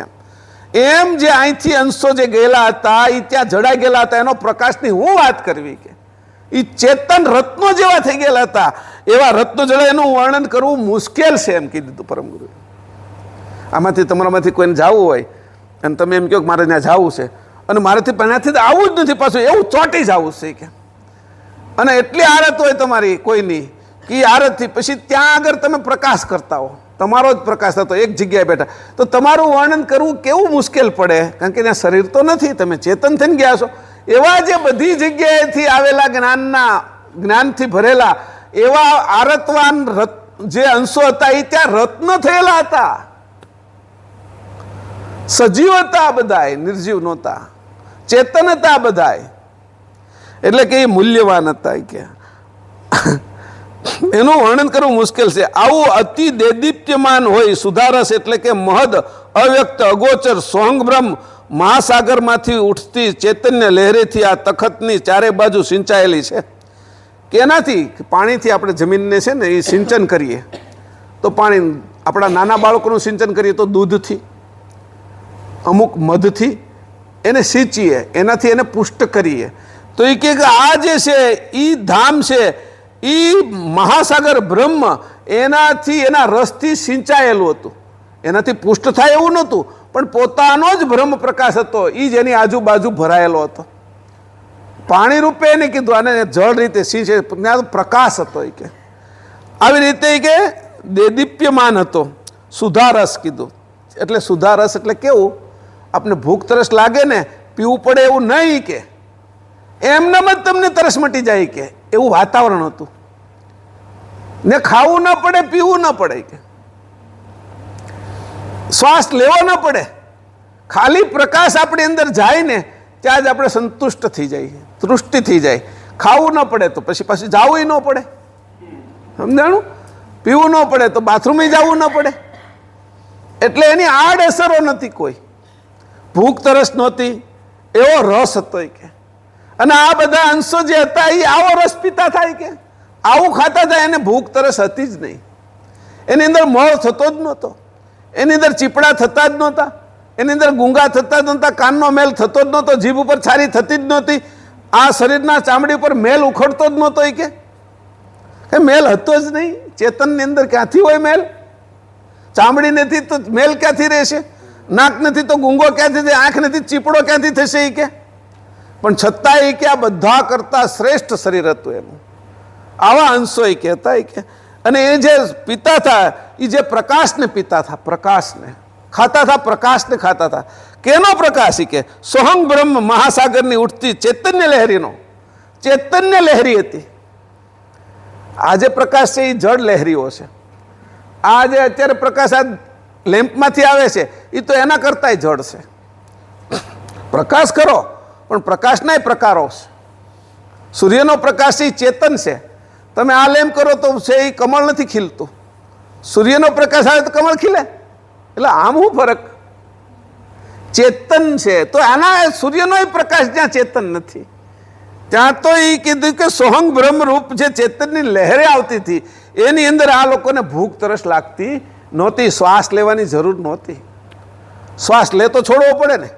એમ જે અહીંથી અંશો જે ગયેલા હતા એ ત્યાં જડાઈ ગયેલા હતા. એનો પ્રકાશની હું વાત કરવી કે એ ચેતન રત્નો જેવા થઈ ગયેલા હતા, એવા રત્નો જડાય એનું વર્ણન કરવું મુશ્કેલ છે એમ કીધું હતું પરમગુરુએ. આમાંથી તમારામાંથી કોઈને જવું હોય અને તમે એમ કહો કે મારે ત્યાં જવું છે અને મારાથી પહેલાંથી આવું જ નથી, પાછું એવું ચોંટી જવું છે કે, અને એટલી આરત હોય તમારી કોઈની કે એ આરતથી પછી ત્યાં આગળ તમે પ્રકાશ કરતા હો, તમારો જ પ્રકાશ થતો, એક જગ્યાએ બેઠા, તો તમારું વર્ણન કરવું કેવું મુશ્કેલ પડે, કારણ કે ત્યાં શરીર તો નથી, તમે ચેતન થઈને ગયા છો. એવા જે બધી જગ્યાએથી આવેલા જ્ઞાનથી ભરેલા એવા આરતવાન જે અંશો હતા એ ત્યાં રત્ન થયેલા હતા, સજીવ હતા બધાય, નિર્જીવ નહોતા, ચેતન હતા બધાય. એટલે કે એ મૂલ્યવાન હતા કે એનું વર્ણન કરવું મુશ્કેલ છે. આવું અતિ દેદીપ્યમાન હોય સુધારસ એટલે કે મહદ, અવ્યક્ત, અગોચર, સોહંગ બ્રહ્મ મહાસાગરમાંથી ઉઠતી ચૈતન્ય લહેરેથી આ તખતની ચારે બાજુ સિંચાયેલી છે. કે એનાથી પાણીથી આપણે જમીનને છે ને એ સિંચન કરીએ તો પાણી, આપણા નાના બાળકોનું સિંચન કરીએ તો દૂધથી, અમુક મધથી એને સિંચીએ, એનાથી એને પુષ્ટ કરીએ. તો એ કે આ જે છે એ ધામ છે એ મહાસાગર બ્રહ્મ એનાથી, એના રસથી સિંચાયેલું હતું. એનાથી પુષ્ટ થાય એવું નહોતું, પણ પોતાનો જ બ્રહ્મ પ્રકાશ હતો, એ જ એની આજુબાજુ ભરાયેલો હતો. પાણી રૂપે એને કીધું, આને જળ રીતે સિંચે, પ્રકાશ હતો એ કે. આવી રીતે કે દેદીપ્યમાન હતો. સુધારસ કીધું, એટલે સુધારસ એટલે કેવું, આપને ભૂખ તરસ લાગે ને પીવું પડે એવું નહીં કે એમનામ જ તમને તરસ મટી જાય કે એવું વાતાવરણ હતું ને, ખાવું ન પડે, પીવું ન પડે કે શ્વાસ લેવો ન પડે, ખાલી પ્રકાશ આપણી અંદર જાય ને ત્યાં જ આપણે સંતુષ્ટ થઈ જાય, તૃષ્ટિ થઈ જાય. ખાવું ન પડે તો પછી પાછું જવું ન પડે, સમજાણું? પીવું ન પડે તો બાથરૂમે જવું ન પડે. એટલે એની આડઅસરો નથી કોઈ. ભૂખ તરસ નહોતી, એવો રસ હતો કે. અને આ બધા અંશો જે હતા એ આવો રસ પીતા થાય કે આવું ખાતા થાય, એને ભૂખ તરસ હતી જ નહીં. એની અંદર મળ થતો જ નહોતો, એની અંદર ચીપડા થતા જ નહોતા, એની અંદર ગુંગા થતા જ નહોતા, કાનનો મેલ થતો જ નહોતો, જીભ ઉપર છારી થતી જ નહોતી, આ શરીરના ચામડી ઉપર મેલ ઉખડતો જ નહોતો. એ કે મેલ હતો જ નહીં. ચેતનની અંદર ક્યાંથી હોય મેલ? ચામડી નથી તો મેલ ક્યાંથી રહેશે? નાક નથી તો ગુંગો ક્યાંથી થશે? આંખ નથી ચીપડો ક્યાંથી થશે? એ કે પણ છતાં એ કે આ બધા કરતા શ્રેષ્ઠ શરીર હતું એનું. આવા અંશો એ કહેતા કે. અને એ જે પીતા હતા એ જે પ્રકાશને પીતા હતા, પ્રકાશને ખાતા હતા, પ્રકાશને ખાતા હતા. કેનો પ્રકાશ? કે સોહંગ બ્રહ્મ મહાસાગરની ઉઠતી ચૈતન્ય લહેરીનો. ચૈતન્ય લહેરી હતી. આ જે પ્રકાશ છે એ જળ લહેરીઓ છે. આ જે અત્યારે પ્રકાશ આ લેમ્પમાંથી આવે છે એ તો એના કરતાંય જળ છે. પ્રકાશ કરો પણ પ્રકાશનાય પ્રકારો છે. સૂર્યનો પ્રકાશ એ ચેતન છે. તમે આ લેમ્પ કરો તો છે એ કમળ નથી ખીલતું. સૂર્યનો પ્રકાશ આવે તો કમળ ખીલે. એટલે આમ શું ફરક? ચેતન છે તો આના સૂર્યનો પ્રકાશ જ્યાં ચેતન નથી ત્યાં તો એ કીધું કે સોહંગ બ્રહ્મ રૂપ જે ચેતનની લહેરે આવતી હતી એની અંદર આ લોકોને ભૂખ તરસ લાગતી નહોતી. શ્વાસ લેવાની જરૂર નહોતી. શ્વાસ લે તો છોડવો પડે ને,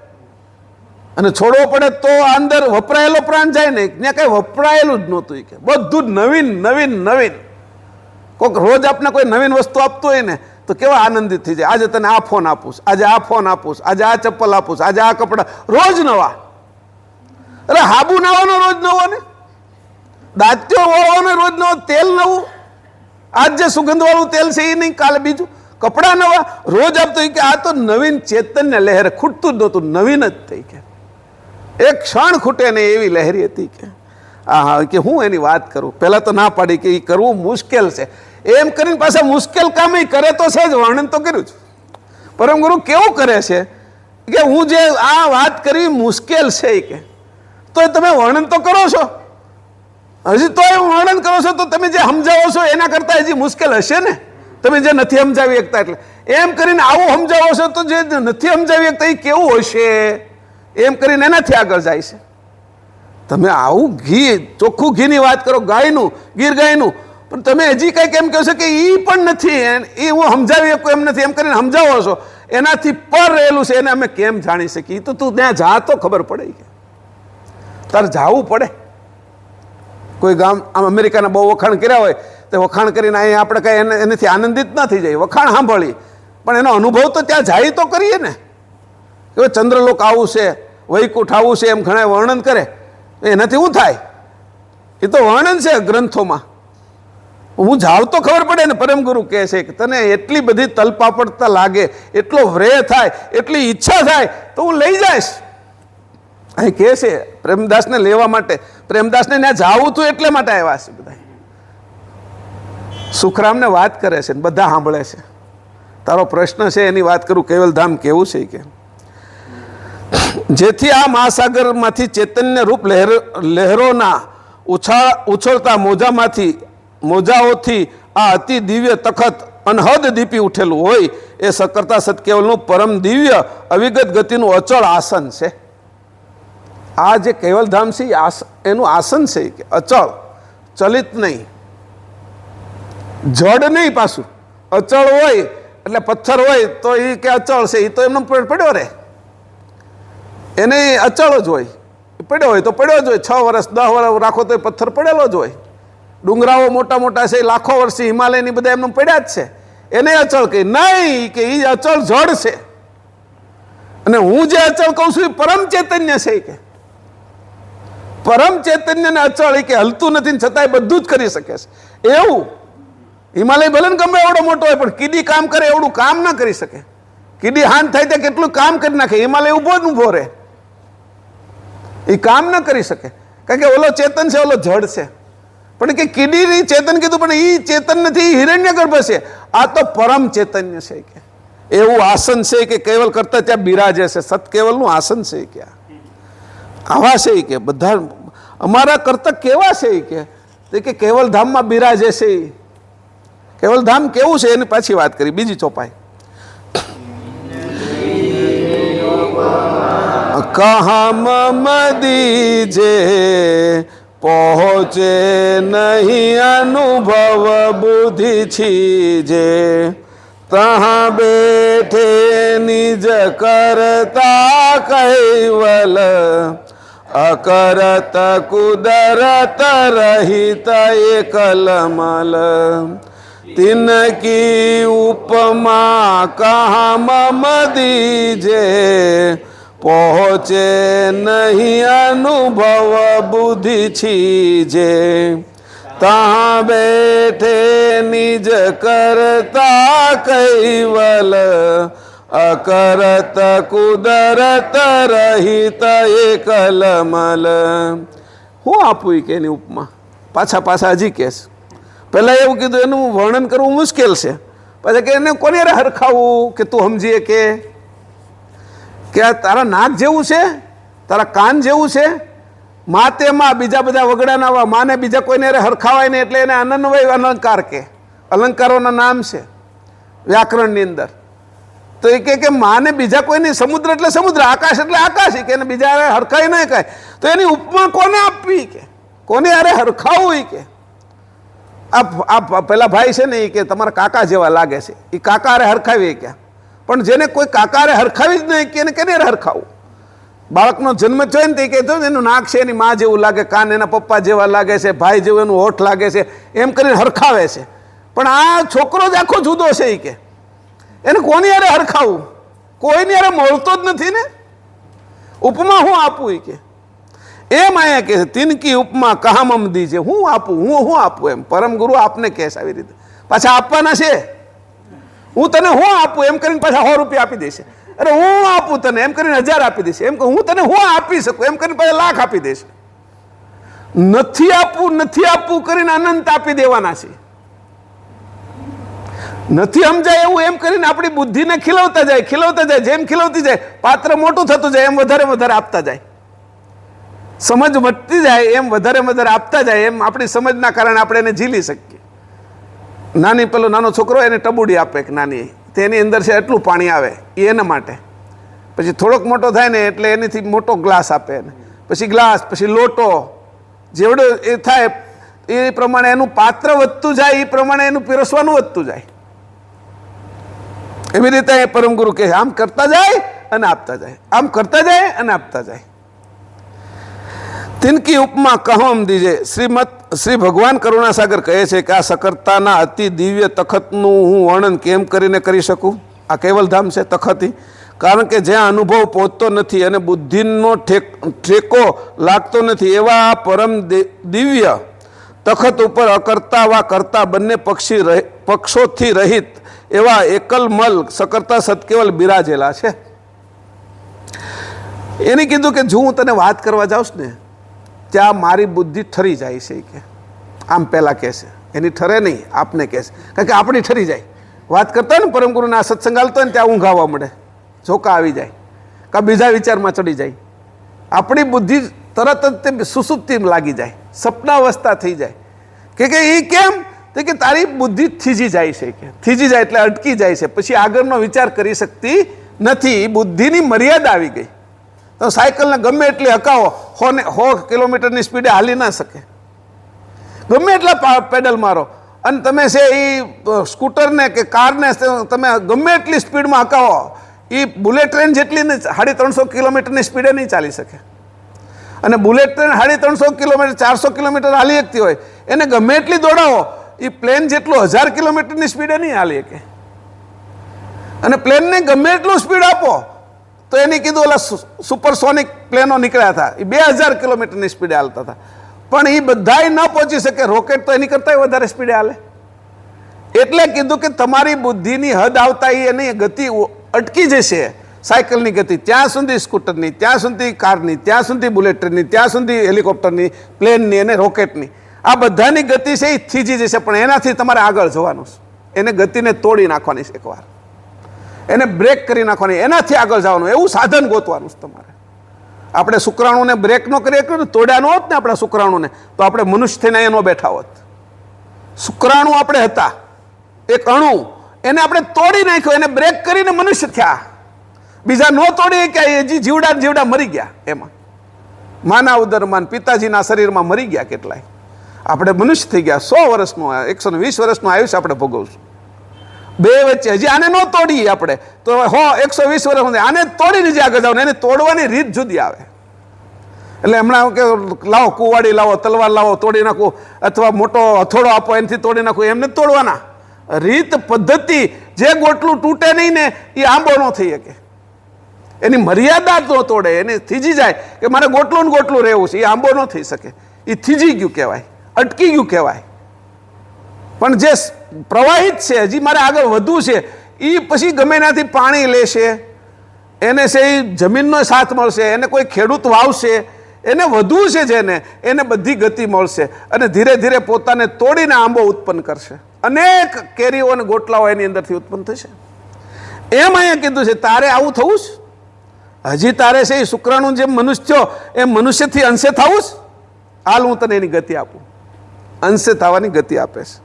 અને છોડવો પડે તો અંદર વપરાયેલો પ્રાણ જાય ને. ત્યાં કઈ વપરાયેલું જ નહોતું. કે બધું જ નવીન નવીન નવીન. કોઈક રોજ આપણે કોઈ નવીન વસ્તુ આપતું હોય ને તો કેવા આનંદિત થઈ જાય. આજે તને આ ફોન આપું, આજે આ ફોન આપું, આજે આ ચપ્પલ આપું, આજે આ કપડા, રોજ નવા. અરે હાબુ નાવાનો રોજ નવો ને, દાંત્યો વાળવાનો રોજ નવો, તેલ નવું. આજ જે સુગંધવાળું તેલ છે એ નહીં, કાલે બીજું. કપડા નવા રોજ આપતો. કે આ તો નવીન ચેતન્ય લહેર, ખૂટતું જ નહોતું, નવીન જ થઈ. કે એક ક્ષણ ખૂટે ને એવી લહેરી હતી. કે હા કે હું એની વાત કરું. પહેલા તો ના પાડી કે એ કરવું મુશ્કેલ છે. એમ કરીને પાછા મુશ્કેલ કામ એ કરે તો છે જ, વર્ણન તો કર્યું જ. પરમ ગુરુ કેવું કરે છે કે હું જે આ વાત કરવી મુશ્કેલ છે કે તો તમે વર્ણન તો કરો છો, હજી તો વર્ણન કરો છો તો તમે જે સમજાવો છો એના કરતા હજી મુશ્કેલ હશે ને. તમે જે નથી સમજાવી શકતા એટલે એમ કરીને આવું સમજાવો છો તો જે નથી સમજાવી શકતા એ કેવું હશે એમ કરીને એનાથી આગળ જાય છે. તમે આવું ઘી, ચોખ્ખું ઘીની વાત કરો, ગાયનું, ગીર ગાયનું, પણ તમે હજી કંઈક એમ કહો છો કે એ પણ નથી, એ હું સમજાવી શકું એમ નથી, એમ કરીને સમજાવો છો. એનાથી પર રહેલું છે એને અમે કેમ જાણી શકીએ? તો તું ત્યાં જા તો ખબર પડે. કે તારે જવું પડે. કોઈ ગામ આમ અમેરિકાના બહુ વખાણ કર્યા હોય તો વખાણ કરીને અહીં આપણે કાંઈ એનાથી આનંદિત ના થઈ જાય. વખાણ સાંભળી પણ એનો અનુભવ તો ત્યાં જાય તો કરીએ ને. કે ચંદ્રલોક આવું છે, વૈકુંઠ આવું છે, એમ ઘણા વર્ણન કરે. એનાથી શું થાય? એ તો વર્ણન છે ગ્રંથોમાં. હું જાઉં તો ખબર પડે ને. પરમ ગુરુ કહે છે કે તને એટલી બધી તલપાપડતા લાગે, એટલો વ્રેહ થાય, એટલી ઈચ્છા થાય તો હું લઈ જઈશ. અહીં કહે છે પ્રેમદાસને લેવા માટે. પ્રેમદાસને ત્યાં જાવું હતું એટલે માટે આવ્યા છે બધા. સુખરામને વાત કરે છે, બધા સાંભળે છે. તારો પ્રશ્ન છે એની વાત કરું. કેવલધામ કેવું છે કે જેથી આ મહાસાગરમાંથી ચૈતન્ય રૂપ લહેરોના ઉછળતા મોજાઓથી આ અતિ દિવ્ય તખત અનહદ દીપી ઉઠેલું હોય એ સકર્તા સત્કેવલનું પરમ દિવ્ય અવિગત ગતિનું અચળ આસન છે. આ જે કેવલધામ છે એનું આસન છે કે અચળ, ચલિત નહીં, જડ નહીં. પાછું અચળ હોય એટલે પથ્થર હોય તો એ કે અચળ છે, એ તો એમનો પડ્યો રહે. એને અચળ જ હોય, પડ્યો હોય તો પડ્યો જ હોય. 6 વર્ષ 10 વર્ષ રાખો તો એ પથ્થર પડેલો જ હોય. ડુંગરાઓ મોટા મોટા છે, લાખો વર્ષથી હિમાલયની બધા એમને પડ્યા જ છે. એને અચળ કહી નહીં કે એ અચળ જડ છે. અને હું જે અચળ કહું છું એ પરમ ચૈતન્ય છે. કે પરમ ચૈતન્યને અચળ કે હલતું નથી છતાંય બધું જ કરી શકે છે. એવું હિમાલય ભલે ને ગમે એવડો મોટો હોય પણ કીડી કામ કરે એવડું કામ ના કરી શકે. કીડી હાન થાય ત્યાં કેટલું કામ કરી નાખે. હિમાલય ઉભો જ ઉભો રહે, એ કામ ના કરી શકે. કારણ કે ઓલો ચેતન છે, ઓલો જડ છે. પણ કે કીડી ચેતન કીધું પણ એ ચેતન નથી, હિરણ્ય ગર્ભ છે. આ તો પરમ ચૈતન્ય છે. કે એવું આસન છે કે કેવલ કરતા ત્યાં બિરાજે છે, સત કેવલનું આસન છે ક્યાં આવા છે કે બધા અમારા કરતા કેવા છે કે કેવલ ધામમાં બિરાજે છે. કેવલ ધામ કેવું છે એની પાછી વાત કરી બીજી ચોપાઈ. કહા મમ દીજે પહોંચે નહીં અનુભવ બુદ્ધિ છીજે, તહાં બેઠે નિજ કરતા કૈવલ, અકરત કુદરત રહિત એકલમલ. तिनकी उपमा कहाँ मम दीजे, पहुँचे नहीं अनुभव बुद्धि छीजे, तहाँ बैठे निज करता कैवल, अकरत कुदरत रहित एकलमल. હું આપું કે એની ઉપમા પાછા હજી કહેશ. પહેલાં એવું કીધું એનું વર્ણન કરવું મુશ્કેલ છે, પછી કે એને કોને હરખાવું કે તું સમજીએ કે આ તારા નાક જેવું છે, તારા કાન જેવું છે, માતેમાં બીજા બધા વગડાના માને બીજા કોઈને હરખાવાય નહીં, એટલે એને અનન્વય અલંકાર કે અલંકારોના નામ છે વ્યાકરણની અંદર. તો એ કે માને બીજા કોઈની સમુદ્ર એટલે સમુદ્ર, આકાશ એટલે આકાશ, કે એને બીજા હરખાય નહીં કાંઈ. તો એની ઉપમા કોને આપવી કે કોને અરે હરખાવું કે આ પેલા ભાઈ છે ને એ કે તમારા કાકા જેવા લાગે છે, એ કાકા અરે હરખાવી ક્યાં. પણ જેને કોઈ કાકા અરે હરખાવી જ નહીં કે એને કેને હરખાવું. બાળકનો જન્મ થયો ને તે કહેતો એનું નાક છે એની મા જેવું લાગે, કાન એના પપ્પા જેવા લાગે છે, ભાઈ જેવું એનું હોઠ લાગે છે, એમ કરીને હરખાવે છે. પણ આ છોકરો જ આખો જુદો છે એ કે એને કોની અરે હરખાવું, કોઈની અરે મળતો જ નથી ને. ઉપમા હું આપું કે એમ આયા કે તિનકી ઉપમા કહા મમ દીજે, હું આપું એમ પરમ ગુરુ આપને કહેશ આવી રીતે. પાછા આપવાના છે, હું તને હું આપું એમ કરીને પાછા 100 રૂપિયા આપી દેશે. અરે હું આપું તને એમ કરીને 1000 આપી દેશે. એમ કે હું તને હું આપી શકું એમ કરીને પાછા લાખ આપી દેશે. નથી આપવું કરીને અનંત આપી દેવાના છે. નથી સમજાય એવું એમ કરીને આપણી બુદ્ધિને ખીલવતા જાય, જેમ ખીલવતી જાય પાત્ર મોટું થતું જાય એમ વધારે આપતા જાય. સમજ વધતી જાય એમ વધારે આપતા જાય, એમ આપણી સમજના કારણે આપણે એને ઝીલી શકીએ. પેલો નાનો છોકરો એને ટબુડી આપે એક નાની, તેની અંદર છે એટલું પાણી આવે એના માટે. પછી થોડોક મોટો થાય ને એટલે એનીથી મોટો ગ્લાસ આપે એને, પછી ગ્લાસ, પછી લોટો. જેવડો એ થાય એ પ્રમાણે એનું પાત્ર વધતું જાય, એ પ્રમાણે એનું પીરસવાનું વધતું જાય. એવી રીતે એ પરમગુરુ કહે આમ કરતા જાય અને આપતા જાય, આમ કરતા જાય અને આપતા જાય. તિનકી ઉપમા કહમ દીજે. શ્રી ભગવાન કરુણાસાગર કહે છે કે આ સકર્તાના અતિ દિવ્ય તખતનું હું વર્ણન કેમ કરીને કરી શકું. આ કેવલધામ છે તખતી, કારણ કે જ્યાં અનુભવ પહોંચતો નથી અને બુદ્ધિનો ઠેકો લાગતો નથી એવા આ પરમ દિવ્ય તખત ઉપર અકર્તા વા કરતા બંને પક્ષોથી રહિત એવા એકલમલ સકર્તા સતકેવલ બિરાજેલા છે. એને કીધું કે જો હું તને વાત કરવા જાઉં ને ત્યાં મારી બુદ્ધિ ઠરી જાય છે કે આમ પહેલાં કહેશે, એની ઠરે નહીં આપને કહેશે, કારણ કે આપણી ઠરી જાય. વાત કરતા હોય ને પરમગુરુના સત્સંગ હાલતો હોય ને ત્યાં ઊંઘ આવવા મળે, ઝોકા આવી જાય, કાં બીજા વિચારમાં ચડી જાય. આપણી બુદ્ધિ તરત જ તે સુસુપ્તિ લાગી જાય, સપનાવસ્થા થઈ જાય. કે એ કેમ કે તારી બુદ્ધિ થીજી જાય છે, કે થીજી જાય એટલે અટકી જાય છે, પછી આગળનો વિચાર કરી શકતી નથી. બુદ્ધિની મર્યાદા આવી ગઈ. તો સાયકલને ગમે એટલી હકાવો 100 કિલોમીટરની સ્પીડે હાલી ના શકે, ગમે એટલા પેડલ મારો. અને તમે છે એ સ્કૂટરને કે કારને તમે ગમે એટલી સ્પીડમાં હકાવો, એ બુલેટ ટ્રેન જેટલી 350 કિલોમીટરની સ્પીડે નહીં ચાલી શકે. અને બુલેટ ટ્રેન 350 કિલોમીટર 400 કિલોમીટર હાલી શકતી હોય, એને ગમે એટલી દોડાવો, એ પ્લેન જેટલું 1000 કિલોમીટરની સ્પીડે નહીં હાલી શકે. અને પ્લેનને ગમે એટલું સ્પીડ આપો તો એને કીધું ઓલા સુપરસોનિક પ્લેનો નીકળ્યા હતા, એ 2000 કિલોમીટરની સ્પીડે હાલતા હતા. પણ એ બધાય ન પહોંચી શકે, રોકેટ તો એની કરતાં વધારે સ્પીડે હાલે. એટલે કીધું કે તમારી બુદ્ધિની હદ આવતા એની ગતિ અટકી જશે. સાયકલની ગતિ ત્યાં સુધી, સ્કૂટરની ત્યાં સુધી, કારની ત્યાં સુધી, બુલેટ ટ્રેનની ત્યાં સુધી, હેલિકોપ્ટરની, પ્લેનની અને રોકેટની, આ બધાની ગતિ છે એ થીજી જશે. પણ એનાથી તમારે આગળ જવાનું છે, એને ગતિને તોડી નાખવાની છે એકવાર. એને બ્રેક કરી નાખવાની, એનાથી આગળ જવાનું, એવું સાધન ગોતવાનું છે તમારે. આપણે શુક્રાણુને બ્રેક ન કરીએ, તોડ્યા ન હોત ને આપણા શુક્રાણુને, તો આપણે મનુષ્ય થઈને અહીંયા ન બેઠા હોત. શુક્રાણુ આપણે હતા, એક અણુ, એને આપણે તોડી નાખ્યો, એને બ્રેક કરીને મનુષ્ય થયા. બીજા ન તોડી કે હજી જીવડા જીવડા મરી ગયા. એમાં માના ઉદરમાં પિતાજીના શરીરમાં મરી ગયા કેટલાય. આપણે મનુષ્ય થઈ ગયા. 100 વર્ષનું 120 વર્ષનું આયુષ્ય આપણે ભોગવશું. બે વચ્ચે હજી આને ન તોડીએ આપણે તો 120 વર્ષ આને તોડીને જે આગળ જાવ, એને તોડવાની રીત જુદી આવે. એટલે હમણાં કે લાવો કુવાડી લાવો, તલવાર લાવો, તોડી નાખો, અથવા મોટો હથોડો આપો એનાથી તોડી નાખો, એમને તોડવાના. રીત પદ્ધતિ, જે ગોટલું તૂટે નહીં ને એ આંબો ન થઈ શકે. એની મર્યાદા ન તોડે, એને થીજી જાય કે મારે ગોટલું ને ગોટલું રહેવું છે, એ આંબો ન થઈ શકે. એ થીજી ગયું કહેવાય, અટકી ગયું કહેવાય. પણ જે પ્રવાહિત છે, હજી મારે આગળ વધવું છે, એ પછી ગમે એનાથી પાણી લેશે, એને છે એ જમીનનો સાથ મળશે, એને કોઈ ખેડૂત વાવશે, એને વધવું છે જેને, એને બધી ગતિ મળશે અને ધીરે ધીરે પોતાને તોડીને આંબો ઉત્પન્ન કરશે. અનેક કેરીઓ અને ગોટલાઓ એની અંદરથી ઉત્પન્ન થશે. એમ અહીંયા કીધું છે તારે આવું થવું છે. હજી તારે છે એ શુક્રાણુ જેમ મનુષ્ય થયો એમ મનુષ્યથી અંશે થવું છે. હાલ હું તને એની ગતિ આપું. અંશે થવાની ગતિ આપે છે.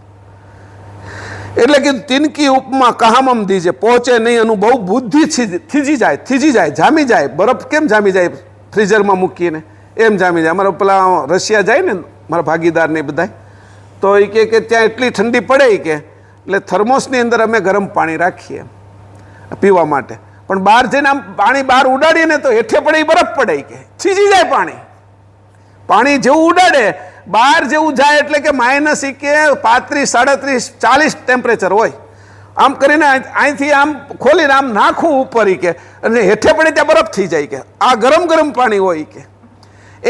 એટલે કે તિનકી ઉપમા કહામમ દીજે, પહોંચે નહીં અનુભવ, બુદ્ધિ થીજી જાય, જામી જાય. બરફ કેમ જામી જાય ફ્રીઝરમાં મૂકીને, એમ જામી જાય. અમારા પેલા રશિયા જાય ને મારા ભાગીદાર ને બધા, તો એ કે ત્યાં એટલી ઠંડી પડે કે એટલે થર્મોસની અંદર અમે ગરમ પાણી રાખીએ પીવા માટે, પણ બહાર જઈને આમ પાણી બહાર ઉડાડીએ ને તો હેઠે પડે બરફ પડે કે થીજી જાય. પાણી જેવું ઉડાડે બહાર જેવું જાય એટલે કે માઇનસ કે 35, 37, 40 ટેમ્પરેચર હોય. આમ કરીને અહીંથી આમ ખોલીને આમ નાખવું ઉપર કે અને હેઠે પડે ત્યાં બરફ થઈ જાય કે આ ગરમ ગરમ પાણી હોય કે.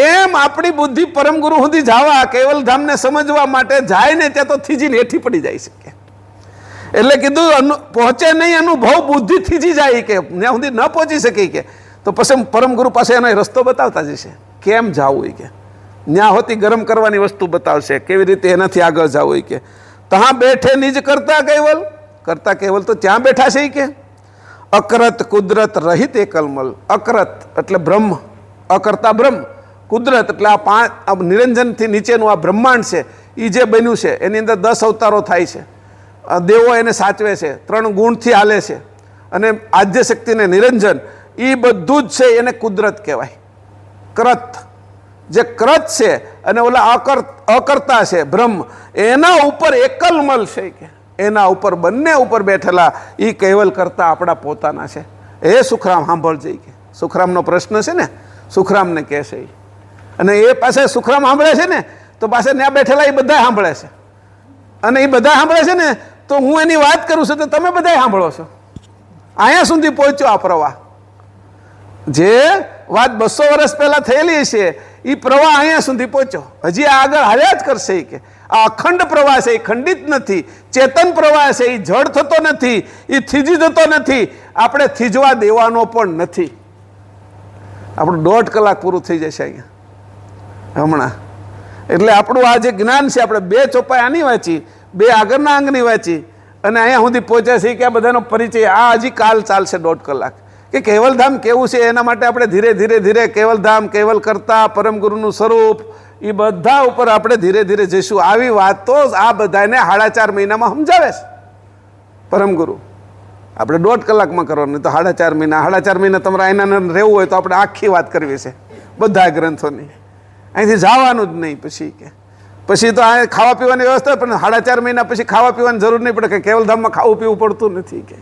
એમ આપણી બુદ્ધિ પરમગુરુ સુધી જવા, કેવલધામને સમજવા માટે જાય ને ત્યાં તો થીજીને હેઠી પડી જાય છે કે. એટલે કીધું પહોંચે નહીં અનુભવ, બુદ્ધિ થીજી જાય કે ત્યાં સુધી ન પહોંચી શકે કે તો પછી પરમગુરુ પાસે એનો રસ્તો બતાવતા જશે કેમ જવું કે. ન્યા હોતી ગરમ કરવાની વસ્તુ બતાવશે, કેવી રીતે એનાથી આગળ જવું કે. ત્યાં બેઠે નિજ કરતા કેવલ તો ત્યાં બેઠા છે કે. અકરત કુદરત રહિત એકલમલ. અકરત એટલે બ્રહ્મ, અકર્તા બ્રહ્મ, કુદરત એટલે આ નિરંજનથી નીચેનું આ બ્રહ્માંડ છે, એ જે બન્યું છે એની અંદર 10 અવતારો થાય છે. દેવો એને સાચવે છે, 3 ગુણથી હાલે છે, અને આદ્ય શક્તિને નિરંજન, એ બધું જ છે એને કુદરત કહેવાય. કરત જે કરત છે અને ઓલા અકર્તા છે બ્રહ્મ, એના ઉપર એકલમલ છે કે એના ઉપર બંને ઉપર બેઠેલા એ કૈવલ કરતા આપણા પોતાના છે. એ સુખરામ સાંભળજે કે સુખરામનો પ્રશ્ન છે ને, સુખરામને કહે છે. અને એ પાસે સુખરામ સાંભળે છે ને તો પાસે ત્યાં બેઠેલા એ બધા સાંભળે છે, અને એ બધા સાંભળે છે ને તો હું એની વાત કરું છું તો તમે બધા સાંભળો છો. અહીંયા સુધી પહોંચ્યો આ પ્રવાહ. જે વાત 200 વર્ષ પહેલા થયેલી છે એ પ્રવાહ અહીંયા સુધી પહોંચ્યો. હજી આગળ હાલ્યા જ કરશે કે આ અખંડ પ્રવાહ છે, એ ખંડિત નથી. ચેતન પ્રવાહ છે, એ જડ થતો નથી, એ થીજી જતો નથી, આપણે થીજવા દેવાનો પણ નથી. આપણું 1.5 કલાક પૂરું થઈ જશે અહીંયા હમણાં. એટલે આપણું આ જે જ્ઞાન છે, આપણે 2 ચોપાઈ આની વાંચી, 2 આગળના અંગની વાંચી, અને અહીંયા સુધી પહોંચ્યા છે કે આ બધાનો પરિચય આ હજી કાલ ચાલશે 1.5 કલાક. કે કેવલધામ કેવું છે એના માટે આપણે ધીરે ધીરે ધીરે કેવલધામ, કેવલ કરતા, પરમગુરુનું સ્વરૂપ, એ બધા ઉપર આપણે ધીરે ધીરે જઈશું. આવી વાત તો આ બધાને 4.5 મહિનામાં સમજાવે છે પરમગુરુ. આપણે 1.5 કલાકમાં કરવાનું, તો 4.5 મહિના. 4.5 મહિના તમારે અહીંના રહેવું હોય તો આપણે આખી વાત કરવી છે બધા ગ્રંથોની. અહીંથી જવાનું જ નહીં પછી કે પછી તો આ ખાવા પીવાની વ્યવસ્થા, પણ 4.5 મહિના પછી ખાવા પીવાની જરૂર નહીં પડે કે કેવલધામમાં ખાવું પીવું પડતું નથી કે.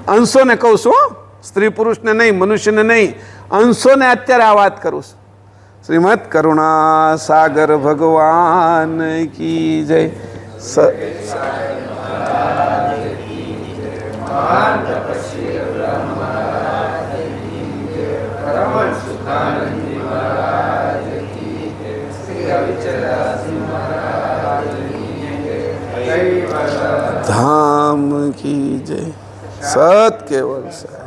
અંશોને કહું છું, સ્ત્રી પુરુષને નહીં, મનુષ્યને નહીં, અંશોને અત્યારે આ વાત કરું છું. શ્રીમદ કરુણા સાગર ભગવાન કી જય. ધામ કી જય. સત કેવલ સત.